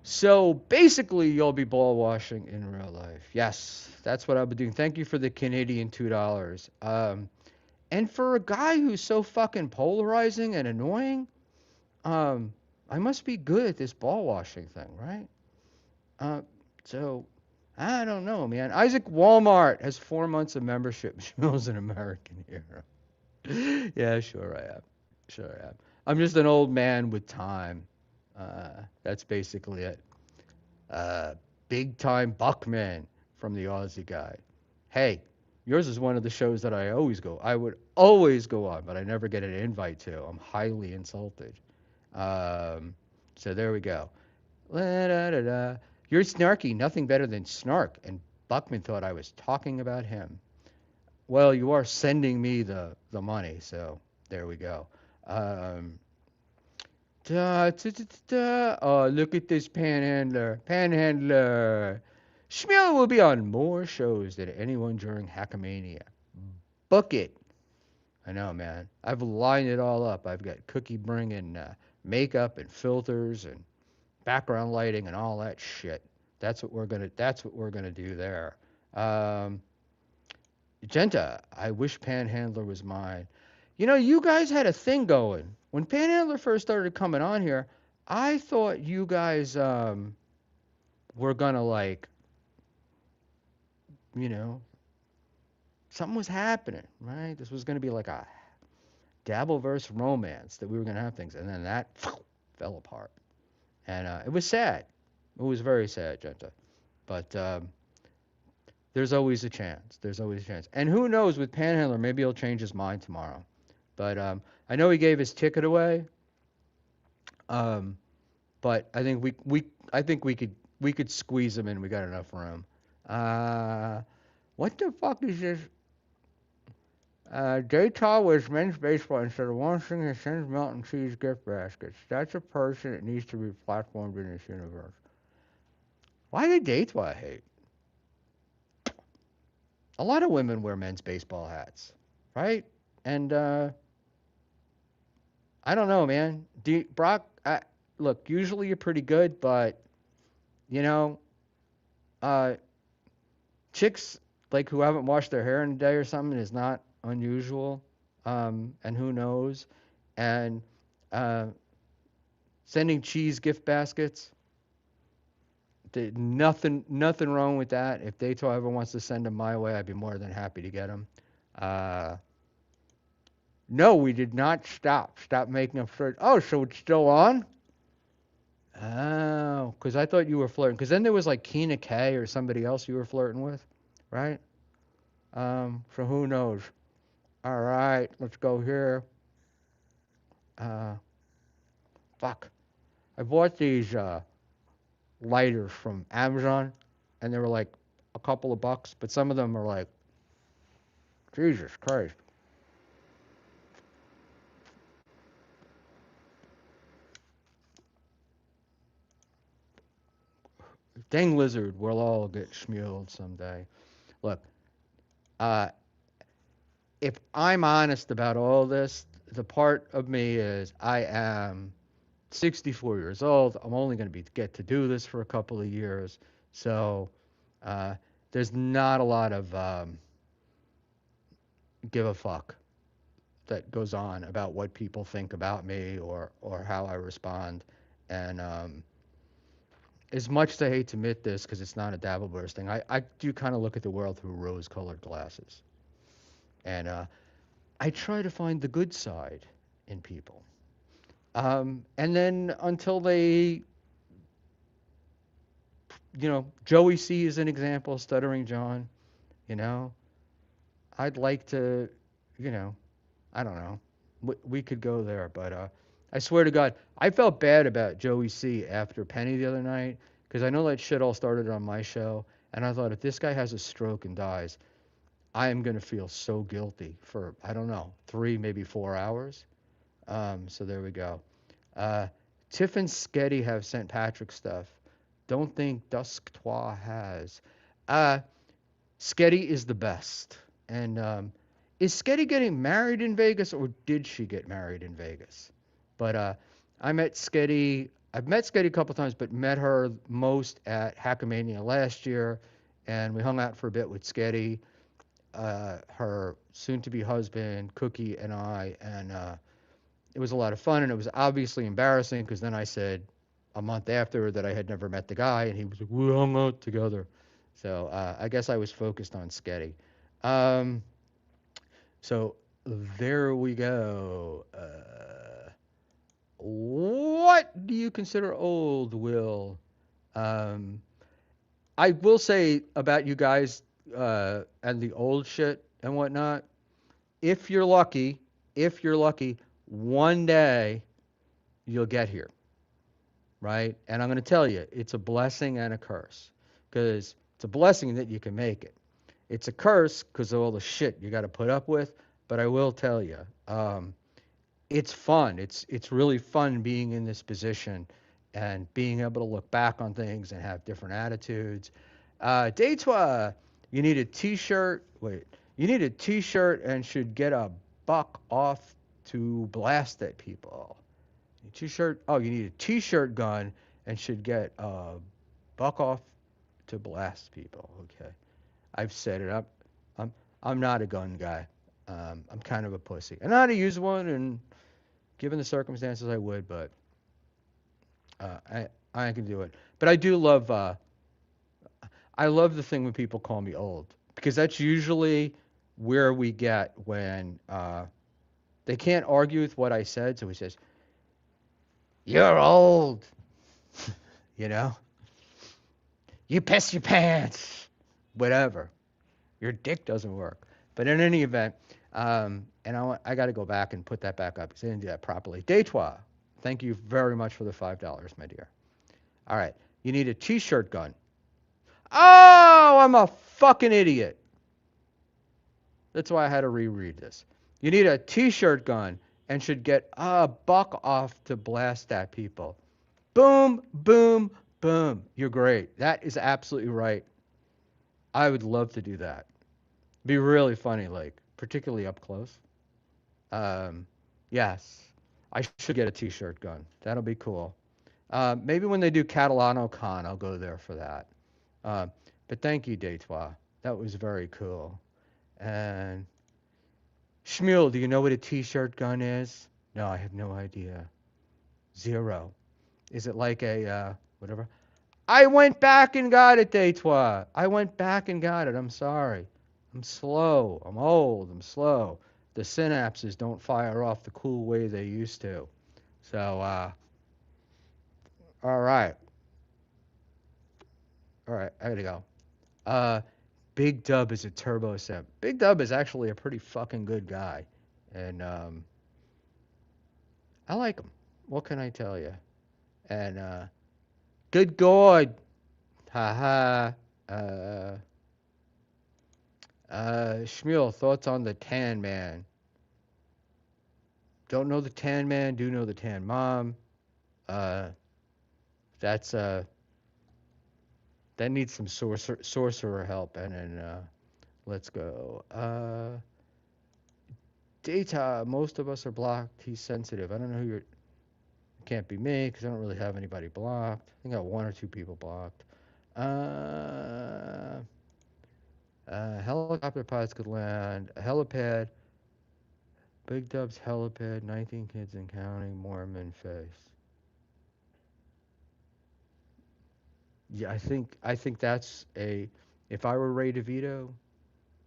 so basically, you'll be ball washing in real life. Yes, that's what I'll be doing. Thank you for the Canadian $2. And for a guy who's so fucking polarizing and annoying, I must be good at this ball washing thing, right? Uh, so I don't know, man. Isaac Walmart has 4 months of membership. Schmuel's an American hero. Yeah, sure I am. Sure I am. I'm just an old man with time. That's basically it. Big time Buckman from the Aussie guy. Hey, yours is one of the shows that I would always go on, but I never get an invite to. I'm highly insulted. So there we go. La-da-da-da. You're snarky, nothing better than snark. And Buckman thought I was talking about him. Well, you are sending me the money, so there we go. Da, da, da, da. Oh, look at this panhandler. Panhandler. Schmuel will be on more shows than anyone during Hackamania. Book it. I know, man. I've lined it all up. I've got Cookie bringing makeup and filters and background lighting and all that shit. That's what we're gonna do there. Genta, I wish Panhandler was mine. You guys had a thing going. When Panhandler first started coming on here, I thought you guys were gonna like, you know, something was happening, right? This was gonna be like a Dabbleverse romance that we were gonna have things, and then that fell apart, and it was sad. It was very sad, Genta. But There's always a chance. There's always a chance. And who knows with Panhandler, maybe he'll change his mind tomorrow. But I know he gave his ticket away. Um, but I think we could squeeze him in. We got enough room. What the fuck is this? Daytime was men's baseball instead of launching his son's Mountain Cheese gift baskets. That's a person that needs to be platformed in this universe. Why did Daytime hate? A lot of women wear men's baseball hats, right? And I don't know, man. Brock, look, usually you're pretty good, but you know, uh, chicks like who haven't washed their hair in a day or something is not unusual. And who knows? And uh, sending cheese gift baskets, nothing wrong with that. If Dato ever wants to send them my way, I'd be more than happy to get them. No, we did not stop. Stop making up stories. Oh, so it's still on? Oh, because I thought you were flirting. Because then there was like Keena K or somebody else you were flirting with, right? So who knows? All right, let's go here. Fuck. I bought these lighters from Amazon, and they were like a couple of bucks, but some of them are like, Jesus Christ. Dang lizard, we'll all get schmueled someday. Look, uh, if I'm honest about all this, the part of me is I am 64 years old. I'm only going to get to do this for a couple of years, so uh, there's not a lot of give a fuck that goes on about what people think about me or how I respond. And as much as I hate to admit this, because it's not a Dabbleverse thing, I do kind of look at the world through rose-colored glasses, and I try to find the good side in people. And then until they, Joey C is an example, Stuttering John, you know, I'd like to, I don't know, we could go there, but I swear to God, I felt bad about Joey C after Penny the other night, because I know that shit all started on my show, and I thought if this guy has a stroke and dies, I am going to feel so guilty for, I don't know, 3, maybe 4 hours. So there we go. Tiff and Sketty have St. Patrick's stuff. Don't think Dusk Twa has. Sketty is the best. And is Sketty getting married in Vegas, or did she get married in Vegas? But I met Sketty. I've met Sketty a couple times, but met her most at Hackamania last year, and we hung out for a bit with Sketty, her soon-to-be husband, Cookie, and I, and it was a lot of fun, and it was obviously embarrassing because then I said a month after that I had never met the guy, and he was like, we hung out together. So I guess I was focused on Sketty. So there we go. What do you consider old, Will? I will say about you guys and the old shit and whatnot, if you're lucky, one day you'll get here, right? And I'm going to tell you, it's a blessing and a curse, because it's a blessing that you can make it. It's a curse because of all the shit you got to put up with, but I will tell you, it's fun. It's really fun being in this position and being able to look back on things and have different attitudes. Deitwa, you need a T-shirt. Wait, you need a T-shirt and should get a buck off to blast at people. T-shirt. Oh, you need a T-shirt gun and should get a buck off to blast people. Okay, I've set it up. I'm not a gun guy. I'm kind of a pussy. I know how to use one, and given the circumstances, I would, but I can do it. But I do love. I love the thing when people call me old, because that's usually where we get when they can't argue with what I said. So he says, "You're old," you know. You piss your pants, whatever. Your dick doesn't work. But in any event, and I got to go back and put that back up because I didn't do that properly. Detroit, thank you very much for the $5, my dear. All right, you need a T-shirt gun. Oh, I'm a fucking idiot. That's why I had to reread this. You need a T-shirt gun and should get a buck off to blast at people. Boom, boom, boom. You're great. That is absolutely right. I would love to do that. Be really funny, like particularly up close. Um, yes, I should get a T-shirt gun. That'll be cool. Maybe when they do Catalano Con, I'll go there for that. Uh, but thank you, Detroit. That was very cool. And Schmuel, do you know what a T-shirt gun is? No, I have no idea. Zero. Is it like a whatever? I went back and got it, Detroit. I went back and got it. I'm sorry. I'm slow. I'm old. I'm slow. The synapses don't fire off the cool way they used to. So, all right. All right, I gotta go. Uh, Big Dub is a turbo simp. Big Dub is actually a pretty fucking good guy. And I like him. What can I tell you? And good God. Haha. Schmuel, thoughts on the Tan Man? Don't know the Tan Man, do know the Tan Mom. Uh, that's that needs some sorcerer help. And then let's go. Data. Most of us are blocked. He's sensitive. I don't know who you're. Can't be me because I don't really have anybody blocked. I think I got one or two people blocked. Helicopter pilots could land. A helipad. Big Dub's helipad. 19 kids and counting. Mormon face. Yeah, I think that's a. If I were Ray DeVito,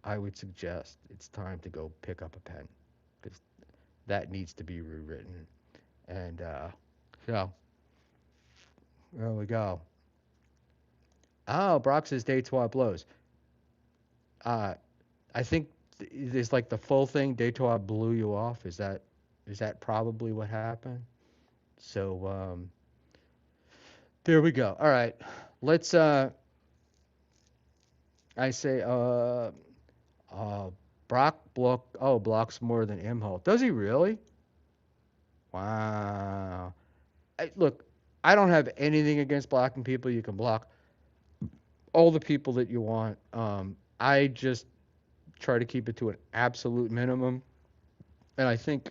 I would suggest it's time to go pick up a pen because that needs to be rewritten. And so there we go. Oh, Brock says Detroit blows. Uh, I think there's like the full thing. Detroit blew you off. Is that probably what happened? So there we go. All right, let's. I say Brock blocks more than Imholt. Does he really? Wow. Look, I don't have anything against blocking people. You can block all the people that you want. I just try to keep it to an absolute minimum. And I think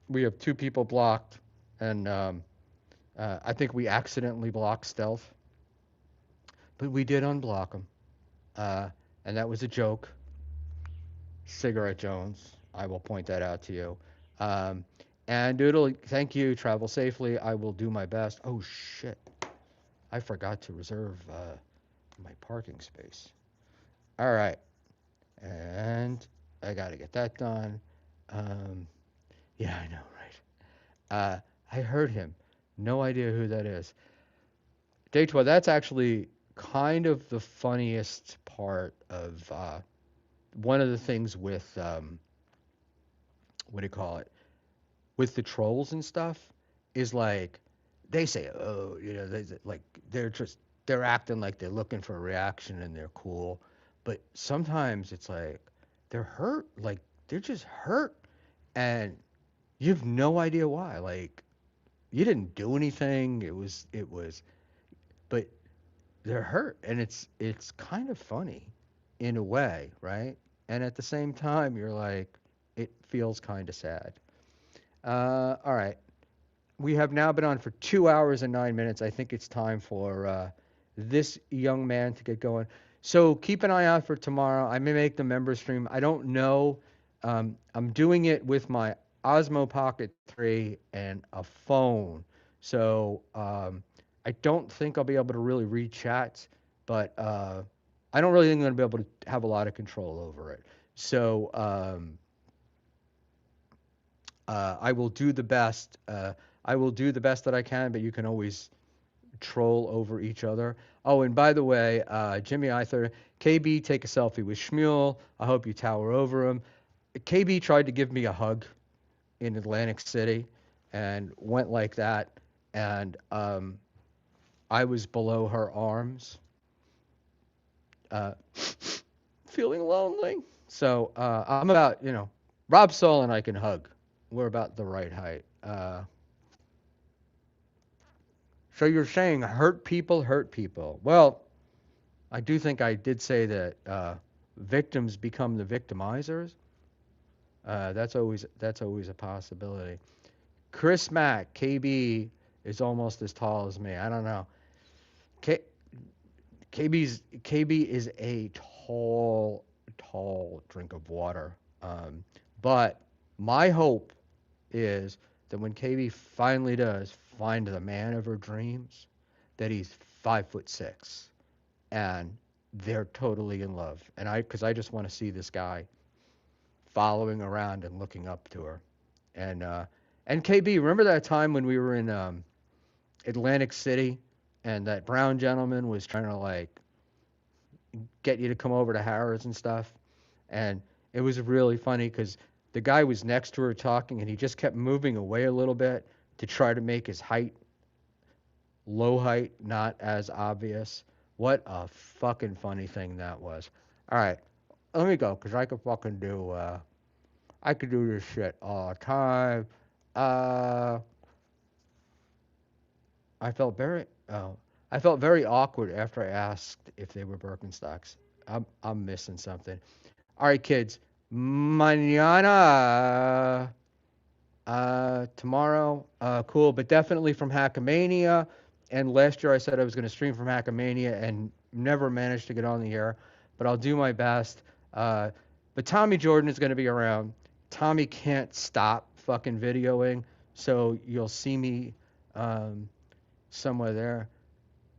we have two people blocked, and I think we accidentally blocked Stealth, but we did unblock him, and that was a joke. Cigarette Jones, I will point that out to you. Um, and Doodle, thank you. Travel safely. I will do my best. Oh shit, I forgot to reserve my parking space. All right, and I got to get that done. Um, yeah, I know, right? I heard him. No idea who that is. Day 12, that's actually kind of the funniest part of one of the things with, what do you call it? With the trolls and stuff is like, they say, oh, like they're acting like they're looking for a reaction and they're cool. But sometimes it's like, they're hurt. Like, they're just hurt. And you have no idea why. Like, you didn't do anything. But they're hurt, and it's kind of funny, in a way, right? And at the same time, you're like, it feels kind of sad. All right, we have now been on for 2 hours and 9 minutes. I think it's time for this young man to get going. So keep an eye out for tomorrow. I may make the member stream. I don't know. I'm doing it with my Osmo Pocket 3 and a phone. So I don't think I'll be able to really read chats, but I don't really think I'm going to be able to have a lot of control over it. So I will do the best. I will do the best that I can, but you can always troll over each other. Oh, and by the way, Jimmy Eithler, KB, take a selfie with Schmuel. I hope you tower over him. KB tried to give me a hug in Atlantic City and went like that, and I was below her arms, uh, feeling lonely. So I'm about, Rob Saul and I can hug. We're about the right height. So you're saying hurt people hurt people. Well, I do think I did say that victims become the victimizers. That's always a possibility. Chris Mack, KB is almost as tall as me. I don't know. K, KB is a tall, tall drink of water. But my hope is that when KB finally does find the man of her dreams, that he's 5'6", and they're totally in love. And because I just want to see this guy following around and looking up to her. And KB, remember that time when we were in Atlantic City, and that brown gentleman was trying to like get you to come over to Harrah's and stuff, and it was really funny because the guy was next to her talking, and he just kept moving away a little bit to try to make his low height, not as obvious. What a fucking funny thing that was. All right, let me go because I could do this shit all the time. Uh, I felt very I felt very awkward after I asked if they were Birkenstocks. I'm missing something. All right, kids. Mañana, tomorrow, cool, but definitely from Hackamania. And last year I said I was going to stream from Hackamania and never managed to get on the air, but I'll do my best. But Tommy Jordan is going to be around. Tommy can't stop fucking videoing, so you'll see me somewhere there.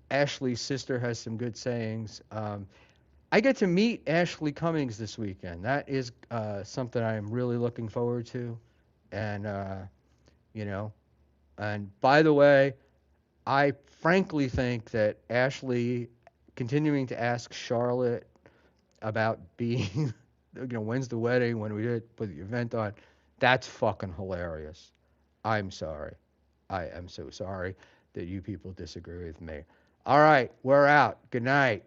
Ashley's sister has some good sayings. I get to meet Ashley Cummings this weekend. That is something I am really looking forward to. And, you know, and by the way, I frankly think that Ashley continuing to ask Charlotte about being, when's the wedding, when we did put the event on, that's fucking hilarious. I'm sorry. I am so sorry that you people disagree with me. All right, we're out. Good night.